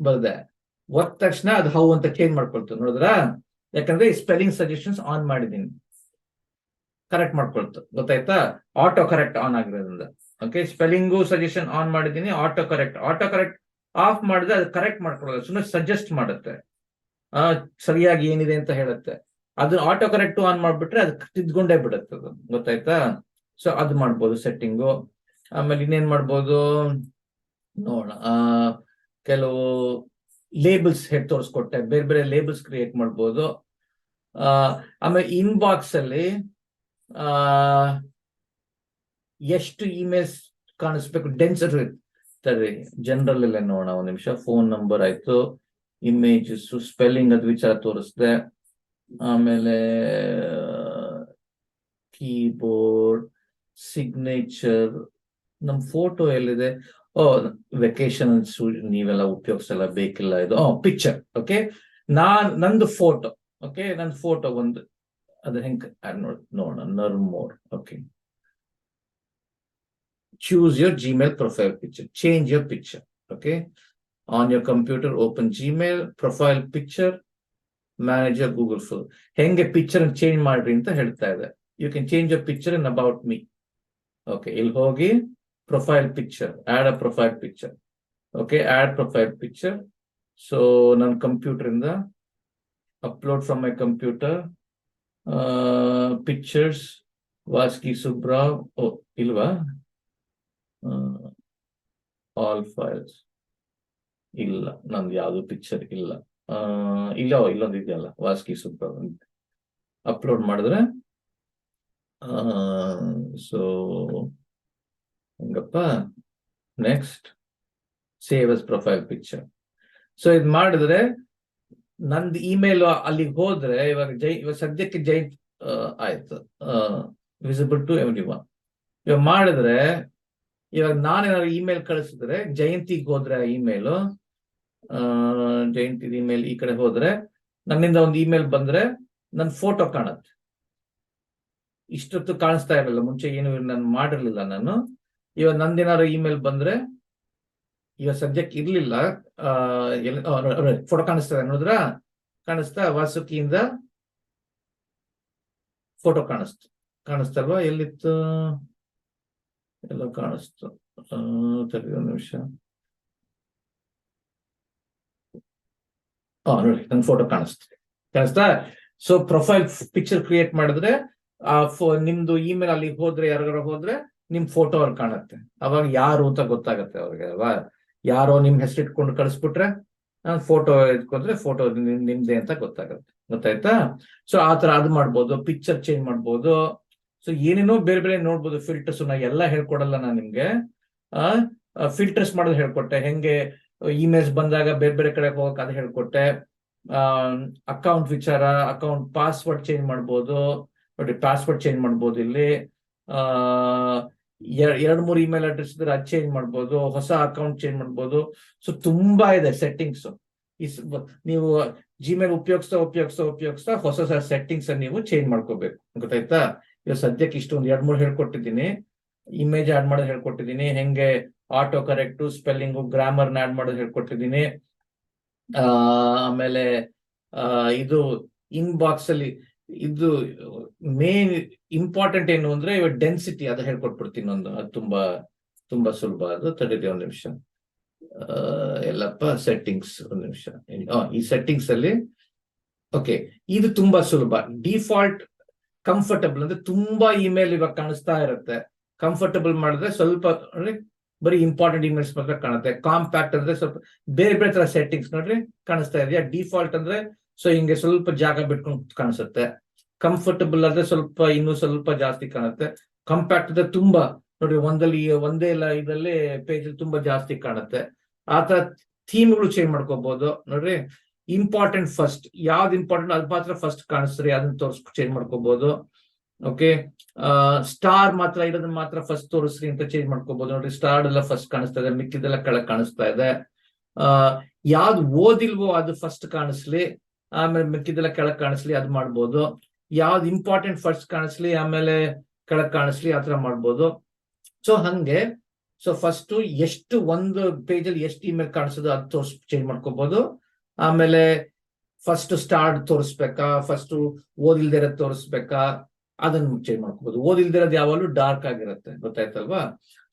ಬರ್ದೆ. ಒತ್ತ ತಕ್ಷಣ ಅದು ಹೌ ಅಂತ ಚೇಂಜ್ ಮಾಡ್ಕೊಳ್ತು. ನೋಡಿದ್ರ, ಯಾಕಂದ್ರೆ ಸ್ಪೆಲ್ಲಿಂಗ್ ಸಜೆಷನ್ಸ್ ಆನ್ ಮಾಡಿದೀನಿ, ಕರೆಕ್ಟ್ ಮಾಡ್ಕೊಳ್ತು. ಗೊತ್ತಾಯ್ತಾ? ಆಟೋ ಕರೆಕ್ಟ್ ಆನ್ ಆಗಿರೋದ್ರಿಂದ. ಓಕೆ, ಸ್ಪೆಲ್ಲಿಂಗು ಸಜೆಷನ್ ಆನ್ ಮಾಡಿದೀನಿ, ಆಟೋ ಕರೆಕ್ಟ್ ಆಫ್ ಮಾಡಿದ್ರೆ ಅದು ಕರೆಕ್ಟ್ ಮಾಡ್ಕೊಡೋದು, ಸುಮ್ಮನೆ ಸಜೆಸ್ಟ್ ಮಾಡುತ್ತೆ, ಸರಿಯಾಗಿ ಏನಿದೆ ಅಂತ ಹೇಳುತ್ತೆ. ಅದು ಆಟೋ ಕರೆಕ್ಟ್ ಆನ್ ಮಾಡ್ಬಿಟ್ರೆ ಅದು ತಿದ್ಕೊಂಡೇ ಬಿಡುತ್ತೆ ಅದು. ಗೊತ್ತಾಯ್ತಾ? ಸೊ ಅದು ಮಾಡ್ಬೋದು ಸೆಟ್ಟಿಂಗು. ಆಮೇಲೆ ಇನ್ನೇನ್ ಮಾಡ್ಬೋದು ನೋಡೋಣ. ಕೆಲವು ಲೇಬಲ್ಸ್ ತೋರಿಸ್ಕೊಟ್ಟೆ, ಬೇರೆ ಬೇರೆ ಲೇಬಲ್ಸ್ ಕ್ರಿಯೇಟ್ ಮಾಡ್ಬೋದು. ಆಮೇಲೆ ಇನ್ಬಾಕ್ಸ್ ಅಲ್ಲಿ ಎಷ್ಟು ಇಮೇಲ್ಸ್ ಕಾಣಿಸ್ಬೇಕು, ಡೆನ್ಸರ್ ಇರ್ತಾರೆ. ಜನರಲ್ ಎಲ್ಲ ನೋಡೋಣ ಒಂದ್ ನಿಮಿಷ. ಫೋನ್ ನಂಬರ್ ಆಯ್ತು, ಇಮೇಜಸ್, ಸ್ಪೆಲ್ಲಿಂಗ್ ಅದು ವಿಚಾರ ತೋರಿಸ್ದೆ. ಆಮೇಲೆ ಕೀಬೋರ್ಡ್, ಸಿಗ್ನೇಚರ್, ನಮ್ ಫೋಟೋ ಎಲ್ಲಿದೆ? ವೆಕೇಶನ್ ನೀವೆಲ್ಲ ಉಪಯೋಗಿಸಲ್ಲ, ಬೇಕಿಲ್ಲ ಇದು. ಪಿಕ್ಚರ್. ಓಕೆ, ನಂದು ಫೋಟೋ. ಓಕೆ, ನಂದು ಫೋಟೋ ಒಂದು ಅದು ಹೆಂಗ್ ನೋಡೋಣ. ನರ್ಮೋರ್. Okay, choose your Gmail profile picture, change your picture. Okay, on your computer, open Gmail, profile picture, manage your Google Flow. Henge picture and change ಮಾಡ್ರಿ ಅಂತ ಹೇಳ್ತಾ ಇದೆ. You can change your picture in about me. Okay, ಇಲ್ಲಿ ಹೋಗಿ profile picture, add a profile picture. Okay, add profile picture. So ನನ್ನ ಕಂಪ್ಯೂಟರ್ ಇಂದ upload from my computer, pictures, Vaski Subrao. ಇಲ್ವಾ? ಆಲ್ ಫೈಲ್ಸ್ ಇಲ್ಲ, ನಂದು ಯಾವ್ದು ಪಿಕ್ಚರ್ ಇಲ್ಲ. ಇಲ್ಲೊಂದು ಇದೆಯಲ್ಲ, ವಾಸ್ಕಿ ಸೂಪರ್. ಅಪ್ಲೋಡ್ ಮಾಡಿದ್ರೆ ಸೊ ಹಂಗಪ್ಪ. Next, save as profile picture. So ಇದು ಮಾಡಿದ್ರೆ ನಂದು ಇಮೇಲ್ ಅಲ್ಲಿಗೆ ಹೋದ್ರೆ ಇವಾಗ ಸದ್ಯಕ್ಕೆ ಜೈಂಟ್ ಆಯ್ತು, ವಿಸಿಬಲ್ ಟು ಎವ್ರಿವನ್. ಇವಾಗ ಮಾಡಿದ್ರೆ, ಇವಾಗ ನಾನೇನಾದ್ರು ಇಮೇಲ್ ಕಳಿಸಿದ್ರೆ, ಜಯಂತಿಗೆ ಹೋದ್ರೆ ಇಮೇಲು, ಜಯಂತಿ ಇಮೇಲ್ ಈ ಕಡೆ ಹೋದ್ರೆ ನನ್ನಿಂದ ಒಂದು ಇಮೇಲ್ ಬಂದ್ರೆ ನನ್ನ ಫೋಟೋ ಕಾಣುತ್ತೆ. ಇಷ್ಟೊತ್ತು ಕಾಣಿಸ್ತಾ ಇರಲಿಲ್ಲ, ಮುಂಚೆ ಏನು ನಾನು ಮಾಡಿರ್ಲಿಲ್ಲ ನಾನು. ಇವಾಗ ನಂದೇನಾದ್ರು ಇಮೇಲ್ ಬಂದ್ರೆ, ಇವಾಗ ಸದ್ಯಕ್ಕೆ ಇರ್ಲಿಲ್ಲ, ಫೋಟೋ ಕಾಣಿಸ್ತಾ ನೋಡಿದ್ರ, ಕಾಣಿಸ್ತಾ ವಾಸುಕಿಯಿಂದ ಫೋಟೋ ಕಾಣಿಸ್ತಲ್ವಾ? ಎಲ್ಲಿತ್ತು? ಎಲ್ಲ ಕಾಣಿಸ್ತು. ಒಂದು ನಿಮಿಷ. ನೋಡಿ, ನನ್ ಫೋಟೋ ಕಾಣಿಸ್ತಾ. ಸೊ ಪ್ರೊಫೈಲ್ ಪಿಕ್ಚರ್ ಕ್ರಿಯೇಟ್ ಮಾಡಿದ್ರೆ ನಿಮ್ದು ಇಮೇಲ್ ಅಲ್ಲಿಗೆ ಹೋದ್ರೆ, ಯಾರಿಗಾರ ಹೋದ್ರೆ ನಿಮ್ ಫೋಟೋ ಅವ್ರು ಕಾಣುತ್ತೆ. ಅವಾಗ ಯಾರು ಅಂತ ಗೊತ್ತಾಗತ್ತೆ ಅವ್ರಿಗೆ ಅಲ್ವಾ? ಯಾರೋ ನಿಮ್ ಹೆಸರು ಇಟ್ಕೊಂಡು ಕಳಿಸ್ಬಿಟ್ರೆ, ಫೋಟೋ ಇಟ್ಕೊಂಡ್ರೆ ಫೋಟೋ ನಿಮ್ದೇ ಅಂತ ಗೊತ್ತಾಗತ್ತೆ. ಗೊತ್ತಾಯ್ತಾ? ಸೊ ಆತರ ಅದು ಮಾಡ್ಬೋದು, ಪಿಕ್ಚರ್ ಚೇಂಜ್ ಮಾಡ್ಬೋದು. ಸೊ ಏನೇನೋ ಬೇರೆ ಬೇರೆ ನೋಡ್ಬೋದು. ಫಿಲ್ಟರ್ಸ್ ನಾ ಎಲ್ಲ ಹೇಳ್ಕೊಡಲ್ಲ ನಾನು ನಿಮ್ಗೆ. ಫಿಲ್ಟರ್ಸ್ ಮಾಡೋದು ಹೇಳ್ಕೊಟ್ಟೆ, ಹೆಂಗೆ ಇಮೇಲ್ಸ್ ಬಂದಾಗ ಬೇರೆ ಬೇರೆ ಕಡೆ ಹೋಗಕ್ ಅದು ಹೇಳ್ಕೊಟ್ಟೆ. ಅಕೌಂಟ್ ವಿಚಾರ, ಅಕೌಂಟ್ ಪಾಸ್ವರ್ಡ್ ಚೇಂಜ್ ಮಾಡ್ಬೋದು. ನೋಡಿ, ಪಾಸ್ವರ್ಡ್ ಚೇಂಜ್ ಮಾಡ್ಬೋದು ಇಲ್ಲಿ. 2-3 ಇಮೇಲ್ ಅಡ್ರೆಸ್ ಇದ್ರೆ ಅದು ಚೇಂಜ್ ಮಾಡ್ಬೋದು, ಹೊಸ ಅಕೌಂಟ್ ಚೇಂಜ್ ಮಾಡ್ಬೋದು. ಸೊ ತುಂಬಾ ಇದೆ ಸೆಟ್ಟಿಂಗ್ಸ್. ನೀವು ಜಿಮೇಲ್ ಉಪಯೋಗಿಸ್ತಾ ಹೊಸ ಸೆಟ್ಟಿಂಗ್ಸ್ ನೀವು ಚೇಂಜ್ ಮಾಡ್ಕೋಬೇಕು. ಗೊತ್ತಾಯ್ತಾ? ಇವಾಗ ಸದ್ಯಕ್ಕೆ ಇಷ್ಟೊಂದು 2-3 ಹೇಳ್ಕೊಟ್ಟಿದ್ದೀನಿ. ಇಮೇಜ್ ಆಡ್ ಮಾಡೋದು ಹೇಳ್ಕೊಟ್ಟಿದ್ದೀನಿ, ಹೆಂಗೆ ಆಟೋ ಕರೆಕ್ಟ್, ಸ್ಪೆಲ್ಲಿಂಗು, ಗ್ರಾಮರ್ನ ಆಡ್ ಮಾಡೋದು ಹೇಳ್ಕೊಟ್ಟಿದ್ದೀನಿ. ಆಮೇಲೆ ಇದು ಇನ್ಬಾಕ್ಸ್ ಅಲ್ಲಿ ಇದು ಮೇನ್ ಇಂಪಾರ್ಟೆಂಟ್ ಏನು ಅಂದ್ರೆ ಇವಾಗ ಡೆನ್ಸಿಟಿ, ಅದು ಹೇಳ್ಕೊಟ್ಬಿಡ್ತೀನಿ ಒಂದು. ಅದು ತುಂಬಾ ಸುಲಭ. ಅದು ತಡೀರಿ ಒಂದು ನಿಮಿಷ. ಎಲ್ಲಪ್ಪ ಸೆಟ್ಟಿಂಗ್ಸ್, ಒಂದು ನಿಮಿಷ. ಈ ಸೆಟ್ಟಿಂಗ್ಸ್ ಅಲ್ಲಿ ಓಕೆ, ಇದು ತುಂಬಾ ಸುಲಭ. ಡಿಫಾಲ್ಟ್ ಕಂಫರ್ಟಬಲ್ ಅಂದ್ರೆ ತುಂಬಾ ಇಮೇಲ್ ಇವಾಗ ಕಾಣಿಸ್ತಾ ಇರುತ್ತೆ. ಕಂಫರ್ಟಬಲ್ ಮಾಡಿದ್ರೆ ಸ್ವಲ್ಪ ಬರೀ ಇಂಪಾರ್ಟೆಂಟ್ ಇಮೇಲ್ಸ್ ಮಾತ್ರ ಕಾಣುತ್ತೆ. ಕಾಂಪ್ಯಾಕ್ಟ್ ಅಂದ್ರೆ ಸ್ವಲ್ಪ ಬೇರೆ ಬೇರೆ ತರ ಸೆಟ್ಟಿಂಗ್ಸ್ ನೋಡ್ರಿ ಕಾಣಿಸ್ತಾ ಇದೆಯಾ? ಡಿಫಾಲ್ಟ್ ಅಂದ್ರೆ ಸೊ ಹಿಂಗೆ ಸ್ವಲ್ಪ ಜಾಗ ಬಿಟ್ಕೊಂಡು ಕಾಣಿಸುತ್ತೆ. ಕಂಫರ್ಟಬಲ್ ಅಂದ್ರೆ ಇನ್ನೂ ಸ್ವಲ್ಪ ಜಾಸ್ತಿ ಕಾಣುತ್ತೆ. ಕಾಂಪ್ಯಾಕ್ಟ್ ಅಂದ್ರೆ ತುಂಬಾ ನೋಡಿ, ಒಂದೇ ಇದರಲ್ಲಿ ಪೇಜ್ ತುಂಬಾ ಜಾಸ್ತಿ ಕಾಣುತ್ತೆ. ಆತರ ಥೀಮ್ಗಳು ಚೇಂಜ್ ಮಾಡ್ಕೋಬಹುದು. ನೋಡ್ರಿ, ಇಂಪಾರ್ಟೆಂಟ್ ಫಸ್ಟ್, ಯಾವ್ದು ಇಂಪಾರ್ಟೆಂಟ್ ಅದು ಮಾತ್ರ ಫಸ್ಟ್ ಕಾಣಿಸ್ರಿ, ಅದನ್ನ ಚೇಂಜ್ ಮಾಡ್ಕೋಬಹುದು. ಓಕೆ, ಸ್ಟಾರ್ ಮಾತ್ರ ಇರೋದನ್ನ ಮಾತ್ರ ಫಸ್ಟ್ ತೋರಿಸ್ರಿ ಅಂತ ಚೇಂಜ್ ಮಾಡ್ಕೋಬಹುದು. ನೋಡ್ರಿ, ಸ್ಟಾರ್ ಎಲ್ಲ ಫಸ್ಟ್ ಕಾಣಿಸ್ತಾ ಇದೆ, ಮಿಕ್ಕಿದೆಲ್ಲ ಕೆಳಗೆ ಕಾಣಿಸ್ತಾ ಇದೆ. ಯಾವ್ದು ಓದಿಲ್ವೋ ಅದು ಫಸ್ಟ್ ಕಾಣಿಸ್ಲಿ, ಆಮೇಲೆ ಮಿಕ್ಕಿದೆಲ್ಲ ಕೆಳಗೆ ಕಾಣಿಸ್ಲಿ, ಅದು ಮಾಡ್ಬೋದು. ಯಾವ್ದು ಇಂಪಾರ್ಟೆಂಟ್ ಫಸ್ಟ್ ಕಾಣಿಸ್ಲಿ, ಆಮೇಲೆ ಕೆಳಗೆ ಕಾಣಿಸ್ಲಿ, ಆತರ ಮಾಡ್ಬೋದು. ಸೊ ಹಂಗೆ ಸೊ ಫಸ್ಟ್ ಎಷ್ಟು ಒಂದು ಪೇಜ್ ಅಲ್ಲಿ ಎಷ್ಟು ಇಮೇಲ್ ಕಾಣಿಸೋದು ಅದು ಚೇಂಜ್ ಮಾಡ್ಕೋಬಹುದು. ಆಮೇಲೆ ಫಸ್ಟ್ ಸ್ಟಾರ್ಟ್ ತೋರಿಸ್ಬೇಕಾ, ಫಸ್ಟ್ ಓದಿಲ್ದಿರೋದ್ ತೋರಿಸ್ಬೇಕಾ, ಅದನ್ನ ಚೇಂಜ್ ಮಾಡ್ಕೋಬಹುದು. ಓದಿಲ್ದಿರೋದು ಯಾವಾಗಲೂ ಡಾರ್ಕ್ ಆಗಿರುತ್ತೆ, ಗೊತ್ತಾಯ್ತಲ್ವಾ?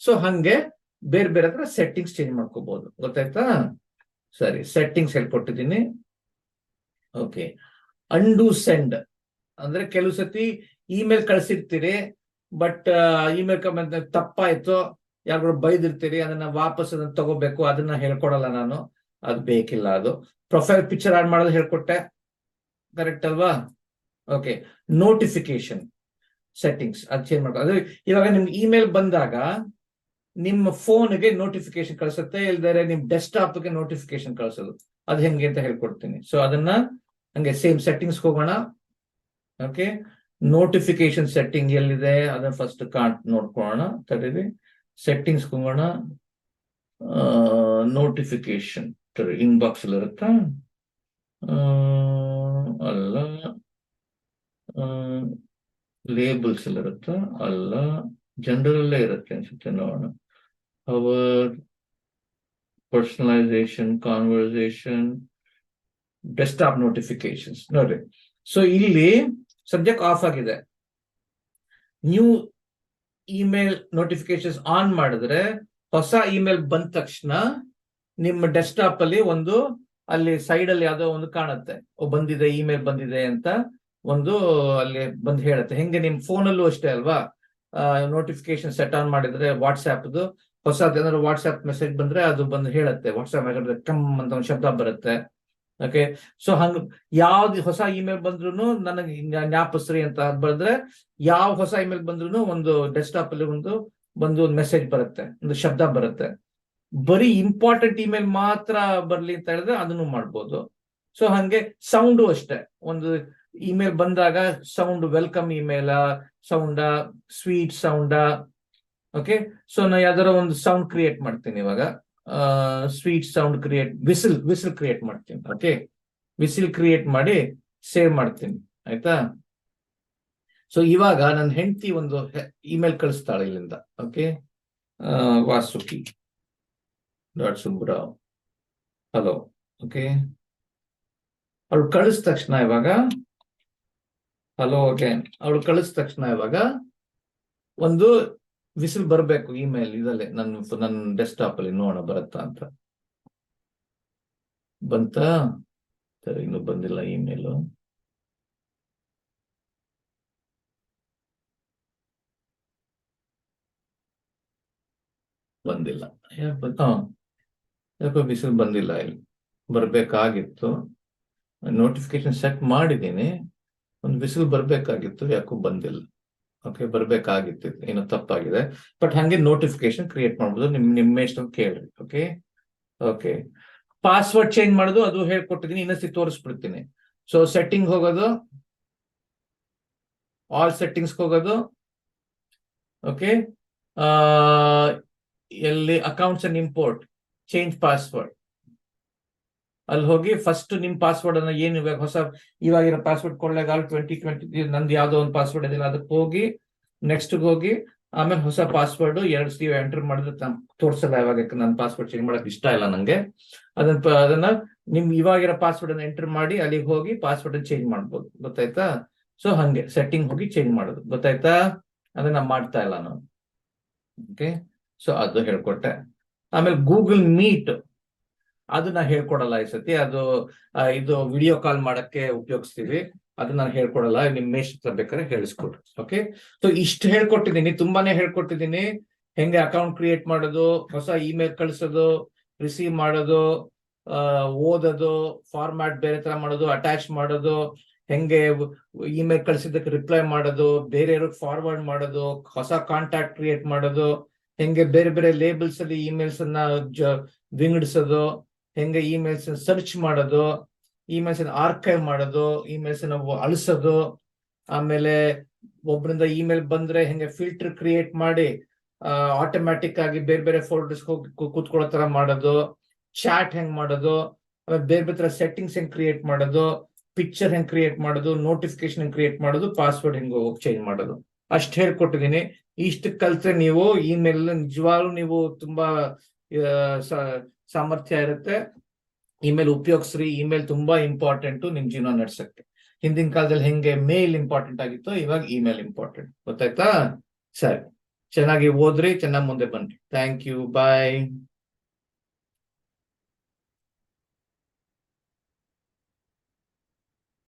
ಸೊ ಹಂಗೆ ಬೇರೆ ಬೇರೆ ಹತ್ರ ಸೆಟ್ಟಿಂಗ್ಸ್ ಚೇಂಜ್ ಮಾಡ್ಕೋಬಹುದು, ಗೊತ್ತಾಯ್ತಾ? ಸರಿ, ಸೆಟ್ಟಿಂಗ್ಸ್ ಹೇಳ್ಕೊಟ್ಟಿದ್ದೀನಿ. ಓಕೆ, ಅಂಡು ಸೆಂಡ್ ಅಂದ್ರೆ ಕೆಲವು ಸತಿ ಇಮೇಲ್ ಕಳ್ಸಿರ್ತೀರಿ, ಬಟ್ ಇಮೇಲ್ ತಪ್ಪಾಯ್ತು, ಯಾರು ಬೈದಿರ್ತೀರಿ, ಅದನ್ನ ವಾಪಸ್ ಅದನ್ನ ತಗೋಬೇಕು, ಅದನ್ನ ಹೇಳ್ಕೊಡಲ್ಲ ನಾನು, ಅದು ಬೇಕಿಲ್ಲ. ಅದು ಪ್ರೊಫೈಲ್ ಪಿಕ್ಚರ್ ಆಡ್ ಮಾಡೋದು ಹೇಳ್ಕೊಟ್ಟೆ, ಕರೆಕ್ಟ್ ಅಲ್ವಾ? ಓಕೆ, ನೋಟಿಫಿಕೇಶನ್ ಸೆಟ್ಟಿಂಗ್ಸ್ ಅದು ಚೇಂಜ್ ಮಾಡ್ಕೊ. ಅದು ಇವಾಗ ನಿಮ್ಗೆ ಇಮೇಲ್ ಬಂದಾಗ ನಿಮ್ಮ ಫೋನ್ಗೆ ನೋಟಿಫಿಕೇಶನ್ ಕಳಿಸುತ್ತೆ, ಇಲ್ದರೆ ನಿಮ್ ಡೆಸ್ಕ್ಟಾಪ್ಗೆ ನೋಟಿಫಿಕೇಶನ್ ಕಳಿಸೋದು, ಅದು ಹೆಂಗೆ ಅಂತ ಹೇಳ್ಕೊಡ್ತೀನಿ. ಸೊ ಅದನ್ನ ಹಂಗೆ ಸೇಮ್ ಸೆಟ್ಟಿಂಗ್ಸ್ ಹೋಗೋಣ. ಓಕೆ, ನೋಟಿಫಿಕೇಶನ್ ಸೆಟ್ಟಿಂಗ್ ಎಲ್ಲಿದೆ ಅದನ್ನ ಫಸ್ಟ್ ನೋಡ್ಕೊಳ್ಳೋಣ. ತಡೀರಿ, ಸೆಟ್ಟಿಂಗ್ಸ್ ಹೋಗೋಣ. ನೋಟಿಫಿಕೇಶನ್ ಇನ್ಬಾಕ್ಸ್ ಅಲ್ಲಿ ಇರುತ್ತಾ? ಅಲ್ಲ. ಲೇಬಲ್ಸ್ ಅಲ್ಲಿ ಇರುತ್ತಾ? ಅಲ್ಲ, ಜನರಲ್ಲೇ ಇರುತ್ತೆ ಅನ್ಸುತ್ತೆ, ನೋಡೋಣ. Hour personalisation, conversation, desktop notifications ನೋಡ್ರಿ. ಸೊ ಇಲ್ಲಿ ಸಬ್ಜೆಕ್ಟ್ ಆಫ್ ಆಗಿದೆ. ನ್ಯೂ ಇಮೇಲ್ ನೋಟಿಫಿಕೇಶನ್ಸ್ ಆನ್ ಮಾಡಿದ್ರೆ ಹೊಸ ಇಮೇಲ್ ಬಂದ ತಕ್ಷಣ ನಿಮ್ಮ ಡೆಸ್ಕ್ಟಾಪ್ ಅಲ್ಲಿ ಒಂದು ಅಲ್ಲಿ ಸೈಡ್ ಅಲ್ಲಿ ಯಾವ್ದೋ ಒಂದು ಕಾಣುತ್ತೆ, ಬಂದಿದೆ, ಇಮೇಲ್ ಬಂದಿದೆ ಅಂತ ಒಂದು ಅಲ್ಲಿ ಬಂದು ಹೇಳುತ್ತೆ. ಹೆಂಗೆ ನಿಮ್ ಫೋನಲ್ಲೂ ಅಷ್ಟೇ ಅಲ್ವಾ? ನೋಟಿಫಿಕೇಶನ್ ಸೆಟ್ ಆನ್ ಮಾಡಿದ್ರೆ ವಾಟ್ಸ್ಆಪ್ದು ಹೊಸದು ಏನಾದ್ರು ವಾಟ್ಸ್ಆಪ್ ಮೆಸೇಜ್ ಬಂದ್ರೆ ಅದು ಬಂದು ಹೇಳುತ್ತೆ, ವಾಟ್ಸ್ಆಪ್ ಮೆಸೇಜ್ ಕಮ್ ಅಂತ ಒಂದು ಶಬ್ದ ಬರುತ್ತೆ. ಓಕೆ, ಸೊ ಹಂಗ ಯಾವ್ದು ಹೊಸ ಇಮೇಲ್ ಬಂದ್ರು ನನಗೆ ಜ್ಞಾಪಿಸ್ರಿ ಅಂತ ಬರೆದ್ರೆ, ಯಾವ ಹೊಸ ಇಮೇಲ್ ಬಂದ್ರು ಒಂದು ಡೆಸ್ಕ್ಟಾಪ್ ಅಲ್ಲಿ ಒಂದು ಮೆಸೇಜ್ ಬರುತ್ತೆ, ಒಂದು ಶಬ್ದ ಬರುತ್ತೆ. ಬರೀ ಇಂಪಾರ್ಟೆಂಟ್ ಇಮೇಲ್ ಮಾತ್ರ ಬರ್ಲಿ ಅಂತ ಹೇಳಿದ್ರೆ ಅದನ್ನು ಮಾಡ್ಬೋದು. ಸೊ ಹಂಗೆ ಸೌಂಡು ಅಷ್ಟೇ, ಒಂದು ಇಮೇಲ್ ಬಂದಾಗ sound welcome email sound, sweet sound. Okay, so ನಾ ಯಾವ್ದಾರ ಒಂದು ಸೌಂಡ್ ಕ್ರಿಯೇಟ್ ಮಾಡ್ತೀನಿ ಇವಾಗ. Sweet sound create, whistle create ಮಾಡ್ತೀನಿ. ಓಕೆ, ವಿಸಿಲ್ ಕ್ರಿಯೇಟ್ ಮಾಡಿ ಸೇವ್ ಮಾಡ್ತೀನಿ, ಆಯ್ತಾ? ಸೊ ಇವಾಗ ನನ್ನ ಹೆಂಡತಿ ಒಂದು ಇಮೇಲ್ ಕಳಿಸ್ತಾಳೆ ಇಲ್ಲಿಂದ. Okay, Vasuki .Subrao hello. Okay, ಅವಳು ಕಳಿಸಿದ ತಕ್ಷಣ ಇವಾಗ ಹಲೋ ಅಗೇನ್, ಅವಳು ಕಳಿಸಿದ ತಕ್ಷಣ ಇವಾಗ ಒಂದು ವಿಸಿಲ್ ಬರಬೇಕು ಇಮೇಲ್ ಇದಲ್ಲೇ, ನನ್ನ ಡೆಸ್ಕ್ಟಾಪ್ ಅಲ್ಲಿ. ನೋಡೋಣ ಬರುತ್ತಾ ಅಂತ. ಬಂತಾ? ಸರಿ, ಇನ್ನು ಬಂದಿಲ್ಲ ಇಮೇಲು. ಬಂದಿಲ್ಲ, ಯಾಕೋ ವಿಸಿಲ್ ಬಂದಿಲ್ಲ. ಇಲ್ಲಿ ಬರ್ಬೇಕಾಗಿತ್ತು, ನೋಟಿಫಿಕೇಶನ್ ಸೆಟ್ ಮಾಡಿದ್ದೀನಿ, ಒಂದು ವಿಸಿಲ್ ಬರ್ಬೇಕಾಗಿತ್ತು, ಯಾಕೋ ಬಂದಿಲ್ಲ. ಓಕೆ, ಬರ್ಬೇಕಾಗಿತ್ತು, ಏನೋ ತಪ್ಪಾಗಿದೆ. ಬಟ್ ಹಂಗೆ ನೋಟಿಫಿಕೇಶನ್ ಕ್ರಿಯೇಟ್ ಮಾಡ್ಬೋದು, ನಿಮ್ಮ ಇಷ್ಟ ಕೇಳ್ರಿ. ಓಕೆ ಓಕೆ, ಪಾಸ್ವರ್ಡ್ ಚೇಂಜ್ ಮಾಡೋದು ಅದು ಹೇಳ್ಕೊಟ್ಟಿದ್ದೀನಿ, ಇನ್ನೊಂದ್ಸತಿ ತೋರಿಸ್ಬಿಡ್ತೀನಿ. ಸೊ ಸೆಟ್ಟಿಂಗ್ ಹೋಗೋದು, ಆಲ್ ಸೆಟ್ಟಿಂಗ್ಸ್ ಹೋಗೋದು. ಓಕೆ, ಎಲ್ಲಿ accounts and import, change password, ಅಲ್ಲಿ ಹೋಗಿ ಫಸ್ಟ್ ನಿಮ್ ಪಾಸ್ವರ್ಡ್ ಅನ್ನ ಏನು ಇವಾಗ ಹೊಸ ಇವಾಗಿನ ಪಾಸ್ವರ್ಡ್ ಕೊಳ್ಳೇಗಾಲ 2020 ನಂದು ಯಾವ್ದೋ ಒಂದು ಪಾಸ್ವರ್ಡ್ ಇದೆಯಲ್ಲ ಅದಕ್ಕೆ ಹೋಗಿ ನೆಕ್ಸ್ಟ್ ಹೋಗಿ, ಆಮೇಲೆ ಹೊಸ ಪಾಸ್ವರ್ಡ್ 2 ಸಲ ಎಂಟರ್ ಮಾಡಿದ್ರೆ ತೋರ್ಸಲ್ಲ. ಇವಾಗ ನನ್ನ ಪಾಸ್ವರ್ಡ್ ಚೇಂಜ್ ಮಾಡಕ್ ಇಷ್ಟ ಇಲ್ಲ ನಂಗೆ, ಅದನ್ನ ನಿಮ್ ಇವಾಗಿರೋ ಪಾಸ್ವರ್ಡ್ ಅನ್ನ ಎಂಟರ್ ಮಾಡಿ ಅಲ್ಲಿಗೆ ಹೋಗಿ ಪಾಸ್ವರ್ಡ್ ಚೇಂಜ್ ಮಾಡ್ಬೋದು, ಗೊತ್ತಾಯ್ತಾ? ಸೊ ಹಂಗೆ ಸೆಟ್ಟಿಂಗ್ ಹೋಗಿ ಚೇಂಜ್ ಮಾಡೋದು, ಗೊತ್ತಾಯ್ತಾ? ಅದನ್ನ ಮಾಡ್ತಾ ಇಲ್ಲ ನಾನು. ಓಕೆ, ಸೊ ಅದು ಹೇಳ್ಕೊಟ್ಟೆ. ಆಮೇಲೆ ಗೂಗಲ್ ಮೀಟ್ ಅದು ನಾ ಹೇಳ್ಕೊಡಲ್ಲ ಈ ಸತಿ, ಅದು ಇದು ವಿಡಿಯೋ ಕಾಲ್ ಮಾಡಕ್ಕೆ ಉಪಯೋಗಿಸ್ತೀವಿ, ಅದು ನಾನು ಹೇಳ್ಕೊಡಲ್ಲ. ನಿಮ್ ಮೇಷ್ ಬೇಕಾದ್ರೆ ಹೇಳಿಸ್ಕೊಡ್ರಿ. ಓಕೆ, ಸೊ ಇಷ್ಟು ಹೇಳ್ಕೊಟ್ಟಿದ್ದೀನಿ, ತುಂಬಾನೇ ಹೇಳ್ಕೊಟ್ಟಿದ್ದೀನಿ. ಹೆಂಗೆ ಅಕೌಂಟ್ ಕ್ರಿಯೇಟ್ ಮಾಡೋದು, ಹೊಸ ಇಮೇಲ್ ಕಳಿಸೋದು, ರಿಸೀವ್ ಮಾಡೋದು, ಓದೋದು, ಫಾರ್ಮ್ಯಾಟ್ ಬೇರೆ ತರ ಮಾಡೋದು, ಅಟ್ಯಾಚ್ ಮಾಡೋದು, ಹೆಂಗೆ ಇಮೇಲ್ ಕಳಿಸಿದ್ದಕ್ಕೆ ರಿಪ್ಲೈ ಮಾಡೋದು, ಬೇರೆಯವ್ರಿಗೆ ಫಾರ್ವರ್ಡ್ ಮಾಡೋದು, ಹೊಸ ಕಾಂಟ್ಯಾಕ್ಟ್ ಕ್ರಿಯೇಟ್ ಮಾಡೋದು, ಹೆಂಗೆ ಬೇರೆ ಬೇರೆ ಲೇಬಲ್ಸ್ ಅಲ್ಲಿ ಇಮೇಲ್ಸ್ ಅನ್ನ ವಿಂಗಡಿಸೋದು, ಹೆಂಗೆ ಇಮೇಲ್ಸ್ ಸರ್ಚ್ ಮಾಡೋದು, ಇಮೇಲ್ಸ್ ಆರ್ಕೈವ್ ಮಾಡೋದು, ಇಮೇಲ್ಸ್ ಅಳಿಸೋದು, ಆಮೇಲೆ ಒಬ್ಬರಿಂದ ಇಮೇಲ್ ಬಂದ್ರೆ ಹೆಂಗೆ ಫಿಲ್ಟರ್ ಕ್ರಿಯೇಟ್ ಮಾಡಿ ಆಟೋಮ್ಯಾಟಿಕ್ ಆಗಿ ಬೇರೆ ಬೇರೆ ಫೋಲ್ಡರ್ಸ್ ಹೋಗಿ ಕೂತ್ಕೊಳ್ಳೋ ತರ ಮಾಡೋದು, ಚಾಟ್ ಹೆಂಗ್ ಮಾಡೋದು, ಆಮೇಲೆ ಬೇರೆ ಬೇರೆ ತರ ಸೆಟ್ಟಿಂಗ್ಸ್ ಹೆಂಗ್ ಕ್ರಿಯೇಟ್ ಮಾಡೋದು, ಪಿಕ್ಚರ್ ಹೆಂಗ್ ಕ್ರಿಯೇಟ್ ಮಾಡೋದು, ನೋಟಿಫಿಕೇಶನ್ ಹೆಂಗ್ ಕ್ರಿಯೇಟ್ ಮಾಡೋದು, ಪಾಸ್ವರ್ಡ್ ಹೆಂಗ್ ಚೇಂಜ್ ಮಾಡೋದು, ಅಷ್ಟು ಹೇಳ್ಕೊಟ್ಟಿದ್ದೀನಿ. ಇಷ್ಟು ಕಲ್ತ್ರೆ ನೀವು ಇಮೇಲ್ ನಿಜವಾಗ್ಲೂ ನೀವು ತುಂಬಾ ಸಾಮರ್ಥ್ಯ ಇರುತ್ತೆ. ಇಮೇಲ್ ಉಪಯೋಗಿಸ್ರಿ. ಇಮೇಲ್ ತುಂಬಾ ಇಂಪಾರ್ಟೆಂಟ್ ನಿಮ್ ಜೀವನ ನಡ್ಸಕ್ಕೆ. ಹಿಂದಿನ ಕಾಲದಲ್ಲಿ ಹೆಂಗೆ ಮೇಲ್ ಇಂಪಾರ್ಟೆಂಟ್ ಆಗಿತ್ತು, ಇವಾಗ ಇಮೇಲ್ ಇಂಪಾರ್ಟೆಂಟ್. ಗೊತ್ತಾಯ್ತಾ? ಸರಿ, ಚೆನ್ನಾಗಿ ಓದ್ರಿ, ಚೆನ್ನಾಗಿ ಮುಂದೆ ಬನ್ರಿ. Thank you, bye.